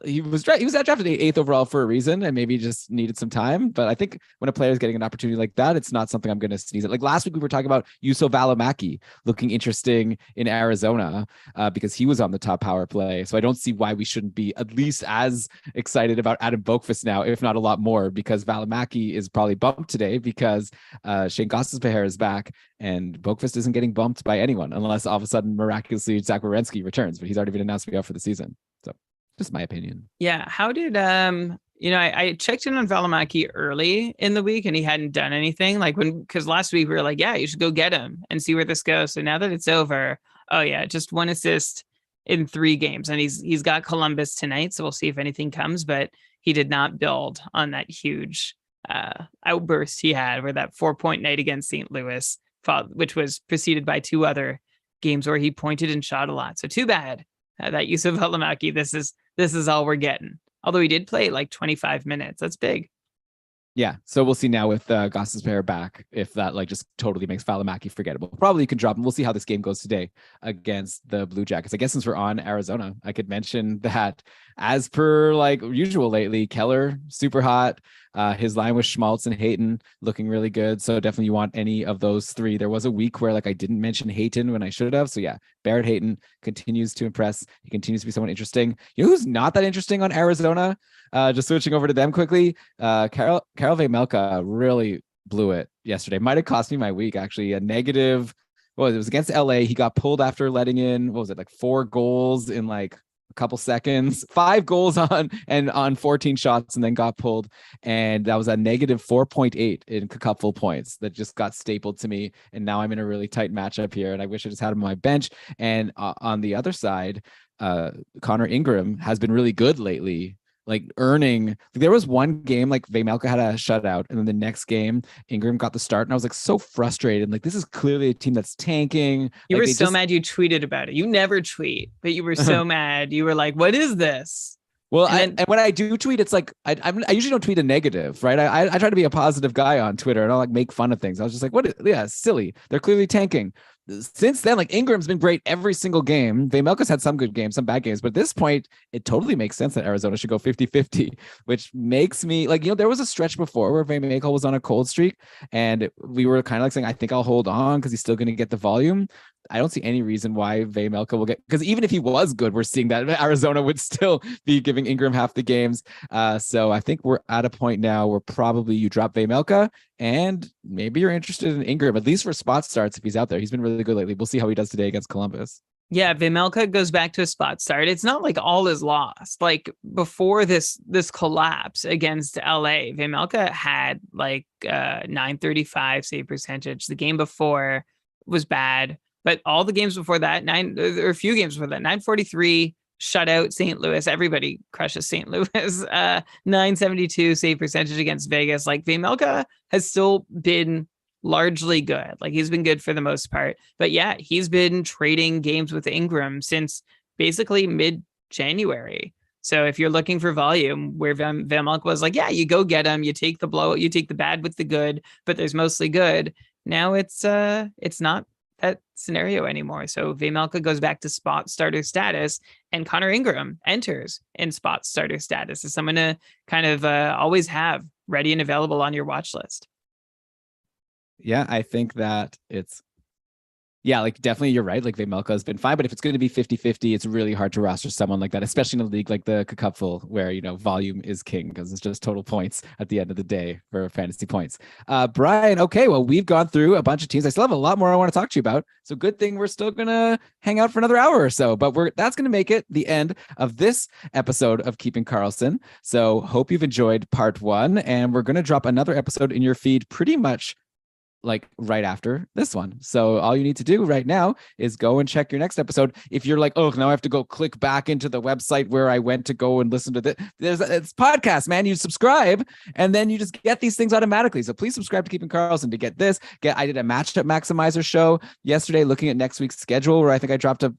he was drafted 8th overall for a reason, and maybe just needed some time. But I think when a player is getting an opportunity like that, it's not something I'm going to sneeze at. Like last week, we were talking about Juuso Välimäki looking interesting in Arizona because he was on the top power play. So I don't see why we shouldn't be at least as excited about Adam Boqvist now, if not a lot more, because Välimäki is probably bumped today because Shane Gostisbehere is back, and Boqvist isn't getting bumped by anyone unless all of a sudden miraculously Zach Werenski returns, but he's already been announced to be out for the season. So just my opinion.
Yeah. How did I checked in on Välimäki early in the week and he hadn't done anything, like because last week we were like, yeah, you should go get him and see where this goes. So now that it's over, oh yeah, just 1 assist in 3 games, and he's got Columbus tonight, so we'll see if anything comes. But he did not build on that huge outburst he had, where that 4-point night against St. Louis, which was preceded by 2 other games where he pointed and shot a lot. So too bad that Juuso Välimäki. This is all we're getting. Although he did play like 25 minutes. That's big.
Yeah. So we'll see now with Gostisbehere back if that like just totally makes Välimäki forgettable. Probably you can drop him. We'll see how this game goes today against the Blue Jackets. I guess since we're on Arizona, I could mention that as per like usual lately, Keller, super hot. His line with Schmaltz and Hayton looking really good. So definitely you want any of those 3. There was a week where like I didn't mention Hayton when I should have. So yeah, Barrett Hayton continues to impress. He continues to be someone interesting. You know who's not that interesting on Arizona? Just switching over to them quickly. Karel Vejmelka really blew it yesterday. Might have cost me my week, actually. A negative. Well, it was against LA. He got pulled after letting in, what was it, like 4 goals in like a couple seconds, 5 goals on 14 shots, and then got pulled. And that was a negative 4.8 in a couple points that just got stapled to me. And now I'm in a really tight matchup here. And I wish I just had him on my bench. And on the other side, Connor Ingram has been really good lately. Like earning, there was one game like Vejmelka had a shutout, and then the next game Ingram got the start, and I was like so frustrated. Like, this is clearly a team that's tanking.
You were so mad you tweeted about it. You never tweet, but you were so mad. You were like, "What is this?"
Well, and when I do tweet, it's like I usually don't tweet a negative, right? I try to be a positive guy on Twitter, and I'll like make fun of things. I was just like, yeah, silly. They're clearly tanking. Since then, like, Ingram's been great every single game. Vejmelka's had some good games, some bad games, but at this point, it totally makes sense that Arizona should go 50-50, which makes me like, there was a stretch before where Vejmelka was on a cold streak, and we were kind of like saying, I think I'll hold on because he's still going to get the volume. I don't see any reason why Vejmelka will get, because even if he was good, we're seeing that Arizona would still be giving Ingram half the games. So I think we're at a point now where probably you drop Vejmelka and maybe you're interested in Ingram, at least for spot starts if he's out there. He's been really good lately. We'll see how he does today against Columbus.
Yeah, Vejmelka goes back to a spot start. It's not like all is lost. Like before this collapse against LA, Vejmelka had like 935 save percentage. The game before was bad. But all the games before that, a few games before that, 943 shutout St. Louis. Everybody crushes St. Louis. 972 save percentage against Vegas. Like, Vejmelka has still been largely good. Like, he's been good for the most part. But yeah, he's been trading games with Ingram since basically mid-January. So if you're looking for volume, where Vejmelka was like, yeah, you go get him, you take the blow, you take the bad with the good, but there's mostly good. Now it's not that scenario anymore. So Vejmelka goes back to spot starter status, and Connor Ingram enters in spot starter status as someone to kind of always have ready and available on your watch list.
Yeah, I think that it's Yeah, like definitely you're right. Like Vejmelka has been fine, but if it's going to be 50-50, it's really hard to roster someone like that, especially in a league like the Cupful where, volume is king because it's just total points at the end of the day for fantasy points. Brian, okay, well, we've gone through a bunch of teams. I still have a lot more I want to talk to you about. So good thing we're still going to hang out for another hour or so, but that's going to make it the end of this episode of Keeping Karlsson. So hope you've enjoyed part 1, and we're going to drop another episode in your feed pretty much like right after this one. So all you need to do right now is go and check your next episode. If you're like, oh, now I have to go click back into the website where I went to go and listen to this. It's podcast, man. You subscribe and then you just get these things automatically. So please subscribe to Keeping Karlsson to get this. I did a matchup maximizer show yesterday looking at next week's schedule where I think I dropped a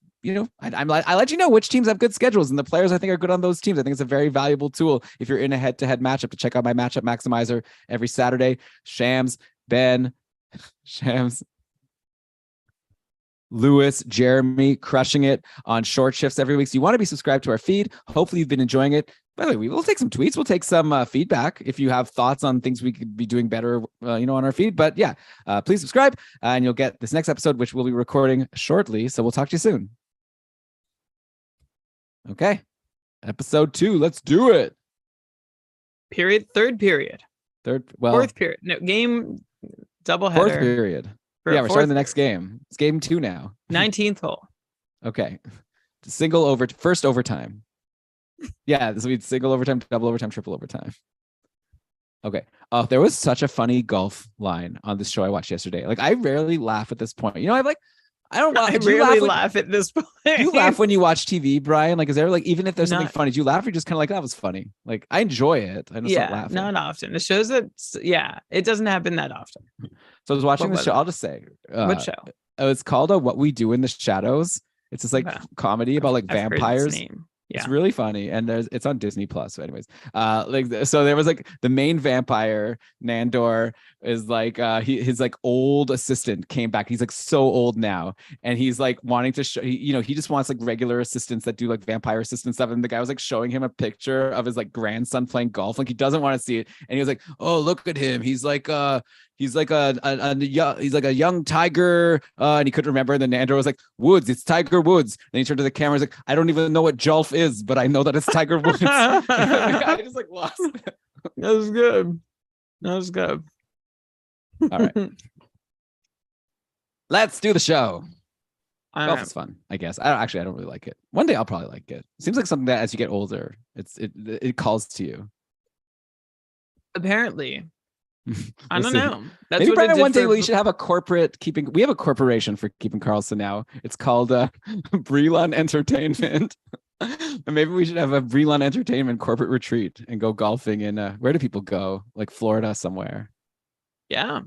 I let you know which teams have good schedules and the players I think are good on those teams. I think it's a very valuable tool if you're in a head-to-head matchup to check out my matchup maximizer every Saturday. Shams, Ben, Shams, Lewis, Jeremy, crushing it on short shifts every week. So you want to be subscribed to our feed. Hopefully you've been enjoying it. By the way, we'll take some tweets. We'll take some feedback if you have thoughts on things we could be doing better, on our feed. But yeah, please subscribe and you'll get this next episode, which we'll be recording shortly. So we'll talk to you soon. Okay. Episode 2. Let's do it.
Third period. Fourth period. No, game doubleheader.
Fourth period. Yeah, we're starting the next game. It's game 2 now.
19th hole.
Okay. First overtime. Yeah, this will be single overtime, double overtime, triple overtime. Okay. Oh, there was such a funny golf line on this show I watched yesterday. Like, I rarely laugh at this point. I rarely
laugh at this point.
Do you laugh when you watch TV, Brian? Like, is there even if there's something funny, do you laugh or just kind of like, that was funny? Like, I enjoy it. I just don't laugh.
Not often. It shows that, it doesn't happen that often.
So I was watching the show. I'll just say.
What show?
It's called What We Do in the Shadows. It's this comedy about vampires. Yeah. It's really funny, and it's on Disney Plus. So, anyways, so there was the main vampire Nandor is his old assistant came back. He's so old now, and he's wanting to show. He just wants regular assistants that do vampire assistant stuff. And the guy was showing him a picture of his grandson playing golf. He doesn't want to see it, and he was like, "Oh, look at him. He's he's a young tiger," and he couldn't remember. And then Nandor was like, "Woods, it's Tiger Woods." Then he turned to the camera, he's like, "I don't even know what Jolf is, but I know that it's Tiger Woods." I just lost it.
That was good.
All right, let's do the show. Golf is fun, I guess. I don't really like it. One day I'll probably like it. Seems like something that as you get older, it calls to you.
Apparently. I don't know.
That's maybe Brian, one day we should have a corporate we have a corporation for Keeping Karlsson now. It's called Brelan Entertainment. And maybe we should have a Brelan Entertainment corporate retreat and go golfing in where do people go? Like Florida somewhere.
Yeah.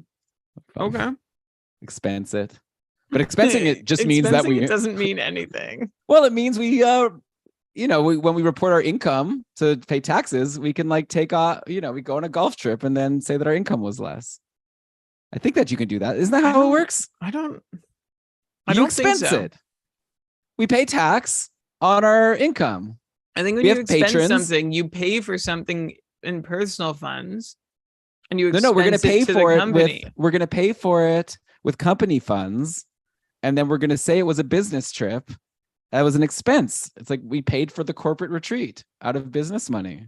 Okay.
Expense it. But expensing it just means that
it doesn't mean anything.
Well, it means we when we report our income to pay taxes, we can take off, we go on a golf trip and then say that our income was less. I think that you can do that. Isn't that how it works?
I don't
expense
think so.
it. We pay tax on our income.
I think when you expense something, you pay for something in personal funds and you expense
we're going to pay for
it
we're going to pay for it with company funds. And then we're going to say it was a business trip. That was an expense. It's we paid for the corporate retreat out of business money.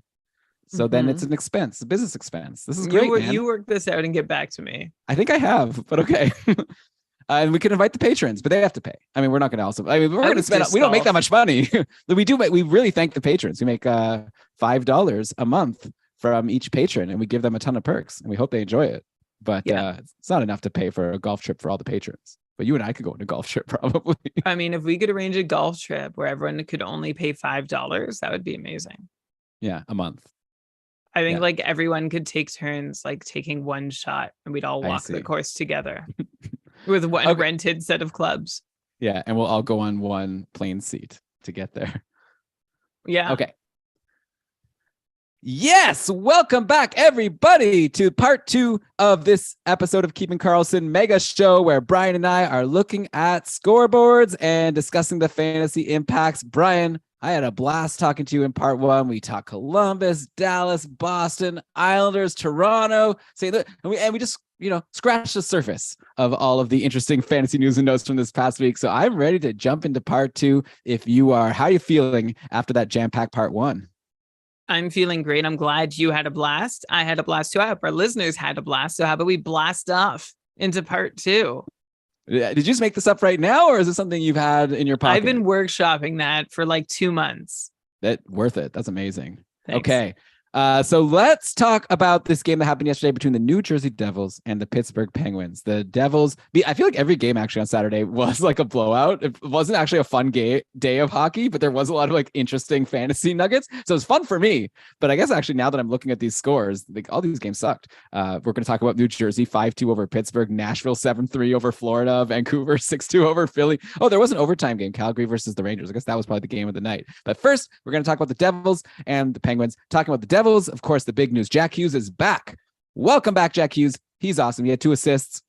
So then it's an expense, a business expense. This is great, man.
You work this out and get back to me.
I think I have, but okay. And we can invite the patrons, but they have to pay. I mean, we're not going to we're going to spend, we don't make that much money. We really thank the patrons. We make $5 a month from each patron and we give them a ton of perks and we hope they enjoy it. But it's not enough to pay for a golf trip for all the patrons. But you and I could go on a golf trip probably.
I mean, if we could arrange a golf trip where everyone could only pay $5, that would be amazing.
Yeah, a month.
I think everyone could take turns taking one shot and we'd all walk the course together with one rented set of clubs.
Yeah, and we'll all go on one plane seat to get there.
Yeah.
Okay. Yes, welcome back, everybody, to part 2 of this episode of Keeping Karlsson Mega Show, where Brian and I are looking at scoreboards and discussing the fantasy impacts. Brian, I had a blast talking to you in part 1. We talked Columbus, Dallas, Boston, Islanders, Toronto, St. Louis, and we just scratch the surface of all of the interesting fantasy news and notes from this past week. So I'm ready to jump into part 2 if you are. How are you feeling after that jam-packed part 1?
I'm feeling great. I'm glad you had a blast. I had a blast too. I hope our listeners had a blast. So how about we blast off into part 2?
Did you just make this up right now, or is it something you've had in your pocket?
I've been workshopping that for like 2 months.
Worth it. That's amazing.
Thanks.
Okay. So let's talk about this game that happened yesterday between the New Jersey Devils and the Pittsburgh Penguins. The Devils, I feel like every game actually on Saturday was like a blowout. It wasn't actually a fun day of hockey, but there was a lot of like interesting fantasy nuggets. So it's fun for me. But I guess actually now that I'm looking at these scores, like all these games sucked. We're going to talk about New Jersey 5-2 over Pittsburgh, Nashville 7-3 over Florida, Vancouver 6-2 over Philly. Oh, there was an overtime game, Calgary versus the Rangers. I guess that was probably the game of the night. But first, we're going to talk about the Devils and the Penguins. Talking about the Devils, of course, the big news. Jack Hughes is back. Welcome back, Jack Hughes. He's awesome. He had 2 assists.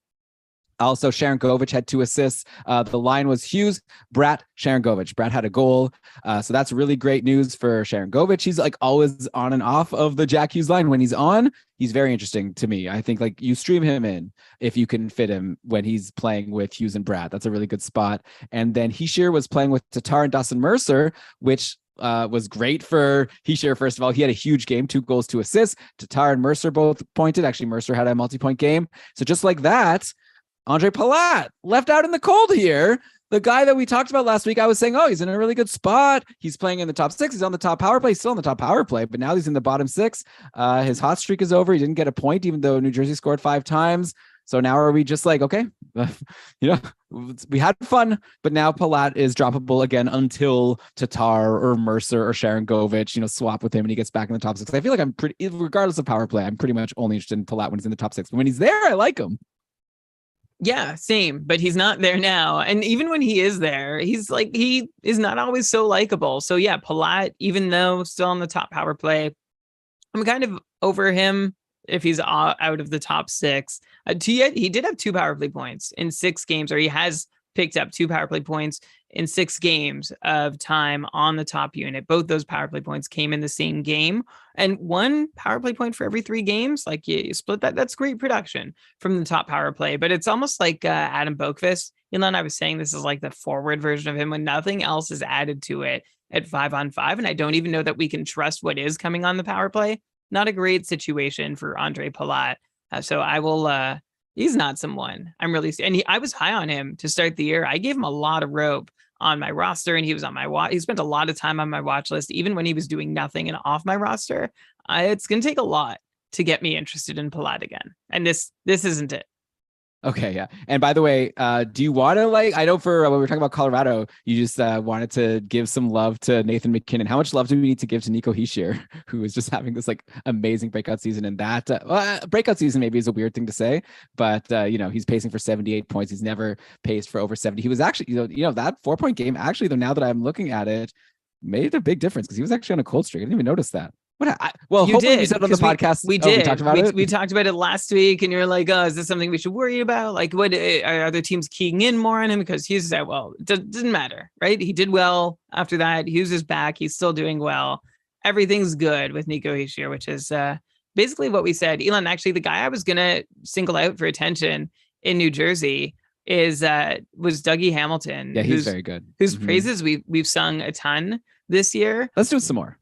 Also, Sharon Govich had 2 assists. The line was Hughes, Bratt, Sharon Govich. Bratt had a goal. So that's really great news for Sharon Govich. He's like always on and off of the Jack Hughes line. When he's on, he's very interesting to me. I think like you stream him in if you can fit him when he's playing with Hughes and Bratt. That's a really good spot. And then Hischier was playing with Tatar and Dawson Mercer, which was great for Hischier. First of all, he had a huge game, 2 goals, 2 assists. Tatar and Mercer both pointed. Actually, Mercer had a multi-point game. So just like that, Andre Palat left out in the cold here. The guy that we talked about last week, I was saying, oh, he's in a really good spot. He's playing in the top 6. He's on the top power play. He's still on the top power play, but now he's in the bottom 6. His hot streak is over. He didn't get a point, even though New Jersey scored 5 times. So now are we just like, okay, we had fun, but now Palat is droppable again until Tatar or Mercer or Sharon Govich, swap with him and he gets back in the top 6. I feel like I'm pretty, regardless of power play, I'm pretty much only interested in Palat when he's in the top 6. But when he's there, I like him.
Yeah, same, but he's not there now. And even when he is there, he is not always so likable. So yeah, Palat, even though still on the top power play, I'm kind of over him if he's out of the top 6. He did have 2 power play points in 6 games, or he has picked up 2 power play points in 6 games of time on the top unit. Both those power play points came in the same game, and 1 power play point for every 3 games. Like you split that. That's great production from the top power play. But it's almost like Adam Boqvist. I was saying this is like the forward version of him when nothing else is added to it at 5-on-5, and I don't even know that we can trust what is coming on the power play. Not a great situation for Andre Palat. So I will. He's not someone I'm really. And I was high on him to start the year. I gave him a lot of rope on my roster, and he was on my watch. He spent a lot of time on my watch list, even when he was doing nothing and off my roster. It's going to take a lot to get me interested in Palat again, and this isn't it.
Okay, yeah. And by the way, do you want to I know for when we were talking about Colorado, you just wanted to give some love to Nathan McKinnon. How much love do we need to give to Nico Hischier, who is just having this amazing breakout season? And that breakout season maybe is a weird thing to say, but he's pacing for 78 points. He's never paced for over 70. He was actually, that 4-point game actually, though, now that I'm looking at it, made a big difference because he was actually on a cold streak. I didn't even notice that. Hopefully we said on the podcast.
We did.
We talked about it.
We talked about it last week, and you're like, "Oh, is this something we should worry about? Like, what are other teams keying in more on him?" Because Hughes said, "Well, it doesn't matter, right? He did well after that. Hughes is back. He's still doing well. Everything's good with Nico Hischier," which is basically what we said. Elon, actually, the guy I was gonna single out for attention in New Jersey was Dougie Hamilton.
Yeah, he's very good.
Whose praises we've sung a ton this year.
Let's do some more.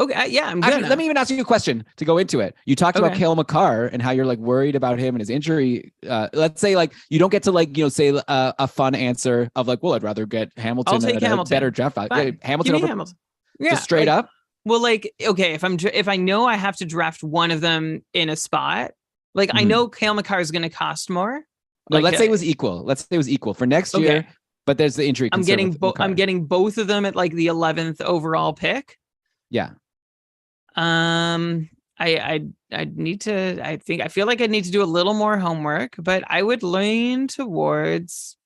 Okay, yeah, I'm good.
Actually, let me even ask you a question to go into it. You talked about Cale Makar and how you're worried about him and his injury. Let's say you don't get to say a fun answer of I'd rather get Hamilton.
I'll take Hamilton.
A better draft value. Hamilton over
Hamilton. Yeah,
just straight up.
Well, okay, if I know I have to draft one of them in a spot, I know Cale Makar is going to cost more.
No, let's say it was equal. Let's say it was equal for next year. But there's the injury.
I'm getting both of them at the 11th overall pick.
Yeah.
I need to, I feel like I need to do a little more homework, but I would lean towards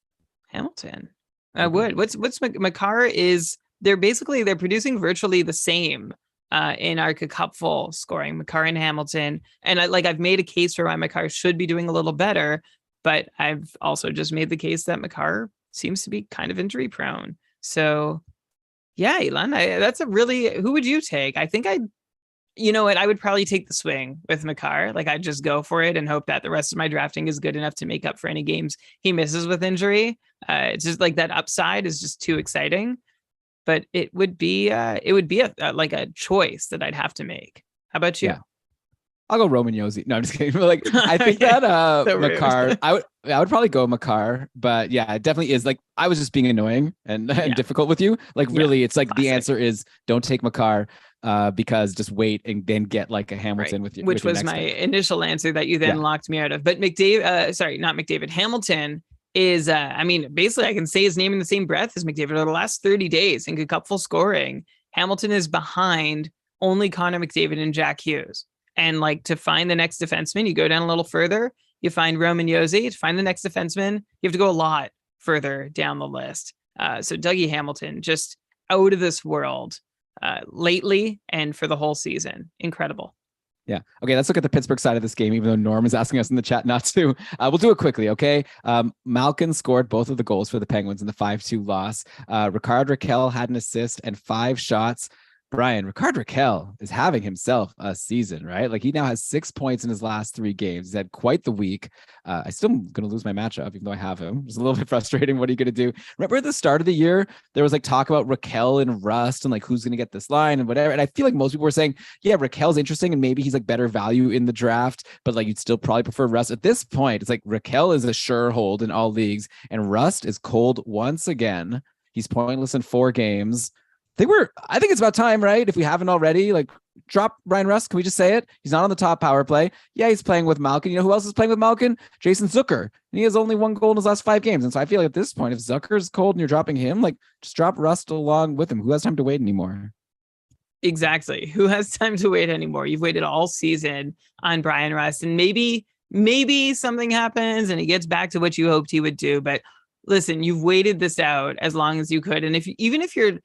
Hamilton. I would. What's Makar is, they're producing virtually the same in our cupful scoring, Makar and Hamilton. And I've made a case for why Makar should be doing a little better, but I've also just made the case that Makar seems to be kind of injury prone. So yeah, Elon, that's who would you take? I think You know what? I would probably take the swing with Makar. Like I'd just go for it and hope that the rest of my drafting is good enough to make up for any games he misses with injury. It's just like that upside is just too exciting. But it would be like a choice that I'd have to make. How about you?
Yeah. I'll go Roman Yossi. No, I'm just kidding. But like, I think
Okay.
that
So
Makar,
rude.
I would probably go Makar, but yeah, it definitely is like I was just being annoying and
Yeah.
difficult with you. Like
Yeah.
really, it's like the
Classic.
answer is don't take Makar, because just wait and then get like a
Right.
Hamilton
Which
with your
was
next
my
pick.
initial answer that you then
Yeah.
locked me out of. But sorry, not McDavid, Hamilton is, I mean, basically I can say his name in the same breath as McDavid over the last 30 days in cupful scoring. Hamilton is behind only Connor McDavid and Jack Hughes. And like to find the next defenseman, you go down a little further, you find Roman Josi. To find the next defenseman, you have to go a lot further down the list. So Dougie Hamilton, just out of this world lately and for the whole season. Incredible.
Yeah. Okay. Let's look at the Pittsburgh side of this game, even though Norm is asking us in the chat not to. We'll do it quickly. Okay. Malkin scored both of the goals for the Penguins in the 5-2 loss. Ricard Raquel had an assist and 5 shots. Brian, Ricard Raquel is having himself a season, right? Like he now has 6 points in his last 3 games. He's had quite the week. I still am going to lose my matchup, even though I have him. It's a little bit frustrating. What are you going to do? Remember at the start of the year, there was like talk about Raquel and Rust and like who's going to get this line and whatever. And I feel like most people were saying, yeah, Raquel's interesting and maybe he's like better value in the draft, but like you'd still probably prefer Rust. At this point, it's like Raquel is a sure hold in all leagues and Rust is cold once again. He's pointless in 4 games. I think it's about time, right? If we haven't already, like drop Brian Rust. Can we just say it? He's not on the top power play. Yeah, he's playing with Malkin. You know who else is playing with Malkin? Jason Zucker. And he has only 1 goal in his last 5 games. And so I feel like at this point, if Zucker's cold and you're dropping him, like just drop Rust along with him. Who has time to wait anymore?
Exactly. Who has time to wait anymore? You've waited all season on Brian Rust, and maybe something happens and he gets back to what you hoped he would do. But listen, you've waited this out as long as you could. And even if you're,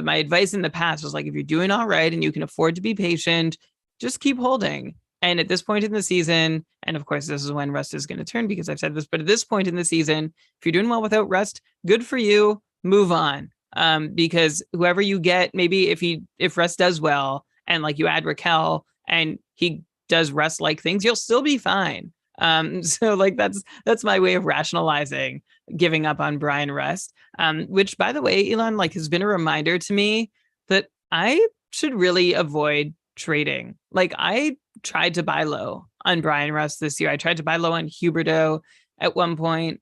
my advice in the past was like, if you're doing all right and you can afford to be patient, just keep holding. And at this point in the season, and of course, this is when Rust is going to turn because I've said this, but at this point in the season, if you're doing well without Rust, good for you. Move on. Because whoever you get, maybe if Rust does well and like you add Raquel and he does Rust like things, you'll still be fine. So like that's my way of rationalizing giving up on Brian Rust. Which by the way, Elon, like has been a reminder to me that I should really avoid trading. Like I tried to buy low on Brian Rust this year. I tried to buy low on Huberdeau at one point.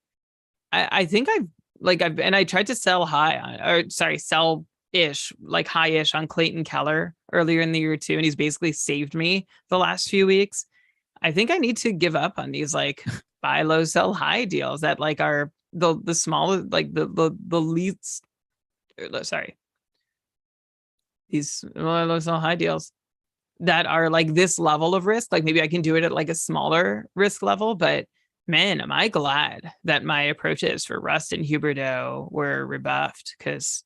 I think I tried to sell high on, or sorry, sell ish, like high ish on Clayton Keller earlier in the year too. And he's basically saved me the last few weeks. I think I need to give up on these like buy low, sell high deals that like are the smallest, like the least, sorry, these low, sell high deals that are like this level of risk. Like maybe I can do it at like a smaller risk level, but man, am I glad that my approaches for Rust and Huberdeau were rebuffed because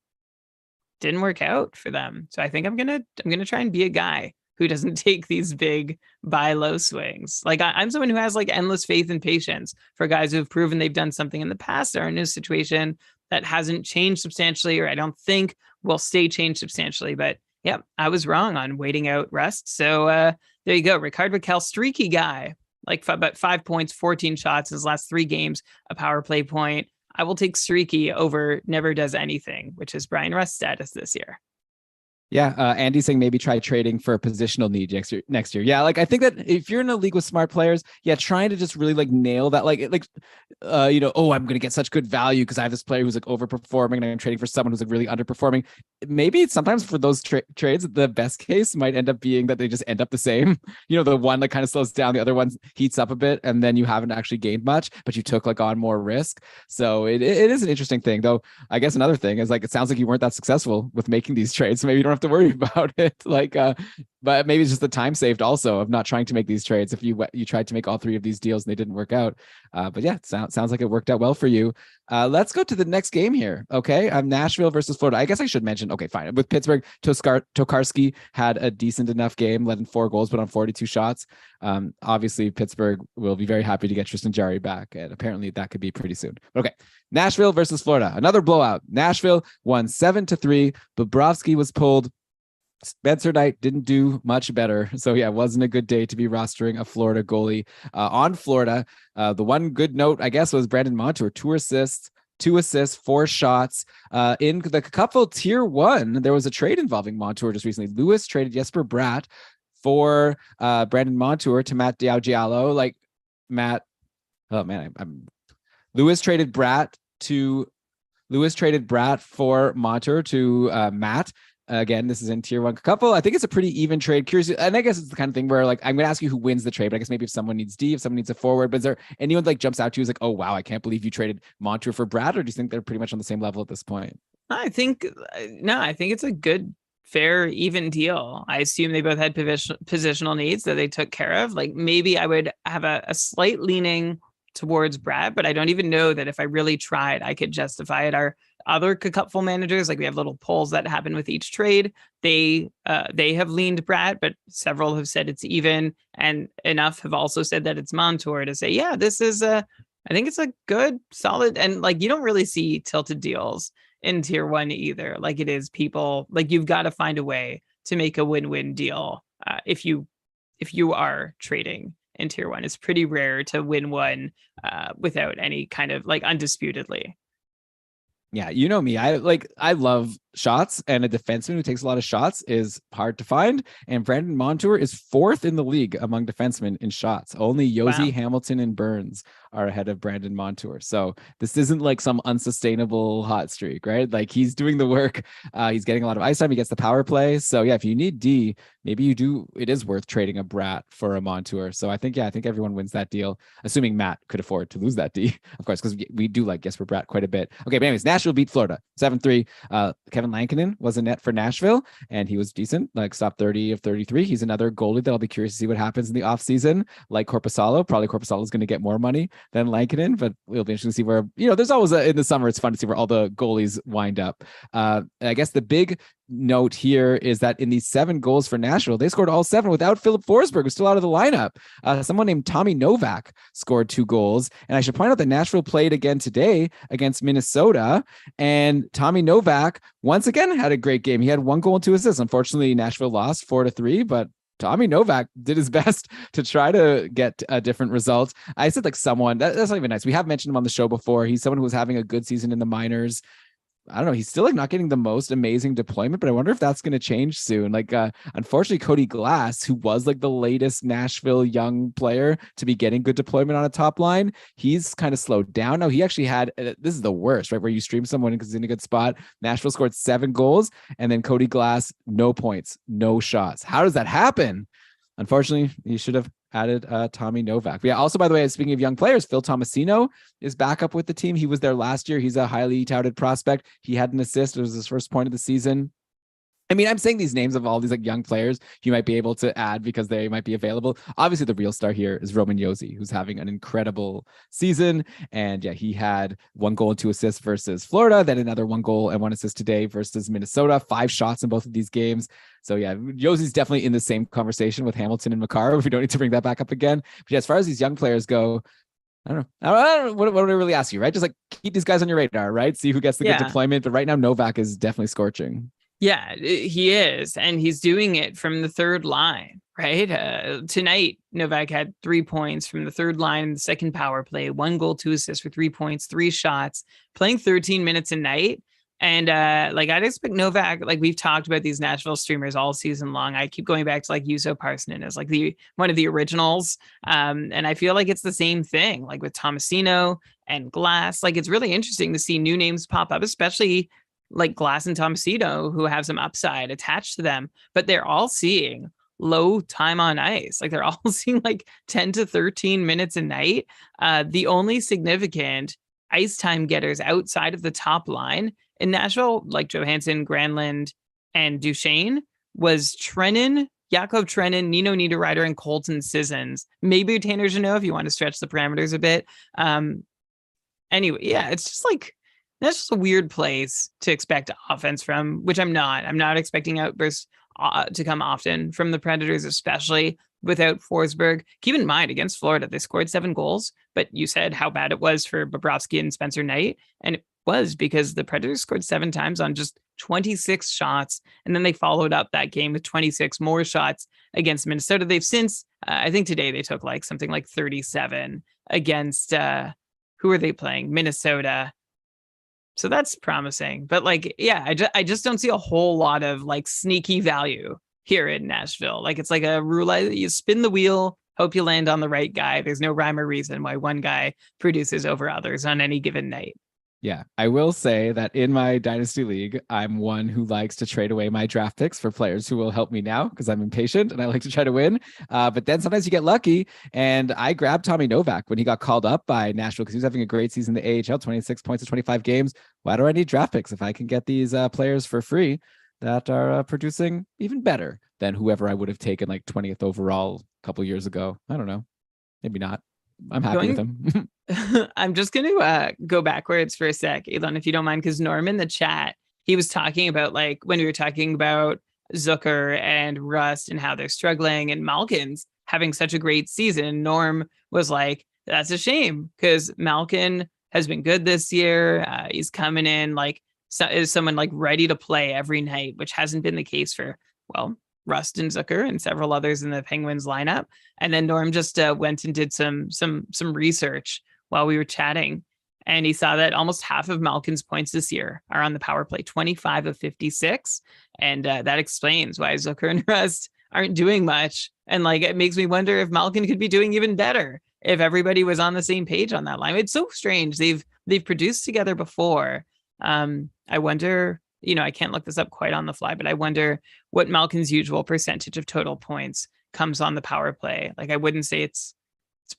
didn't work out for them. So I think I'm gonna try and be a guy who doesn't take these big buy low swings. Like I'm someone who has like endless faith and patience for guys who have proven they've done something in the past or in a situation that hasn't changed substantially, or I don't think will stay changed substantially. But yeah, I was wrong on waiting out Rust. So there you go. Ricard Raquel, streaky guy, like about 5 points, 14 shots in his last 3 games, a power play point. I will take streaky over never does anything, which is Brian Rust status this year.
Yeah, Andy's saying maybe try trading for a positional need next year. Yeah, like I think that if you're in a league with smart players, yeah, trying to just really like nail that, oh, I'm gonna get such good value because I have this player who's like overperforming and I'm trading for someone who's like really underperforming. Maybe sometimes for those trades, the best case might end up being that they just end up the same. The one like kind of slows down, the other one heats up a bit, and then you haven't actually gained much, but you took like on more risk. So it is an interesting thing, though. I guess another thing is like it sounds like you weren't that successful with making these trades, so maybe you don't have to worry about it. But maybe it's just the time saved also of not trying to make these trades if you tried to make all 3 of these deals and they didn't work out. But yeah, it sounds like it worked out well for you. Let's go to the next game here. Okay, Nashville versus Florida. I guess I should mention. Okay, fine. With Pittsburgh, Tokarski had a decent enough game, led in 4 goals, but on 42 shots. Obviously, Pittsburgh will be very happy to get Tristan Jarry back, and apparently that could be pretty soon. Okay, Nashville versus Florida, another blowout. Nashville won 7-3. Bobrovsky was pulled Spencer Knight didn't do much better. So yeah, it wasn't a good day to be rostering a Florida goalie. On Florida, the one good note, I guess, was Brandon Montour, 2 assists, 4 shots. In the couple tier 1, there was a trade involving Montour just recently. Lewis traded Jesper Bratt for Brandon Montour to Matt Diallo. Like Matt, oh man, Lewis traded Bratt for Montour to Matt. Again, this is in tier 1 couple. I think it's a pretty even trade. Curious, and I guess it's the kind of thing where like I'm gonna ask you who wins the trade, but I guess maybe if someone needs D, if someone needs a forward, but is there anyone like jumps out to you who's like, oh wow, I can't believe you traded Montour for Brad, or do you think they're pretty much on the same level at this point?
I think I think it's a good, fair, even deal. I assume they both had positional needs that they took care of. Like maybe I would have a slight leaning towards Brad, but I don't even know that if I really tried, I could justify it. Our other cupful managers, like we have little polls that happen with each trade. They have leaned Brad, but several have said it's even, and enough have also said that it's Montour to say, yeah, this is I think it's a good, solid, and like you don't really see tilted deals in tier 1 either. Like it is people like you've got to find a way to make a win-win deal if you are trading in tier 1. It's pretty rare to win one without any kind of like undisputedly.
Yeah, you know me. I love shots, and a defenseman who takes a lot of shots is hard to find. And Brandon Montour is 4th in the league among defensemen in shots. Only Josi, Hamilton, and Burns are ahead of Brandon Montour. So this isn't like some unsustainable hot streak, right? Like he's doing the work. He's getting a lot of ice time. He gets the power play. So yeah, if you need D, maybe you do. It is worth trading a Brat for a Montour. So I think everyone wins that deal, assuming Matt could afford to lose that D, of course, because we do like Jesper Bratt quite a bit. Okay, but anyways, Nashville beat Florida 7-3. Kevin Lankinen was a net for Nashville, and he was decent, like stopped 30 of 33. He's another goalie that I'll be curious to see what happens in the offseason. Like Korpisalo, probably Korpisalo is going to get more money than Lankinen, but it'll be interesting to see where, there's always in the summer, it's fun to see where all the goalies wind up. I guess the big note here is that in these 7 goals for Nashville, they scored all 7 without Philip Forsberg, who's still out of the lineup. Someone named Tommy Novak scored 2 goals. And I should point out that Nashville played again today against Minnesota, and Tommy Novak once again had a great game. He had 1 goal and 2 assists. Unfortunately, Nashville lost 4-3, but Tommy Novak did his best to try to get a different result. I said like someone that's not even nice. We have mentioned him on the show before. He's someone who was having a good season in the minors. I don't know. He's still like not getting the most amazing deployment, but I wonder if that's going to change soon. Like, unfortunately, Cody Glass, who was like the latest Nashville young player to be getting good deployment on a top line, he's kind of slowed down. Now he actually had, this is the worst, right? Where you stream someone because he's in a good spot. Nashville scored 7 goals, and then Cody Glass, no points, no shots. How does that happen? Unfortunately, he should have added Tommy Novak. But yeah, also, by the way, speaking of young players, Phil Tomasino is back up with the team. He was there last year. He's a highly touted prospect. He had an assist. It was his first point of the season. I mean, I'm saying these names of all these like young players you might be able to add because they might be available. Obviously, the real star here is Roman Josi, who's having an incredible season. And yeah, he had 1 goal and 2 assists versus Florida, then another 1 goal and 1 assist today versus Minnesota, 5 shots in both of these games. So yeah, Josi's definitely in the same conversation with Hamilton and Makar. If we don't need to bring that back up again. But yeah, as far as these young players go, I don't know. What do I really ask you, right? Just like keep these guys on your radar, right? See who gets the good deployment. But right now, Novak is definitely scorching.
Yeah, he is. And he's doing it from the third line, right? Tonight, Novak had 3 points from the third line in the second power play, 1 goal, 2 assists for 3 points, 3 shots, playing 13 minutes a night. And like I'd expect Novak, like we've talked about these Nashville streamers all season long. I keep going back to like Juuso Parssinen as like one of the originals. And I feel like it's the same thing, like with Tomasino and Glass. Like it's really interesting to see new names pop up, especially like Glass and Tomasino, who have some upside attached to them, but they're all seeing low time on ice. Like they're all seeing like 10 to 13 minutes a night. The only significant ice time getters outside of the top line in Nashville, like Johansson, Granlund, and Duchesne, was Jakob Trenin, Nino Niederreiter, and Colton Sissons. Maybe Tanner Jeannot if you want to stretch the parameters a bit. Anyway, yeah, it's just like, that's just a weird place to expect offense from, which I'm not. I'm not expecting outbursts to come often from the Predators, especially without Forsberg. Keep in mind, against Florida, they scored 7 goals, but you said how bad it was for Bobrovsky and Spencer Knight, and was, because the Predators scored 7 times on just 26 shots. And then they followed up that game with 26 more shots against Minnesota. They've since, I think today they took like something like 37 against, who are they playing? Minnesota. So that's promising. But like, yeah, I just don't see a whole lot of like sneaky value here in Nashville. Like it's like a roulette. You spin the wheel, hope you land on the right guy. There's no rhyme or reason why one guy produces over others on any given night.
Yeah, I will say that in my Dynasty League, I'm one who likes to trade away my draft picks for players who will help me now because I'm impatient and I like to try to win. But then sometimes you get lucky. And I grabbed Tommy Novak when he got called up by Nashville because he was having a great season in the AHL, 26 points in 25 games. Why do I need draft picks if I can get these players for free that are producing even better than whoever I would have taken like 20th overall a couple years ago? I don't know. Maybe not. I'm happy with him.
I'm just going to go backwards for a sec, Elon, if you don't mind, because Norm in the chat, he was talking about like when we were talking about Zucker and Rust and how they're struggling and Malkin's having such a great season. Norm was like, that's a shame because Malkin has been good this year. He's coming in like is someone like ready to play every night, which hasn't been the case for, well, Rust and Zucker and several others in the Penguins lineup. And then Norm just went and did some research while we were chatting. And he saw that almost half of Malkin's points this year are on the power play, 25 of 56. And that explains why Zucker and Rust aren't doing much. And like, it makes me wonder if Malkin could be doing even better if everybody was on the same page on that line. It's so strange. They've produced together before. I wonder, you know, I can't look this up quite on the fly, but I wonder what Malkin's usual percentage of total points comes on the power play. Like, I wouldn't say it's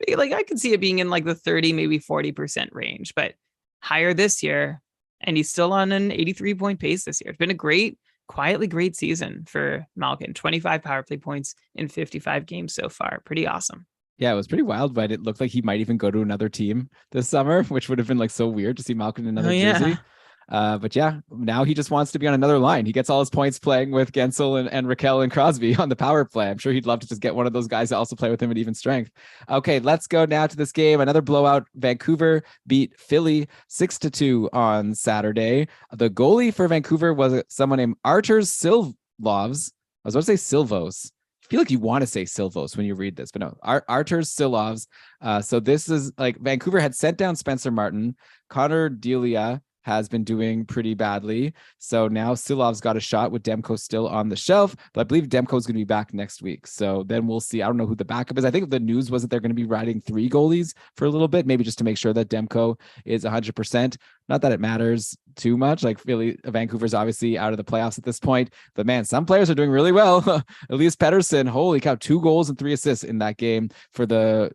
like, I could see it being in like the 30, maybe 40% range, but higher this year. And he's still on an 83-point pace this year. It's been a quietly great season for Malkin. 25 power play points in 55 games so far. Pretty awesome.
Yeah, it was pretty wild, but it looked like he might even go to another team this summer, which would have been like so weird to see Malkin in another jersey. But yeah, now he just wants to be on another line. He gets all his points playing with Gensel and Raquel and Crosby on the power play. I'm sure he'd love to just get one of those guys to also play with him at even strength. Okay, let's go now to this game. Another blowout. Vancouver beat Philly 6-2 on Saturday. The goalie for Vancouver was someone named Arturs Silovs. I was about to say Silvos. I feel like you want to say Silvos when you read this, but no, Arturs Silovs. So this is like Vancouver had sent down Spencer Martin. Connor Delia has been doing pretty badly. So now Silovs got a shot with Demko still on the shelf, but I believe Demko is going to be back next week. So then we'll see. I don't know who the backup is. I think the news was that they're going to be riding 3 goalies for a little bit, maybe just to make sure that Demko is 100%. Not that it matters too much. Like Vancouver's obviously out of the playoffs at this point, but man, some players are doing really well. Elias Pettersson, holy cow, 2 goals and 3 assists in that game for the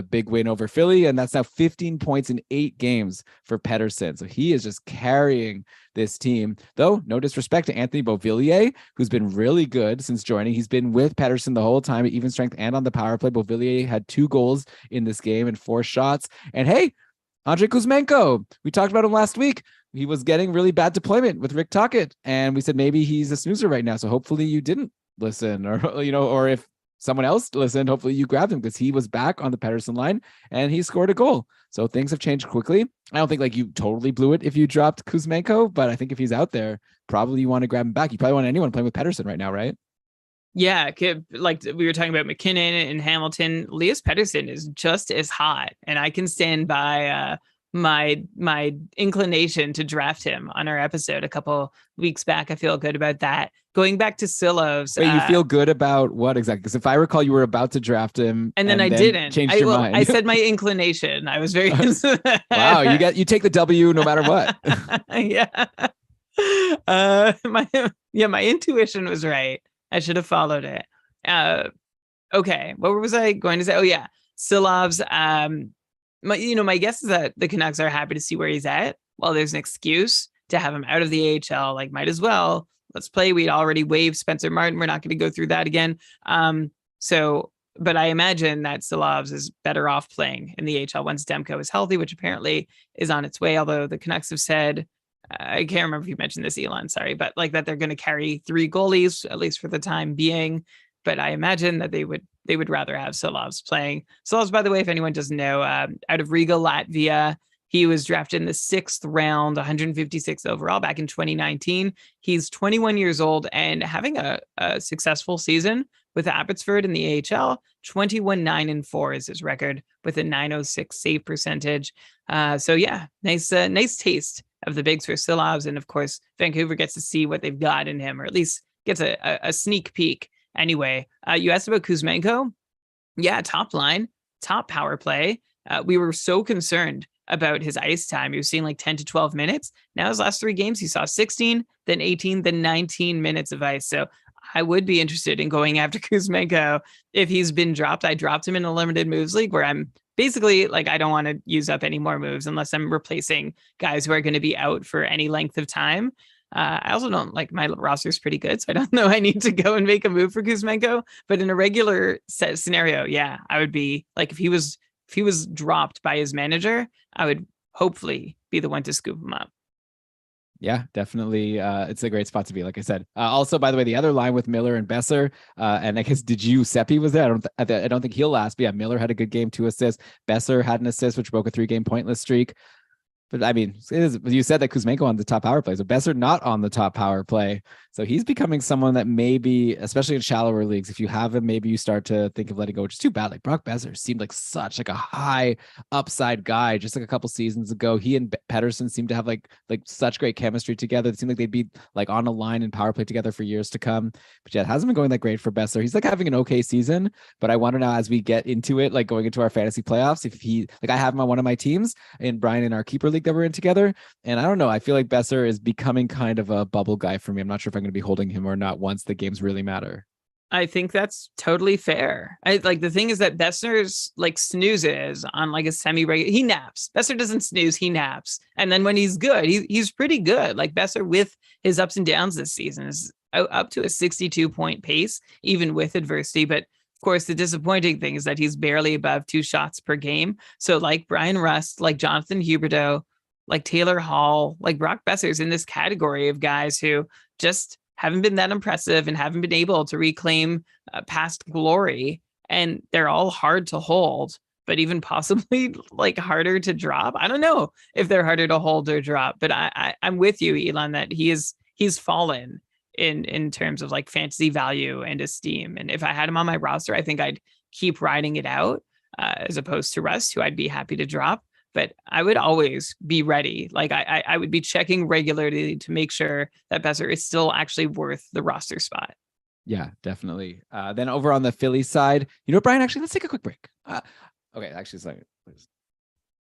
big win over Philly. And that's now 15 points in 8 games for Pettersson. So he is just carrying this team, though no disrespect to Anthony Beauvillier, who's been really good since joining. He's been with Pettersson the whole time at even strength and on the power play. Beauvillier had 2 goals in this game and 4 shots. And hey, Andrei Kuzmenko, we talked about him last week. He was getting really bad deployment with Rick Tocchet, and we said maybe he's a snoozer right now. So hopefully you didn't listen, or if someone else listened, hopefully you grabbed him because he was back on the Pettersson line and he scored a goal. So things have changed quickly. I don't think like you totally blew it if you dropped Kuzmenko, but I think if he's out there, probably you want to grab him back. You probably want anyone playing with Pettersson right now, right?
Yeah, like we were talking about McKinnon and Hamilton. Elias Pettersson is just as hot, and I can stand by my inclination to draft him on our episode a couple weeks back. I feel good about that. Going back to Silovs.
Wait, you feel good about what exactly? Because if I recall, you were about to draft him,
and then I didn't.
Changed your mind.
I said my inclination. I was very
wow. You take the W no matter what.
Yeah. My intuition was right. I should have followed it. Okay, what was I going to say? Oh yeah, Silovs. My guess is that the Canucks are happy to see where he's at. Well, there's an excuse to have him out of the AHL. Like, might as well. Let's play. We'd already waived Spencer Martin. We're not going to go through that again. But I imagine that Silovs is better off playing in the AHL once Demko is healthy, which apparently is on its way. Although the Canucks have said, I can't remember if you mentioned this, Elon, sorry, but like that they're going to carry 3 goalies, at least for the time being. But I imagine that they would rather have Silovs playing. Silovs, by the way, if anyone doesn't know, out of Riga, Latvia, He was drafted in the 6th round, 156 overall back in 2019. He's 21 years old and having a successful season with Abbotsford in the AHL. 21-9-4 is his record with a 906 save percentage. So yeah, nice taste of the bigs for Silovs. And of course, Vancouver gets to see what they've got in him, or at least gets a sneak peek. Anyway, you asked about Kuzmenko. Yeah, top line, top power play. We were so concerned about his ice time. He was seeing like 10 to 12 minutes. Now his last 3 games, he saw 16, then 18, then 19 minutes of ice. So I would be interested in going after Kuzmenko if he's been dropped. I dropped him in a limited moves league where I'm basically like, I don't want to use up any more moves unless I'm replacing guys who are going to be out for any length of time. I also don't like, my roster's pretty good, so I don't know I need to go and make a move for Kuzmenko. But in a regular set scenario, yeah, I would be like, if he was dropped by his manager, I would hopefully be the one to scoop him up.
Yeah, definitely. It's a great spot to be, like I said. Also, by the way, the other line with Miller and Besser, and I guess Seppi was there. I don't think he'll last. But yeah, Miller had a good game, 2 assists. Besser had an assist, which broke a 3-game pointless streak. But I mean, you said that Kuzmenko on the top power play, so Besser not on the top power play. So he's becoming someone that maybe, especially in shallower leagues, if you have him, maybe you start to think of letting go, which is too bad. Like Brock Besser seemed like such like a high upside guy just like a couple seasons ago. He and Pedersen seemed to have like such great chemistry together. It seemed like they'd be like on a line in power play together for years to come. But yeah, it hasn't been going that great for Besser. He's like having an okay season, but I wonder now as we get into it, like going into our fantasy playoffs, if he, like I have him on one of my teams and Brian in our keeper league that we're in together. And I don't know, I feel like Besser is becoming kind of a bubble guy for me. I'm not sure if I'm going to be holding him or not once the games really matter.
I think that's totally fair. Like the thing is that Besser's like snoozes on like a semi-regular. He naps. Besser doesn't snooze. He naps. And then when he's good, he's pretty good. Like Besser with his ups and downs this season is up to a 62-point pace, even with adversity. But of course, the disappointing thing is that he's barely above 2 shots per game. So like Brian Rust, like Jonathan Huberdeau, like Taylor Hall, like Brock Besser's in this category of guys who just haven't been that impressive and haven't been able to reclaim past glory. And they're all hard to hold, but even possibly like harder to drop. I don't know if they're harder to hold or drop, but I'm with you, Elon, that he's fallen in terms of like fantasy value and esteem. And if I had him on my roster, I think I'd keep riding it out as opposed to Rust, who I'd be happy to drop. But I would always be ready. Like I would be checking regularly to make sure that Besser is still actually worth the roster spot.
Yeah, definitely. Then over on the Philly side, you know, Brian, actually, let's take a quick break. Okay, actually, it's like,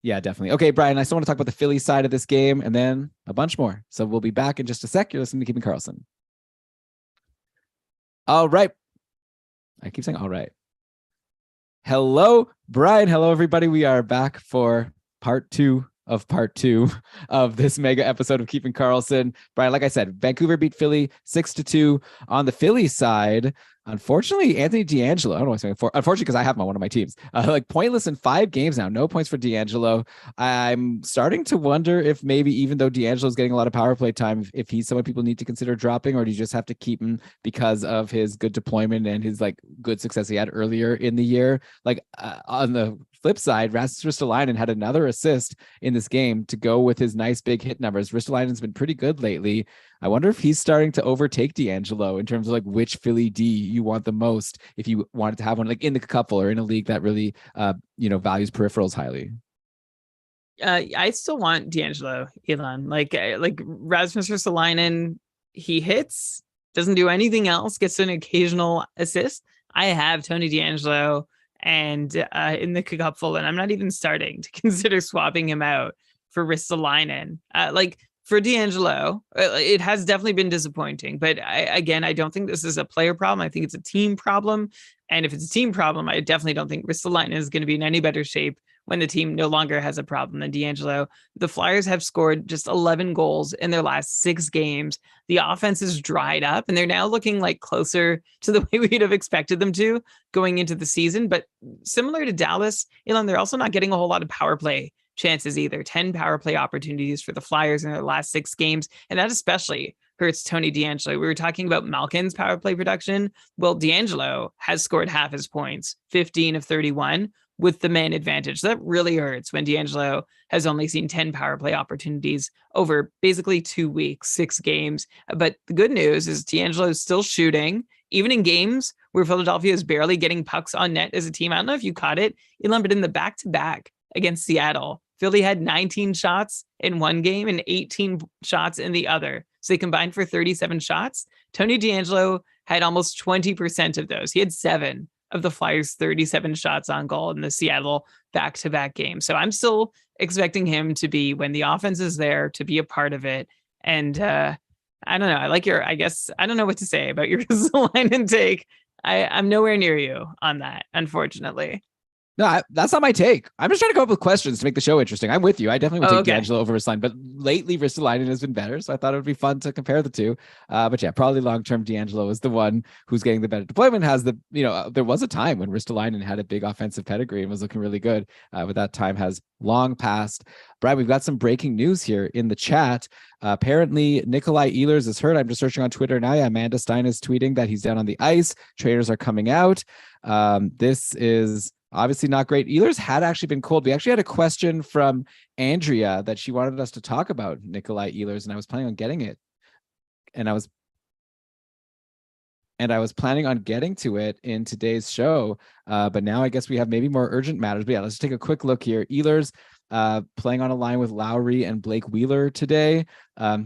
yeah, definitely. Okay, Brian, I still want to talk about the Philly side of this game and then a bunch more. So we'll be back in just a sec. You're listening to Keeping Karlsson. All right. I keep saying all right. Hello, Brian. Hello, everybody. We are back for part two of this mega episode of Keeping Karlsson. Brian, like I said, Vancouver beat Philly 6-2. On the Philly side, unfortunately, Anthony DeAngelo, I don't know what's saying for, unfortunately, because I have him on one of my teams, like pointless in 5 games now, no points for DeAngelo. I'm starting to wonder if maybe even though DeAngelo is getting a lot of power play time, if he's someone people need to consider dropping, or do you just have to keep him because of his good deployment and his like good success he had earlier in the year? Like on the flip side, Rasmus Ristolainen had another assist in this game to go with his nice big hit numbers. Ristolainen's been pretty good lately. I wonder if he's starting to overtake DeAngelo in terms of like which Philly D you want the most if you wanted to have one like in the couple or in a league that really values peripherals highly.
I still want DeAngelo, Elon. Like Rasmus Ristolainen, he hits, doesn't do anything else, gets an occasional assist. I have Tony DeAngelo and in the cupful, and I'm not even starting to consider swapping him out for Ristolainen. Like for DeAngelo, it has definitely been disappointing, but I don't think this is a player problem. I think it's a team problem. And if it's a team problem, I definitely don't think Ristolainen is going to be in any better shape when the team no longer has a problem than DeAngelo. The Flyers have scored just 11 goals in their last 6 games. The offense is dried up, and they're now looking like closer to the way we'd have expected them to going into the season. But similar to Dallas, Elon, they're also not getting a whole lot of power play chances either. 10 power play opportunities for the Flyers in their last 6 games, and that especially hurts Tony DeAngelo. We were talking about Malkin's power play production. Well, DeAngelo has scored half his points, 15 of 31, with the man advantage. So that really hurts when D'Angelo has only seen 10 power play opportunities over basically 2 weeks, 6 games. But the good news is D'Angelo is still shooting, even in games where Philadelphia is barely getting pucks on net as a team. I don't know if you caught it, Elon, but in the back-to-back against Seattle, Philly had 19 shots in one game and 18 shots in the other. So they combined for 37 shots. Tony D'Angelo had almost 20% of those. He had 7 of the Flyers' 37 shots on goal in the Seattle back-to-back game. So I'm still expecting him to be, when the offense is there, to be a part of it. And I don't know. I guess, I don't know what to say about your line and take. I'm nowhere near you on that, unfortunately.
No, that's not my take. I'm just trying to come up with questions to make the show interesting. I'm with you. I definitely would take
Okay.
D'Angelo over Ristolainen, but lately Ristolainen has been better, so I thought it would be fun to compare the two. But yeah, probably long-term D'Angelo is the one who's getting the better deployment. Has the, there was a time when Ristolainen had a big offensive pedigree and was looking really good, but that time has long passed. Brad, we've got some breaking news here in the chat. Apparently, Nikolai Ehlers is hurt. I'm just searching on Twitter now. Yeah, Amanda Stein is tweeting that he's down on the ice. Trainers are coming out. This is obviously not great. Ehlers had actually been cold. We actually had a question from Andrea that she wanted us to talk about Nikolai Ehlers, and I was planning on getting it. And I was planning on getting to it in today's show. But now I guess we have maybe more urgent matters. But yeah, let's take a quick look here. Ehlers playing on a line with Lowry and Blake Wheeler today.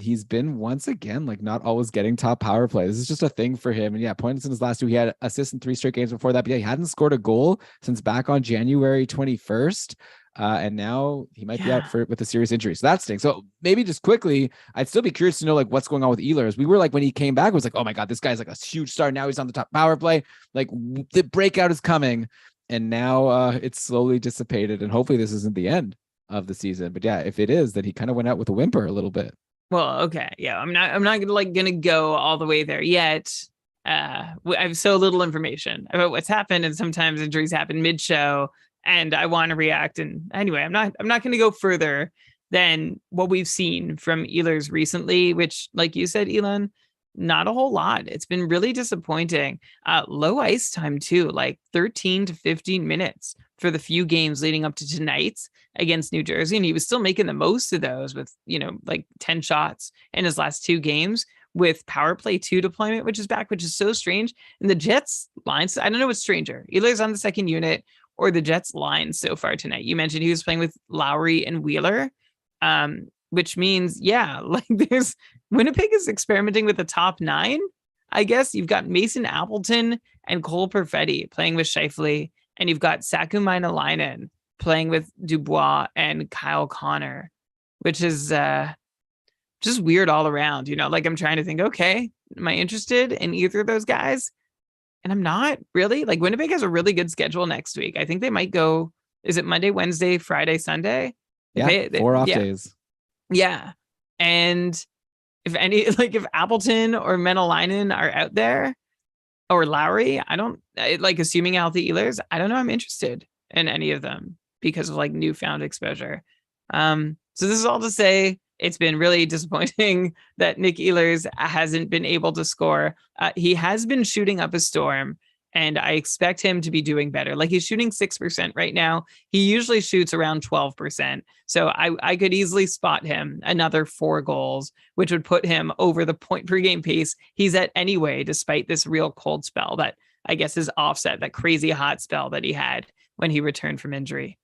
He's been once again not always getting top power play. This is just a thing for him. And yeah, points in his last 2. He had assists in 3 straight games before that. But yeah, he hadn't scored a goal since back on January 21st. And now he might be out with a serious injury. So that stinks. So maybe just quickly, I'd still be curious to know what's going on with Ehlers. We were when he came back, it was oh my God, this guy's a huge star. Now he's on the top power play. The breakout is coming. And now it's slowly dissipated. And hopefully this isn't the end of the season. But yeah, if it is, then he kind of went out with a whimper a little bit.
Well, okay. Yeah, I'm not gonna go all the way there yet. I have so little information about what's happened, and sometimes injuries happen mid-show, and I want to react. And anyway, I'm not going to go further than what we've seen from Ehlers recently, which, like you said, Elon, not a whole lot. It's been really disappointing. Low ice time too, 13 to 15 minutes for the few games leading up to tonight's against New Jersey. And he was still making the most of those with, 10 shots in his last 2 games with power play 2 deployment, which is back, which is so strange. And the Jets lines, I don't know what's stranger, Ehlers on the second unit or the Jets line so far tonight. You mentioned he was playing with Lowry and Wheeler, which means, there's Winnipeg is experimenting with the top 9. I guess you've got Mason Appleton and Cole Perfetti playing with Scheifele, and you've got Saku Maenalainen playing with Dubois and Kyle Connor, which is just weird all around. I'm trying to think, okay, am I interested in either of those guys? And I'm not really. Winnipeg has a really good schedule next week. I think they might go, is it Monday, Wednesday, Friday, Sunday?
Yeah, 4 off days.
Yeah. And if if Appleton or Menelainen are out there, or Lowry, I don't assuming healthy Ehlers, I don't know. I'm interested in any of them because of newfound exposure. So this is all to say, it's been really disappointing that Nick Ehlers hasn't been able to score. He has been shooting up a storm, and I expect him to be doing better. He's shooting 6% right now. He usually shoots around 12%. So I could easily spot him another 4 goals, which would put him over the point per game pace he's at anyway, despite this real cold spell that I guess is offset that crazy hot spell that he had when he returned from injury.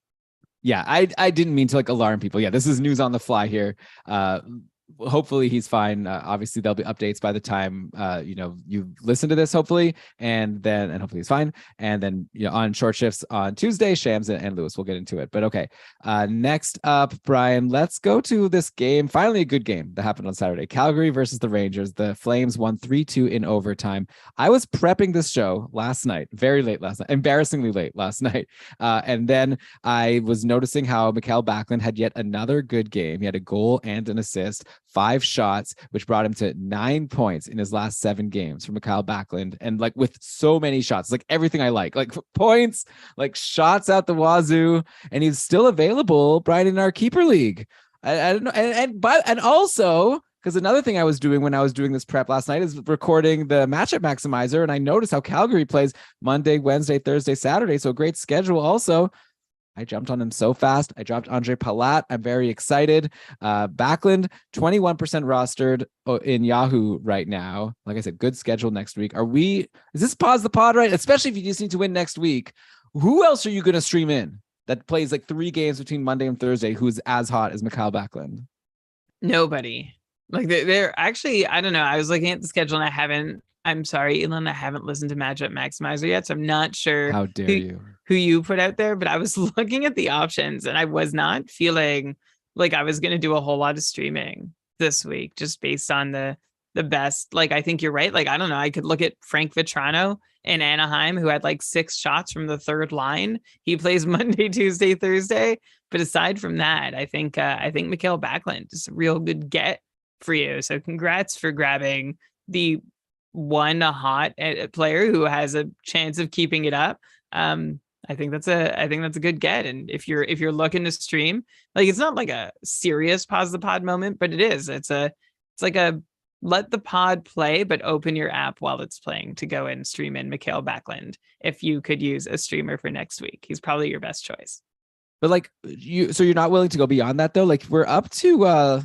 Yeah, I didn't mean to alarm people. Yeah, this is news on the fly here. Hopefully he's fine. Obviously there'll be updates by the time you listen to this, hopefully, and hopefully he's fine. And then on short shifts on Tuesday, Shams and Lewis will get into it. But okay, next up, Brian, let's go to this game. Finally, a good game that happened on Saturday. Calgary versus the Rangers. The Flames won 3-2 in overtime. I was prepping this show last night, very late last night, embarrassingly late last night, and then I was noticing how Mikael Backlund had yet another good game. He had a goal and an assist, 5 shots, which brought him to 9 points in his last 7 games for Mikael Backlund. And with so many shots, everything I like points, shots out the wazoo, and he's still available, Brian, in our keeper league. I don't know. And also, because another thing I was doing when I was doing this prep last night is recording the matchup maximizer. And I noticed how Calgary plays Monday, Wednesday, Thursday, Saturday. So great schedule also. I jumped on him so fast. I dropped Andre Palat. I'm very excited. Backlund, 21% rostered in Yahoo right now. Like I said, good schedule next week. Is this pause the pod, right? Especially if you just need to win next week. Who else are you going to stream in that plays like 3 games between Monday and Thursday who's as hot as Mikhail Backlund?
Nobody. Like they're actually, I don't know. I was looking at the schedule and I'm sorry, Elon, I haven't listened to Matchup Maximizer yet, so I'm not sure
How dare you?
who you put out there, but I was looking at the options and I was not feeling like I was going to do a whole lot of streaming this week just based on the best. Like, I think you're right. Like, I don't know. I could look at Frank Vitrano in Anaheim, who had like 6 shots from the third line. He plays Monday, Tuesday, Thursday. But aside from that, I think Mikhail Backlund is a real good get for you. So congrats for grabbing the one hot player who has a chance of keeping it up. I think that's a good get. And if you're looking to stream, like, it's not like a serious pause the pod moment, but it is. It's like a let the pod play, but open your app while it's playing to go and stream in Mikhail Backlund. If you could use a streamer for next week, he's probably your best choice.
But like so you're not willing to go beyond that though? Like, we're up to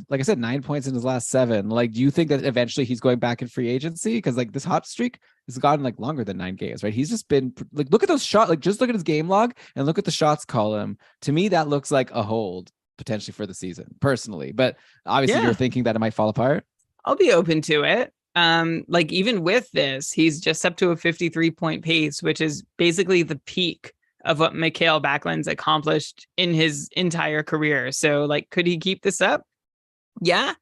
like I said, 9 points in his last 7. Like, do you think that eventually he's going back in free agency? Because like this hot streak has gotten like longer than 9 games, right? He's just been like, look at those shots, like just look at his game log and look at the shots column. To me, that looks like a hold potentially for the season, personally. But obviously you're thinking that it might fall apart.
I'll be open to it. Like, even with this, he's just up to a 53-point pace, which is basically the peak of what Mikhail Backlund's accomplished in his entire career. So, like, could he keep this up? Yeah,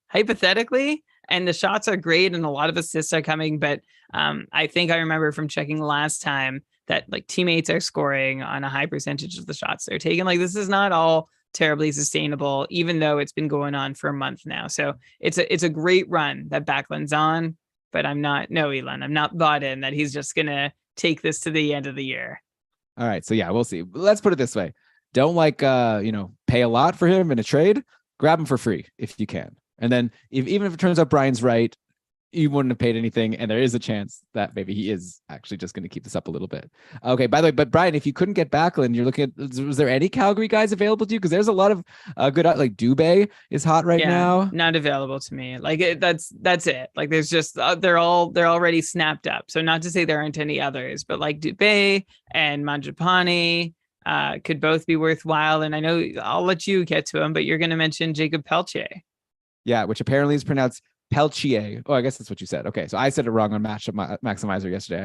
hypothetically. And the shots are great and a lot of assists are coming. But I think I remember from checking last time that like teammates are scoring on a high percentage of the shots they're taking. Like, this is not all terribly sustainable, even though it's been going on for a month now. So it's a great run that Backlund's on. But I'm not bought in that he's just going to take this to the end of the year.
All right. So yeah, we'll see. Let's put it this way. Don't pay a lot for him in a trade. Grab him for free if you can. And then even if it turns out Brian's right, you wouldn't have paid anything. And there is a chance that maybe he is actually just going to keep this up a little bit. Okay. By the way, but Brian, if you couldn't get Backlund, you're looking at, was there any Calgary guys available to you? Because there's a lot of good, like Dubé is hot right now.
Not available to me. Like, that's it. Like, there's just, they're already snapped up. So not to say there aren't any others, but like Dubé and Mangiapane could both be worthwhile. And I know I'll let you get to them, but you're going to mention Jacob Pelche.
Yeah, which apparently is pronounced Pelchier. Oh, I guess that's what you said. Okay, so I said it wrong on Matchup Maximizer yesterday.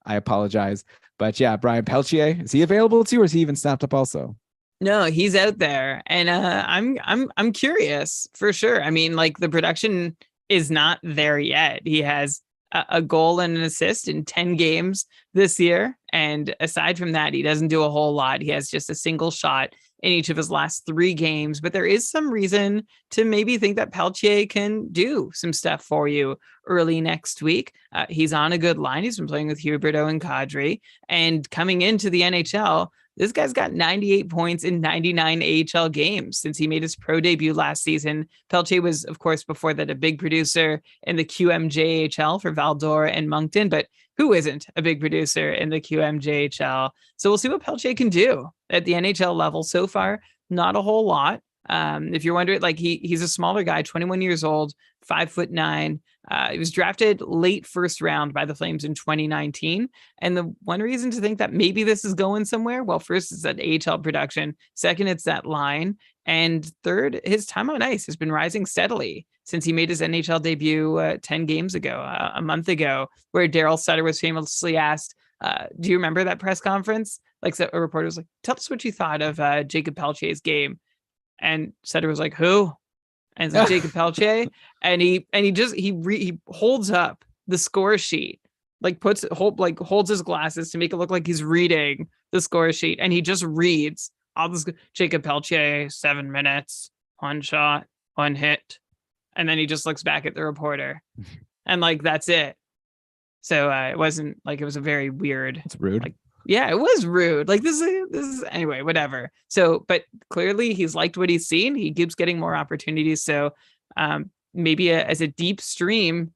I apologize. But yeah, Brian Pelchier, is he available too, or is he even snapped up also?
No, he's out there, and I'm curious for sure. I mean, like, the production is not there yet. He has a goal and an assist in 10 games this year, and aside from that, he doesn't do a whole lot. He has just a single shot in each of his last 3 games, but there is some reason to maybe think that Peltier can do some stuff for you early next week. He's on a good line. He's been playing with Huberdeau and Kadri, and coming into the NHL, this guy's got 98 points in 99 AHL games since he made his pro debut last season. Peltier was, of course, before that, a big producer in the QMJHL for Val-d'Or and Moncton, but who isn't a big producer in the QMJHL? So we'll see what Peltier can do at the NHL level. So far, not a whole lot. If you're wondering, like, he's a smaller guy, 21 years old, 5'9". He was drafted late first round by the Flames in 2019. And the one reason to think that maybe this is going somewhere, well, first, it's that AHL production. Second, it's that line. And third, his time on ice has been rising steadily since he made his NHL debut 10 games ago, a month ago, where Daryl Sutter was famously asked, do you remember that press conference? Like, so a reporter was like, tell us what you thought of Jacob Peltier's game. And Sutter was like, who? And it's like, Jacob Peltier. And he holds up the score sheet, like holds his glasses to make it look like he's reading the score sheet. And he just reads all this. Jacob Peltier, 7 minutes, 1 shot, 1 hit. And then he just looks back at the reporter and like, that's it. So it wasn't like, it was a very weird.
It's rude.
Like, yeah, it was rude. Like, this is anyway, whatever. So, but clearly he's liked what he's seen. He keeps getting more opportunities. So maybe as a deep stream,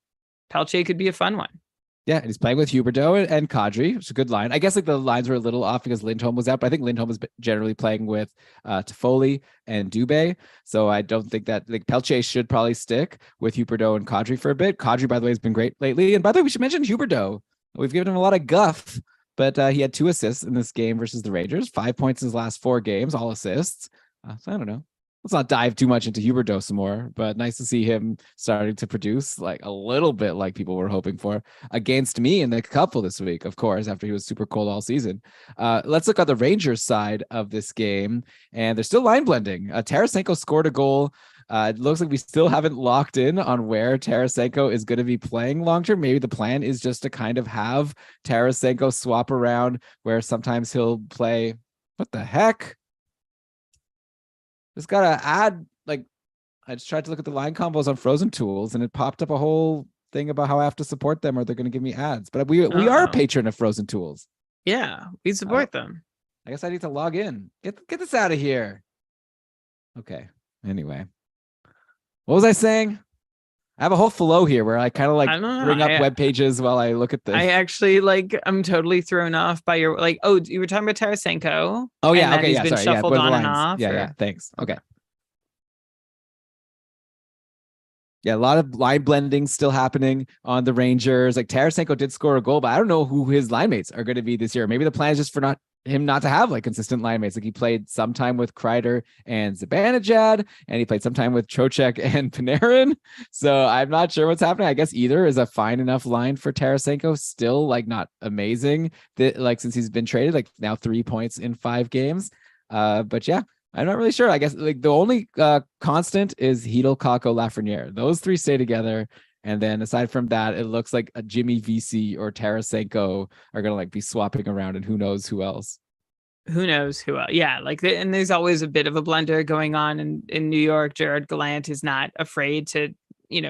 Pelche could be a fun one.
Yeah, and he's playing with Huberdeau and Kadri. It's a good line. I guess like the lines were a little off because Lindholm was out, but I think Lindholm is generally playing with Toffoli and Dubé. So I don't think that like Pelche should probably stick with Huberdeau and Kadri for a bit. Kadri, by the way, has been great lately. And by the way, we should mention Huberdeau. We've given him a lot of guff, but he had 2 assists in this game versus the Rangers, 5 points in his last 4 games, all assists. So I don't know. Let's not dive too much into Huberdeau some more, but nice to see him starting to produce like a little bit like people were hoping for against me in the couple this week, of course, after he was super cold all season. Let's look at the Rangers side of this game, and they're still line blending. Tarasenko scored a goal. It looks like we still haven't locked in on where Tarasenko is going to be playing long term. Maybe the plan is just to kind of have Tarasenko swap around where sometimes he'll play. What the heck? Just gotta add, like, I just tried to look at the line combos on Frozen Tools and it popped up a whole thing about how I have to support them or they're going to give me ads. But we are a patron of Frozen Tools.
Yeah, we support them.
I guess I need to log in. Get this out of here. Okay. Anyway, what was I saying? I have a whole flow here where I kind of like bring up web pages while I look at this.
I actually I'm totally thrown off by your you were talking about Tarasenko.
Oh yeah, okay,
yeah, sorry, shuffled on and off.
Yeah, thanks. Okay. Yeah, a lot of line blending still happening on the Rangers. Like Tarasenko did score a goal, but I don't know who his line mates are going to be this year. Maybe the plan is just for him not to have like consistent line mates. Like he played some time with Kreider and Zibanejad, and he played some time with Trocheck and Panarin. So I'm not sure what's happening. I guess either is a fine enough line for Tarasenko. Still like not amazing that like since he's been traded, like now 3 points in 5 games. But yeah, I'm not really sure. I guess like the only constant is Hedel, Kakko, Lafreniere. Those 3 stay together. And then aside from that, it looks like a Jimmy VC or Tarasenko are going to like be swapping around and who knows who else.
Who knows who else? Yeah, and there's always a bit of a blender going on in New York. Gerard Gallant is not afraid to,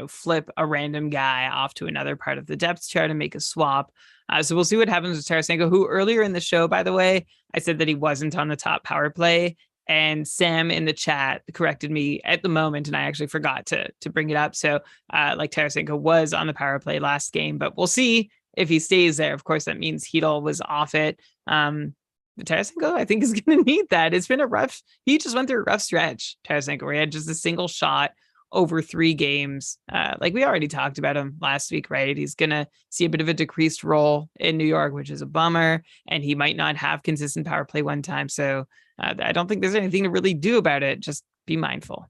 flip a random guy off to another part of the depth chart and make a swap. So we'll see what happens with Tarasenko, who earlier in the show, by the way, I said that he wasn't on the top power play. And Sam in the chat corrected me at the moment, and I actually forgot to bring it up. So Tarasenko was on the power play last game, but we'll see if he stays there. Of course, that means Hedel was off it. Tarasenko, I think, is going to need that. It's been he just went through a rough stretch, Tarasenko, where he had just a single shot over 3 games. We already talked about him last week, right? He's going to see a bit of a decreased role in New York, which is a bummer, and he might not have consistent power play one time. So I don't think there's anything to really do about it. Just be mindful.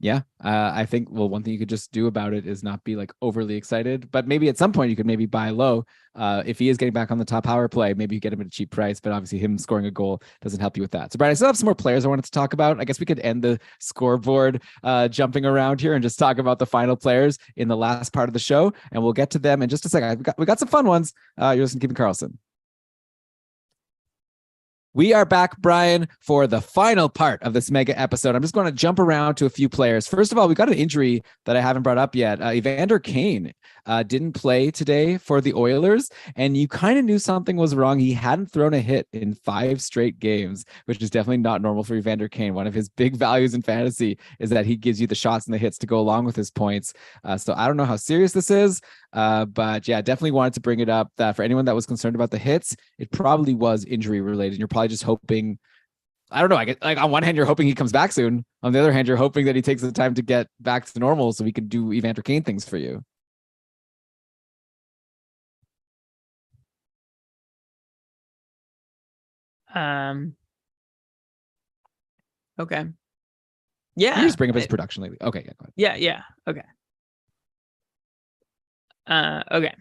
Yeah, I think, one thing you could just do about it is not be like overly excited, but maybe at some point you could maybe buy low. If he is getting back on the top power play, maybe you get him at a cheap price, but obviously him scoring a goal doesn't help you with that. So Brad, I still have some more players I wanted to talk about. I guess we could end the scoreboard jumping around here and just talk about the final players in the last part of the show. And we'll get to them in just a second. We got some fun ones. You're listening to Keeping Karlsson. We are back, Brian, for the final part of this mega episode. I'm just going to jump around to a few players. First of all, we got an injury that I haven't brought up yet. Evander Kane didn't play today for the Oilers, and you kind of knew something was wrong. He hadn't thrown a hit in 5 straight games, which is definitely not normal for Evander Kane. One of his big values in fantasy is that he gives you the shots and the hits to go along with his points. So I don't know how serious this is, but yeah, definitely wanted to bring it up that for anyone that was concerned about the hits, it probably was injury related. You're probably just hoping, I don't know, I get like on one hand, you're hoping he comes back soon. On the other hand, you're hoping that he takes the time to get back to normal so we can do Evander Kane things for you.
Okay. Yeah.
You just bring up his production lately. Okay. Yeah. Go ahead.
Yeah. Okay. Okay.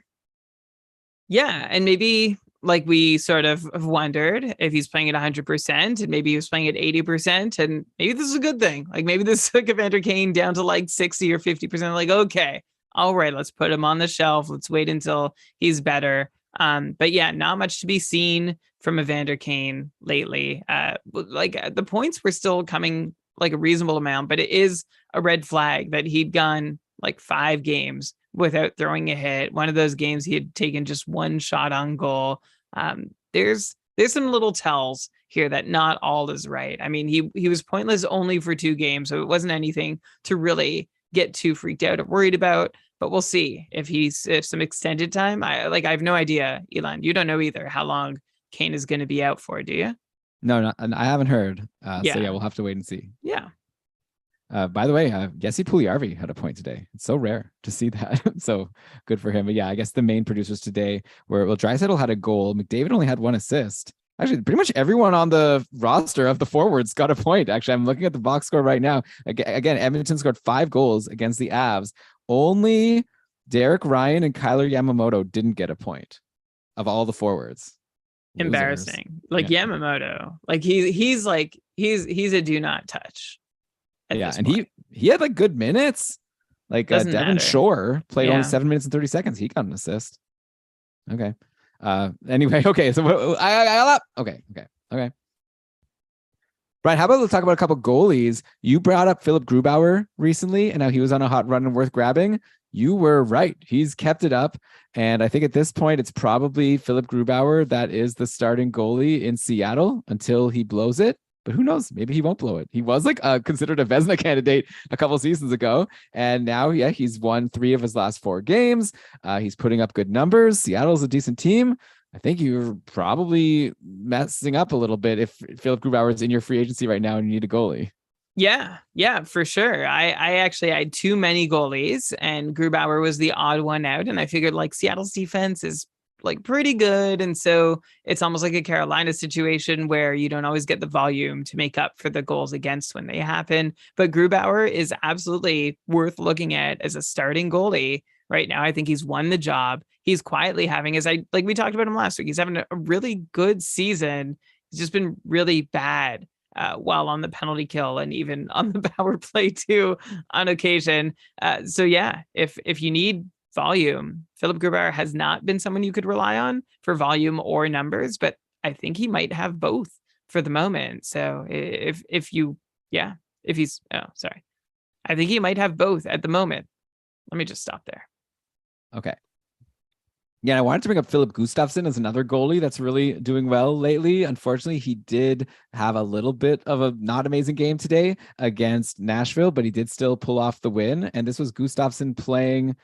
Yeah. And maybe we sort of have wondered if he's playing at 100% and maybe he was playing at 80%, and maybe this is a good thing. Maybe this took Evander Kane down to 60 or 50%. Okay, all right, let's put him on the shelf. Let's wait until he's better. But yeah, not much to be seen from Evander Kane lately. The points were still coming a reasonable amount, but it is a red flag that he'd gone 5 games without throwing a hit. One of those games he had taken just 1 shot on goal. There's some little tells here that not all is right. I mean, he was pointless only for 2 games, so it wasn't anything to really get too freaked out or worried about. but we'll see if some extended time. I have no idea, Elon. You don't know either how long Kane is going to be out for, do you?
No, I haven't heard. So
Yeah.
we'll have to wait and see.
Yeah.
By the way, Jesse Pugliarvi had a point today. It's so rare to see that. So good for him. But yeah, I guess the main producers today were, well, Draisaitl had a goal. McDavid only had 1 assist. Actually, pretty much everyone on the roster of the forwards got a point. Actually, I'm looking at the box score right now. Again, Edmonton scored 5 goals against the Avs. Only Derek Ryan and Kyler Yamamoto didn't get a point of all the forwards. Losers.
Embarrassing. Like Yamamoto. Like he's a do not touch.
Yeah, and he had like good minutes. Like Devin Shore played only 7 minutes and 30 seconds. He got an assist. Okay. Anyway, okay. So okay. Brian, how about let's talk about a couple goalies? You brought up Philip Grubauer recently, and now he was on a hot run and worth grabbing. You were right. He's kept it up. And I think at this point, it's probably Philip Grubauer that is the starting goalie in Seattle until he blows it. But who knows? Maybe he won't blow it. He was like considered a Vezina candidate a couple seasons ago. And now, he's won 3 of his last 4 games. He's putting up good numbers. Seattle's a decent team. I think you're probably messing up a little bit if Philip Grubauer is in your free agency right now and you need a goalie.
Yeah, for sure. I actually had too many goalies and Grubauer was the odd one out. And I figured like Seattle's defense is like pretty good. And so it's almost like a Carolina situation where you don't always get the volume to make up for the goals against when they happen. But Grubauer is absolutely worth looking at as a starting goalie right now. I think he's won the job. He's quietly having, we talked about him last week, he's having a really good season. He's just been really bad while on the penalty kill and even on the power play too on occasion. So yeah, if you need volume, Philip Grubauer has not been someone you could rely on for volume or numbers, but I think he might have both for the moment. So I think he might have both at the moment. Let me just stop there.
Okay. Yeah, I wanted to bring up Philip Gustafsson as another goalie that's really doing well lately. Unfortunately, he did have a little bit of a not amazing game today against Nashville, but he did still pull off the win. And this was Gustafsson playing.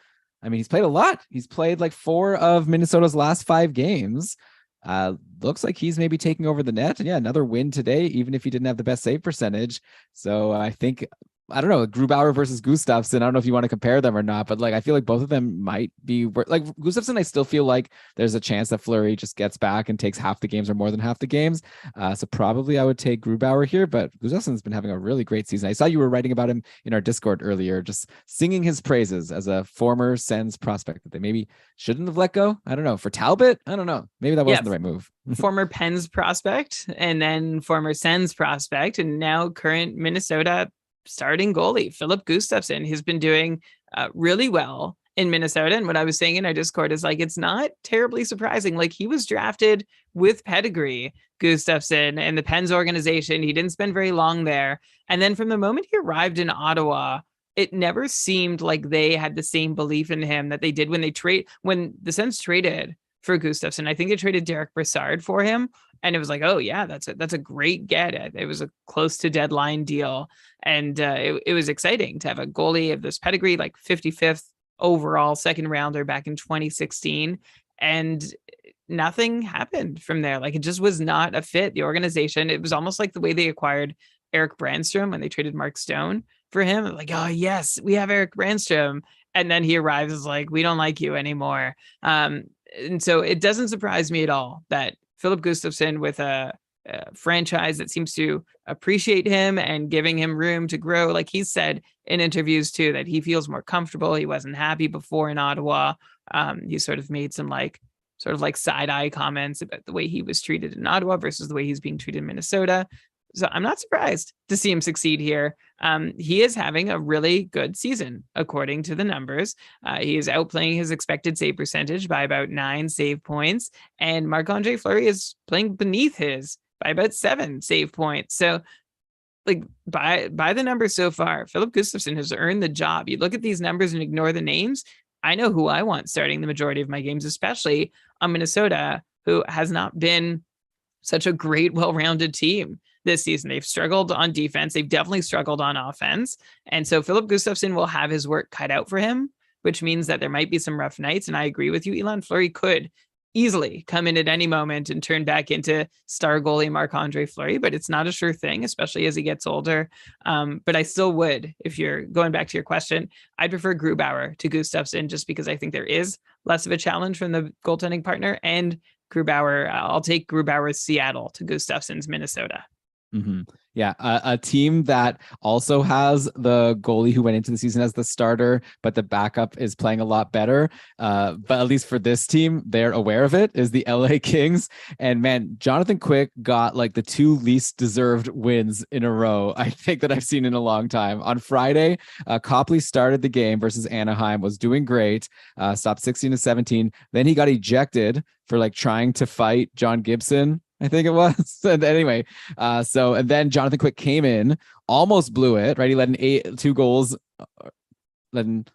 I mean, he's played a lot. He's played like 4 of Minnesota's last 5 games. Looks like he's maybe taking over the net. And yeah, another win today, even if he didn't have the best save percentage. So I think, I don't know, Grubauer versus Gustafsson. I don't know if you want to compare them or not, but like I feel like both of them might be like Gustafsson. I still feel like there's a chance that Fleury just gets back and takes half the games or more than half the games. So probably I would take Grubauer here, but Gustafsson's been having a really great season. I saw you were writing about him in our Discord earlier, just singing his praises as a former Sens prospect that they maybe shouldn't have let go. I don't know. For Talbot, I don't know. Maybe that wasn't the right move.
Former Pens prospect and then former Sens prospect and now current Minnesota starting goalie Philip Gustafsson has been doing really well in Minnesota. And what I was saying in our Discord is like, it's not terribly surprising. Like he was drafted with pedigree, Gustafsson, and the Pens organization. He didn't spend very long there. And then from the moment he arrived in Ottawa, it never seemed like they had the same belief in him that they did when the Sens traded for Gustafsson. I think they traded Derek Brassard for him. And it was like, oh yeah, that's a great get. It was a close to deadline deal. And it was exciting to have a goalie of this pedigree, like 55th overall second rounder back in 2016. And nothing happened from there. Like it just was not a fit. The organization, it was almost like the way they acquired Eric Brandstrom when they traded Mark Stone for him. Like, oh yes, we have Eric Brandstrom. And then he arrives as like, we don't like you anymore. And so it doesn't surprise me at all that Philip Gustafsson, with a franchise that seems to appreciate him and giving him room to grow. Like he said in interviews too, that he feels more comfortable. He wasn't happy before in Ottawa. He sort of made some side eye comments about the way he was treated in Ottawa versus the way he's being treated in Minnesota. So I'm not surprised to see him succeed here. He is having a really good season, according to the numbers. He is outplaying his expected save percentage by about 9 save points, and Marc-Andre Fleury is playing beneath his by about 7 save points. So, like by the numbers so far, Philip Gustafsson has earned the job. You look at these numbers and ignore the names. I know who I want starting the majority of my games, especially on Minnesota, who has not been such a great, well-rounded team this season. They've struggled on defense. They've definitely struggled on offense. And so Philip Gustafsson will have his work cut out for him which means that there might be some rough nights. And I agree with you, Elon Fleury could easily come in at any moment and turn back into star goalie Marc-Andre Fleury, but it's not a sure thing, especially as he gets older. But I still would, if you're going back to your question, I'd prefer Grubauer to Gustafsson, just because I think there is less of a challenge from the goaltending partner. And Grubauer, I'll take Grubauer's Seattle to Gustafsson's Minnesota.
Mm-hmm. Yeah, a team that also has the goalie who went into the season as the starter, but the backup is playing a lot better. But at least for this team, they're aware of it, is the LA Kings. And man, Jonathan Quick got like the 2 least deserved wins in a row, I think, that I've seen in a long time. On Friday, Copley started the game versus Anaheim, was doing great, stopped 16-17. Then he got ejected for like trying to fight John Gibson, I think it was. And anyway, and then Jonathan Quick came in, almost blew it, right? He led in 2 goals, led in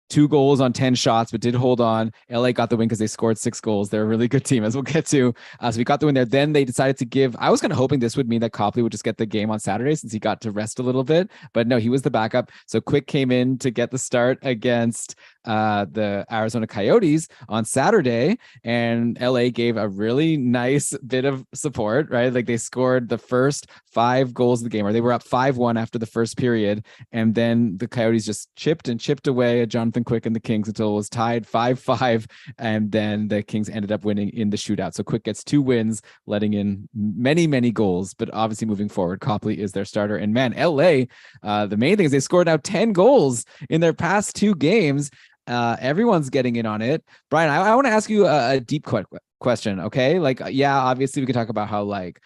2 goals on 10 shots, but did hold on. LA got the win because they scored 6 goals. They're a really good team, as we'll get to. So we got the win there. Then they decided to give, I was kind of hoping this would mean that Copley would just get the game on Saturday since he got to rest a little bit, but no, he was the backup. So Quick came in to get the start against the Arizona Coyotes on Saturday, and LA gave a really nice bit of support, right? Like they scored the first 5 goals of the game, or they were up 5-1 after the first period. And then the Coyotes just chipped away at Jonathan Quick and the Kings until it was tied 5-5. And then the Kings ended up winning in the shootout. So Quick gets 2 wins, letting in many, many goals, but obviously moving forward, Copley is their starter. And man, LA, the main thing is they scored now 10 goals in their past 2 games. Everyone's getting in on it. Brian, I want to ask you a deep question. Okay. Like, yeah, obviously we could talk about how like,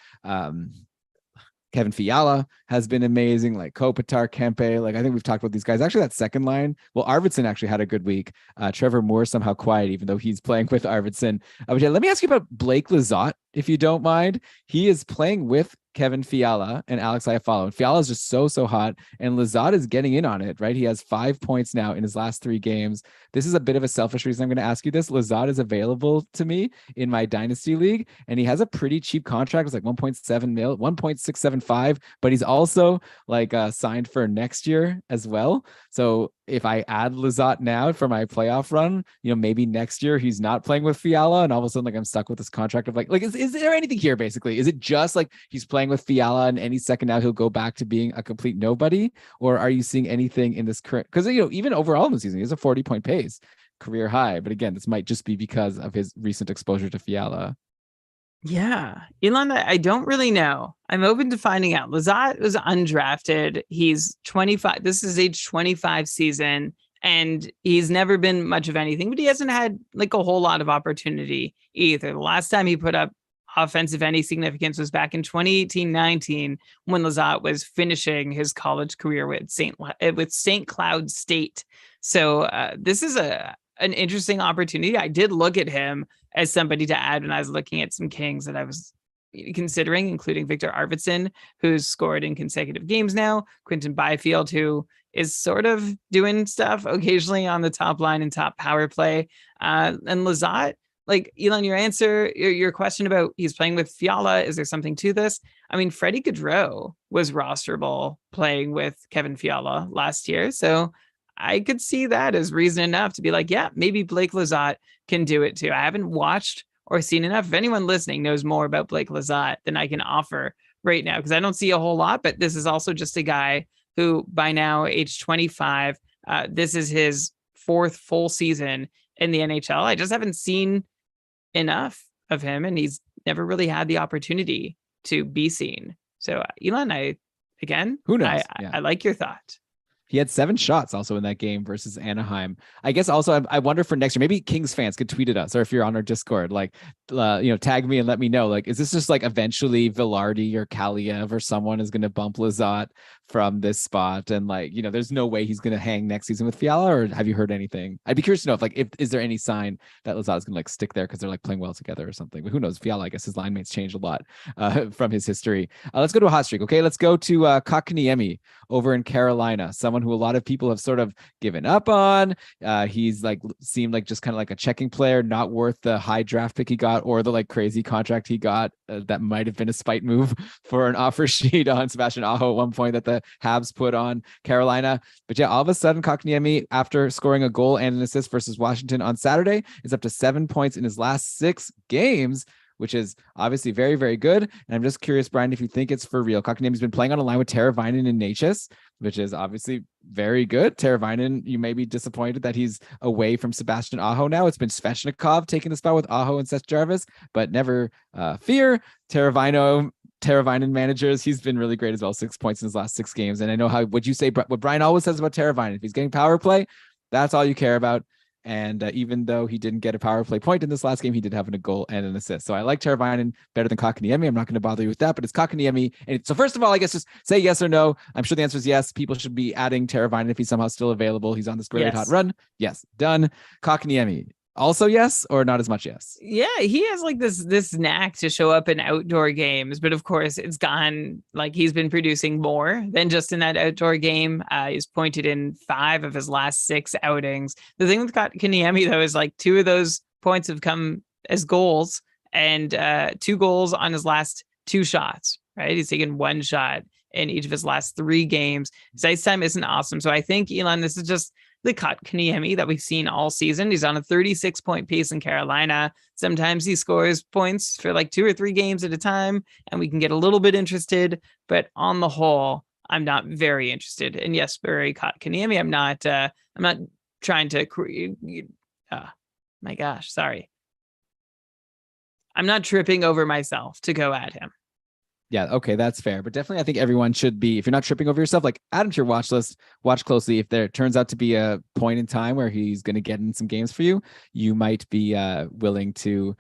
Kevin Fiala has been amazing, like Kopitar, Kempe. Like, I think we've talked about these guys. Actually, that second line, well, Arvidsson actually had a good week. Trevor Moore somehow quiet, even though he's playing with Arvidsson. But yeah, let me ask you about Blake Lizotte, if you don't mind. He is playing with Kevin Fiala and Alex Iafallo. And Fiala is just so hot, and Lizotte is getting in on it, right? He has 5 points now in his last 3 games. This is a bit of a selfish reason I'm going to ask you this. Lizotte is available to me in my dynasty league, and he has a pretty cheap contract. It's like 1.7 mil, 1.675, but he's also like signed for next year as well. So if I add Lizotte now for my playoff run, maybe next year he's not playing with Fiala, and all of a sudden, like, I'm stuck with this contract of like is there anything here basically? Is it just like he's playing with Fiala and any second now he'll go back to being a complete nobody? Or are you seeing anything in this current, because even overall in the season, he has a 40-point pace, career high. But again, this might just be because of his recent exposure to Fiala.
Yeah, Elon, I don't really know. I'm open to finding out. Lizotte was undrafted. He's 25. This is age 25 season, and he's never been much of anything, but he hasn't had like a whole lot of opportunity either. The last time he put up offensive any significance was back in 2018-19 when Lizotte was finishing his college career with St. Cloud State. So this is an interesting opportunity. I did look at him as somebody to add when I was looking at some Kings that I was considering, including Victor Arvidsson, who's scored in consecutive games now, Quinton Byfield, who is sort of doing stuff occasionally on the top line and top power play, and Lizotte. Like, Elon, your question about he's playing with Fiala, is there something to this? I mean, Freddie Gaudreau was rosterable playing with Kevin Fiala last year, so I could see that as reason enough to be like, yeah, maybe Blake Lizotte can do it too. I haven't watched or seen enough. If anyone listening knows more about Blake Lizotte than I can offer right now, because I don't see a whole lot, but this is also just a guy who by now, age 25, this is his 4th full season in the NHL. I just haven't seen enough of him, and he's never really had the opportunity to be seen. So Elon,
Who knows?
I like your thought.
He had 7 shots also in that game versus Anaheim. I guess also I wonder for next year, maybe Kings fans could tweet at us, or if you're on our Discord, like, tag me and let me know. Like, is this just like eventually Velarde or Kaliev or someone is going to bump Lizotte from this spot? And like, there's no way he's going to hang next season with Fiala, or have you heard anything? I'd be curious to know if is there any sign that Lizotte is going to like stick there because they're like playing well together or something. But who knows? Fiala, I guess his line mates changed a lot from his history. Let's go to a hot streak. Okay, let's go to Kotkaniemi over in Carolina, someone who a lot of people have sort of given up on. He's like seemed like just kind of like a checking player, not worth the high draft pick he got or the like crazy contract he got. That might have been a spite move for an offer sheet on Sebastian Aho at one point that the the Habs put on Carolina. But yeah, all of a sudden, Kotkaniemi, after scoring a goal and an assist versus Washington on Saturday, is up to 7 points in his last 6 games, which is obviously very, very good. And I'm just curious, Brian, if you think it's for real. Kotkaniemi's been playing on a line with Teravainen and Natchez, which is obviously very good. Teravainen, you may be disappointed that he's away from Sebastian Aho now. It's been Svechnikov taking the spot with Aho and Seth Jarvis, but never fear. Teravainen managers, he's been really great as well. 6 points in his last 6 games. And I know what you say, what Brian always says about Teravainen. If he's getting power play, that's all you care about. And even though he didn't get a power play point in this last game, he did have a goal and an assist. So I like Teravainen better than Kotkaniemi. I'm not going to bother you with that, but it's Kotkaniemi. And so first of all, I guess just say yes or no. I'm sure the answer is yes. People should be adding Teravainen if he's somehow still available. He's on this great hot run. Yes, done. Kotkaniemi. Also yes, or not as much yes?
Yeah, he has like this knack to show up in outdoor games, but of course it's gone, like he's been producing more than just in that outdoor game. He's pointed in 5 of his last 6 outings. The thing with Kotkaniemi though is like 2 of those points have come as goals, and 2 goals on his last 2 shots, right? He's taken 1 shot in each of his last 3 games. His ice time isn't awesome. So I think, Elon, this is just the Kotkaniemi that we've seen all season. He's on a 36-point pace in Carolina. Sometimes he scores points for like 2 or 3 games at a time, and we can get a little bit interested. But on the whole, I'm not very interested. And yes, Barry Kotkaniemi, I'm not trying to create. My gosh, sorry. I'm not tripping over myself to go at him.
Yeah, okay, that's fair. But definitely, I think everyone should be, if you're not tripping over yourself, like add him to your watch list, watch closely. If there turns out to be a point in time where he's going to get in some games for you, you might be willing to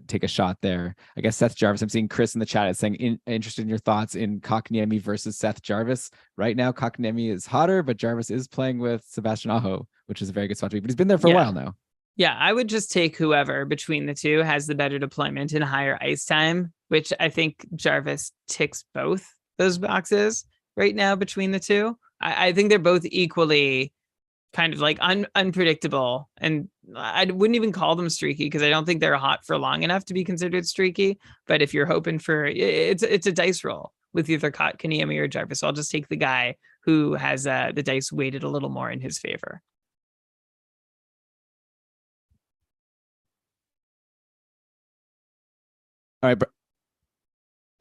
take a shot there. I guess Seth Jarvis, I'm seeing Chris in the chat is saying, interested in your thoughts in Kotkaniemi versus Seth Jarvis. Right now, Kotkaniemi is hotter, but Jarvis is playing with Sebastian Aho, which is a very good spot to be. But he's been there for a while now.
Yeah, I would just take whoever between the two has the better deployment and higher ice time, which I think Jarvis ticks both those boxes right now between the two. I think they're both equally kind of like unpredictable. And I wouldn't even call them streaky because I don't think they're hot for long enough to be considered streaky. But if you're hoping for it's a dice roll with either Kotkaniemi or Jarvis. So I'll just take the guy who has the dice weighted a little more in his favor.
All right,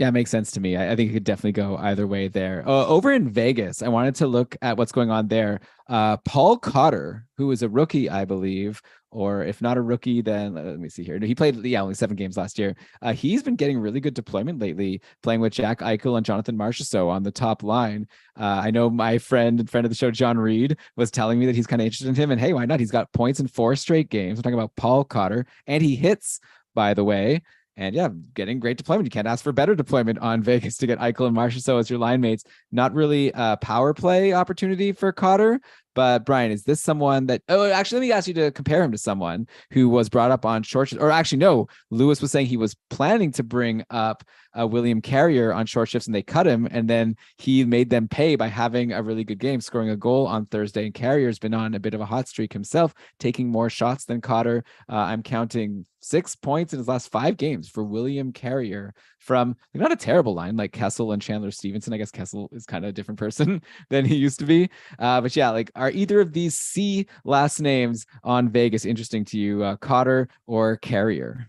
yeah, it makes sense to me. I think it could definitely go either way there. Over in Vegas, I wanted to look at what's going on there. Paul Cotter, who is a rookie, I believe, or if not a rookie, then let me see here. He played, only 7 games last year. He's been getting really good deployment lately, playing with Jack Eichel and Jonathan Marchessault on the top line. I know my friend of the show, John Reed, was telling me that he's kind of interested in him. And hey, why not? He's got points in 4 straight games. We're talking about Paul Cotter, and he hits, by the way. And yeah, getting great deployment. You can't ask for better deployment on Vegas to get Eichel and Marchessault as your line mates. Not really a power play opportunity for Cotter. But Brian, is this someone that, actually, let me ask you to compare him to someone who was brought up on short shifts, or actually, no, Lewis was saying he was planning to bring up William Carrier on short shifts and they cut him. And then he made them pay by having a really good game, scoring a goal on Thursday. And Carrier's been on a bit of a hot streak himself, taking more shots than Cotter. I'm counting 6 points in his last 5 games for William Carrier from not a terrible line like Kessel and Chandler Stevenson. I guess Kessel is kind of a different person than he used to be. But yeah, like, are either of these C last names on Vegas interesting to you, Cotter or Carrier?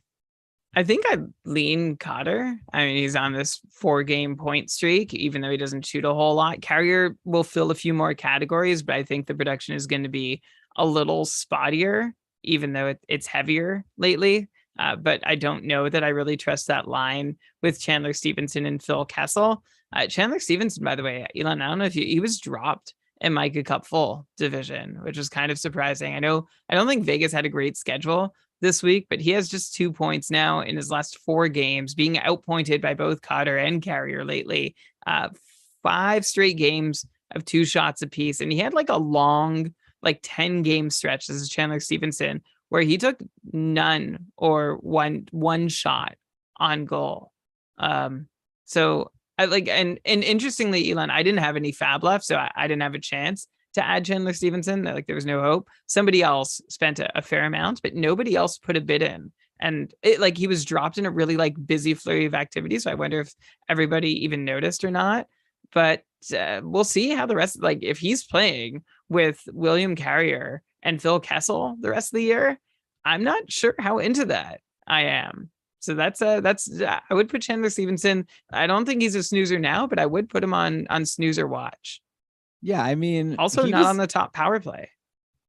I think I lean Cotter. I mean, he's on this 4-game point streak, even though he doesn't shoot a whole lot. Carrier will fill a few more categories, but I think the production is going to be a little spottier, even though it's heavier lately. But I don't know that I really trust that line with Chandler Stevenson and Phil Kessel. Chandler Stevenson, by the way, Elon, I don't know if he was dropped in Micah Cup full division, which is kind of surprising. I don't think Vegas had a great schedule this week, but he has just 2 points now in his last 4 games, being outpointed by both Cotter and Carrier lately. 5 straight games of 2 shots apiece. And he had like a long, like 10-game stretch. This is Chandler Stevenson, where he took none or one shot on goal. So I like, and interestingly, Elon, I didn't have any fab left, so I didn't have a chance to add Chandler Stevenson. Like, there was no hope. Somebody else spent a fair amount, but nobody else put a bid in. And it, like, he was dropped in a really like busy flurry of activity. So I wonder if everybody even noticed or not. but we'll see how the rest, like if he's playing with William Carrier and Phil Kessel the rest of the year, I'm not sure how into that I am. So that's I would put Chandler Stevenson. I don't think he's a snoozer now, but I would put him on snoozer watch.
Yeah, I mean,
Also not on the top power play.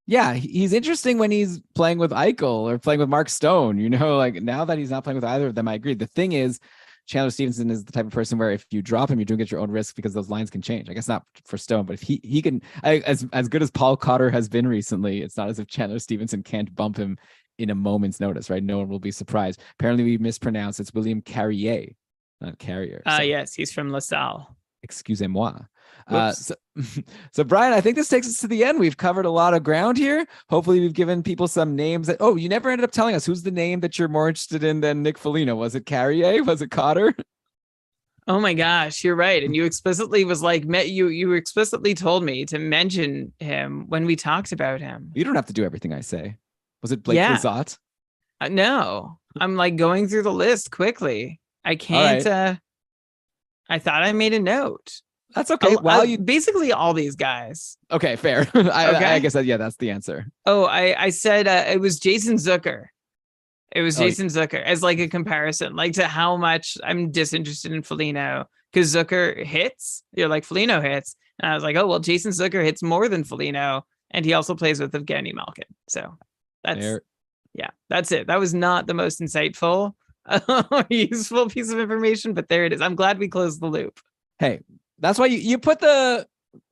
Yeah, he's interesting when he's playing with Eichel or playing with Mark Stone. Like now that he's not playing with either of them, I agree. The thing is, Chandler Stevenson is the type of person where if you drop him, you're doing it at your own risk because those lines can change. I guess not for Stone, but if he can, as good as Paul Cotter has been recently, it's not as if Chandler Stevenson can't bump him in a moment's notice, right? No one will be surprised. Apparently, we mispronounced. It's William Carrier, not Carrier.
Yes, he's from LaSalle.
Excusez-moi. So Brian, I think this takes us to the end. We've covered a lot of ground here. Hopefully we've given people some names you never ended up telling us who's the name that you're more interested in than Nick Foligno. Was it Carrier? Was it Cotter?
Oh my gosh, you're right. And you explicitly you explicitly told me to mention him when we talked about him.
You don't have to do everything I say. Was it Blake Lizotte?
No, I'm like going through the list quickly. I can't. Right. I thought I made a note.
That's okay.
Basically all these guys.
Okay, fair. I guess that's the answer.
Oh, I said it was Jason Zucker. It was Jason Zucker as like a comparison, like to how much I'm disinterested in Foligno because Zucker hits. You're like Foligno hits, and I was like, oh well, Jason Zucker hits more than Foligno, and he also plays with Evgeny Malkin. So that's it. That was not the most insightful, useful piece of information, but there it is. I'm glad we closed the loop.
Hey. That's why you put the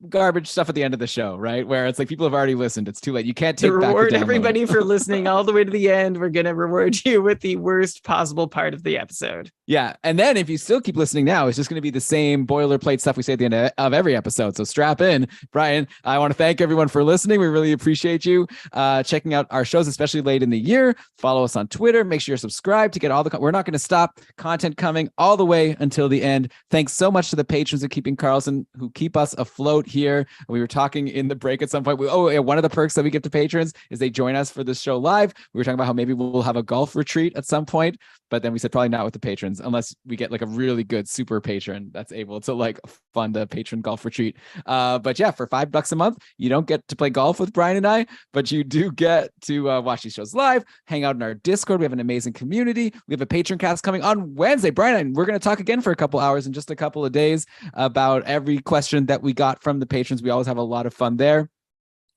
garbage stuff at the end of the show, right? Where it's like people have already listened. It's too late. You can't take back the
reward everybody for listening all the way to the end. We're going to reward you with the worst possible part of the episode.
Yeah. And then if you still keep listening now, it's just going to be the same boilerplate stuff we say at the end of every episode. So strap in. Brian, I want to thank everyone for listening. We really appreciate you checking out our shows, especially late in the year. Follow us on Twitter. Make sure you're subscribed to get all the we're not going to stop content coming all the way until the end. Thanks so much to the patrons of Keeping Karlsson who keep us afloat here. We were talking in the break at some point. One of the perks that we give to patrons is they join us for this show live. We were talking about how maybe we'll have a golf retreat at some point, but then we said probably not with the patrons unless we get like a really good super patron that's able to like fund a patron golf retreat. But yeah, for $5 a month, you don't get to play golf with Brian and I, but you do get to watch these shows live, hang out in our Discord. We have an amazing community. We have a patron cast coming on Wednesday. Brian and we're going to talk again for a couple hours in just a couple of days about every question that we got from the patrons. We always have a lot of fun there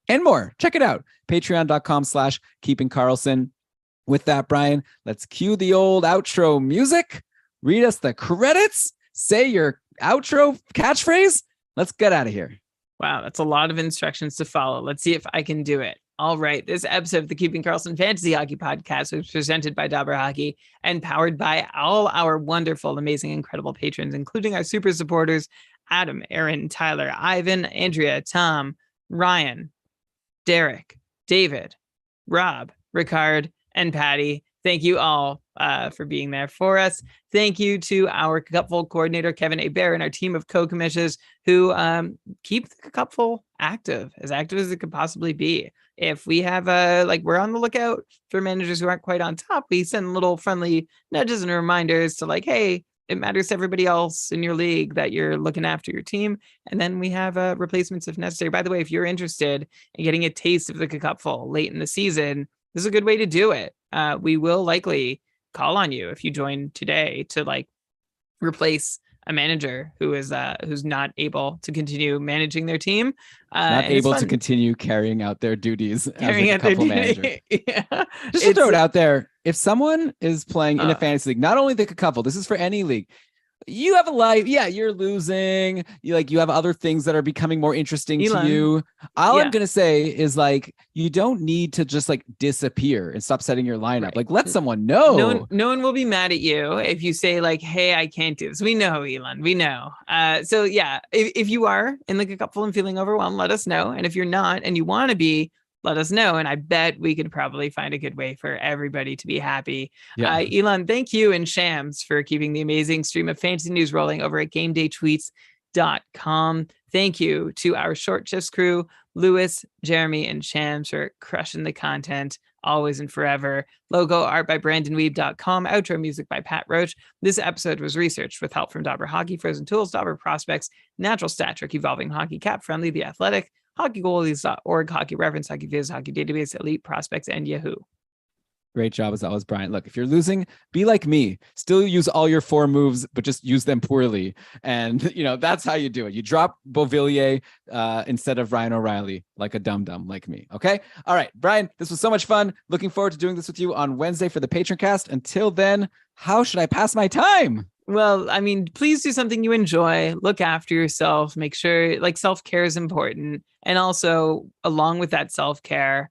and more. Check it out. Patreon.com/keepingkarlsson. With that, Brian, let's cue the old outro music. Read us the credits. Say your outro catchphrase. Let's get out of here.
Wow, that's a lot of instructions to follow. Let's see if I can do it. All right. This episode of the Keeping Karlsson Fantasy Hockey Podcast was presented by Dobber Hockey and powered by all our wonderful, amazing, incredible patrons, including our super supporters, Adam, Aaron, Tyler, Ivan, Andrea, Tom, Ryan, Derek, David, Rob, Ricard, and Patty. Thank you all for being there for us. Thank you to our Cupful coordinator, Kevin A. Bear, and our team of co-commissioners who keep the Cupful active as it could possibly be. If we have we're on the lookout for managers who aren't quite on top, we send little friendly nudges and reminders to like, hey, it matters to everybody else in your league that you're looking after your team. And then we have replacements if necessary. By the way, if you're interested in getting a taste of the Cupful late in the season, this is a good way to do it. We will likely call on you if you join today to replace a manager who is who's not able to continue managing their team,
not able to continue carrying out their duties
carrying
as a couple manager. Yeah. Just to throw it out there, if someone is playing in a fantasy league, not only the couple, this is for any league. You have a life. Yeah, you're losing. You have other things that are becoming more interesting to you. All I'm going to say is you don't need to just disappear and stop setting your lineup. Right. Let someone know.
No one will be mad at you if you say hey, I can't do this. We know, Elon. We know. So yeah, if you are in a couple and feeling overwhelmed, let us know. And if you're not and you want to be, let us know. And I bet we could probably find a good way for everybody to be happy. Yeah. Elon, thank you and Shams for keeping the amazing stream of fantasy news rolling over at GameDayTweets.com. thank you to our Short Shifts crew, Lewis, Jeremy, and Shams, for crushing the content always and forever. Logo art by BrandonWeeb.com. Outro music by Pat Roach. This episode was researched with help from Dauber Hockey, Frozen Tools, Dauber Prospects, Natural Stat Trick, Evolving Hockey, Cap Friendly, The Athletic, HockeyGoalies.org, Hockey Reference, Hockey Viz, Hockey Database, Elite Prospects, and Yahoo.
Great job as always, Brian. Look, if you're losing, be like me. Still use all your 4 moves, but just use them poorly. And, that's how you do it. You drop Beauvillier instead of Ryan O'Reilly, like a dum-dum like me. Okay? All right, Brian, this was so much fun. Looking forward to doing this with you on Wednesday for the Patron Cast. Until then, how should I pass my time?
Well, I mean, please do something you enjoy. Look after yourself. Make sure, self-care is important. And also, along with that self-care,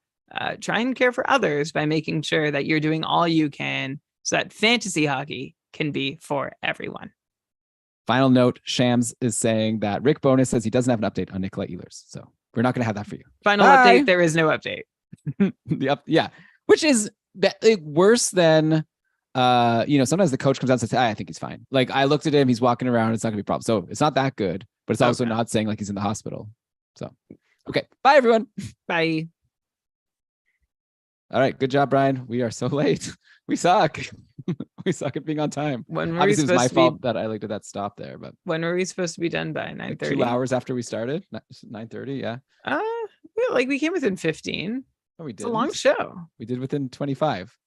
try and care for others by making sure that you're doing all you can so that fantasy hockey can be for everyone.
Final note, Shams is saying that Rick Bonus says he doesn't have an update on Nikolai Ehlers. So we're not going to have that for you.
Final
Bye.
update, there is no update.
Yeah. Which is worse than, sometimes the coach comes out and says, I think he's fine. Like I looked at him, he's walking around. It's not going to be a problem. So it's not that good, but it's also not saying like he's in the hospital. So, okay. Bye, everyone.
Bye.
All right. Good job, Brian. We are so late. We suck. We suck at being on time. Obviously, it was my fault that I did that stop there. But
when were we supposed to be done by? 9:30?
2 hours after we started. 9:30. Yeah.
We came within 15.
Oh, we did.
It's a long show.
We did within 25.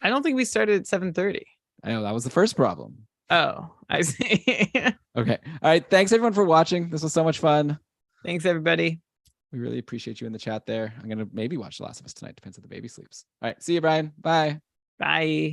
I don't think we started at 7:30.
I know that was the first problem.
Oh, I see.
Okay. All right. Thanks everyone for watching. This was so much fun.
Thanks, everybody.
We really appreciate you in the chat there. I'm going to maybe watch The Last of Us tonight. Depends if the baby sleeps. All right. See you, Brian. Bye.
Bye.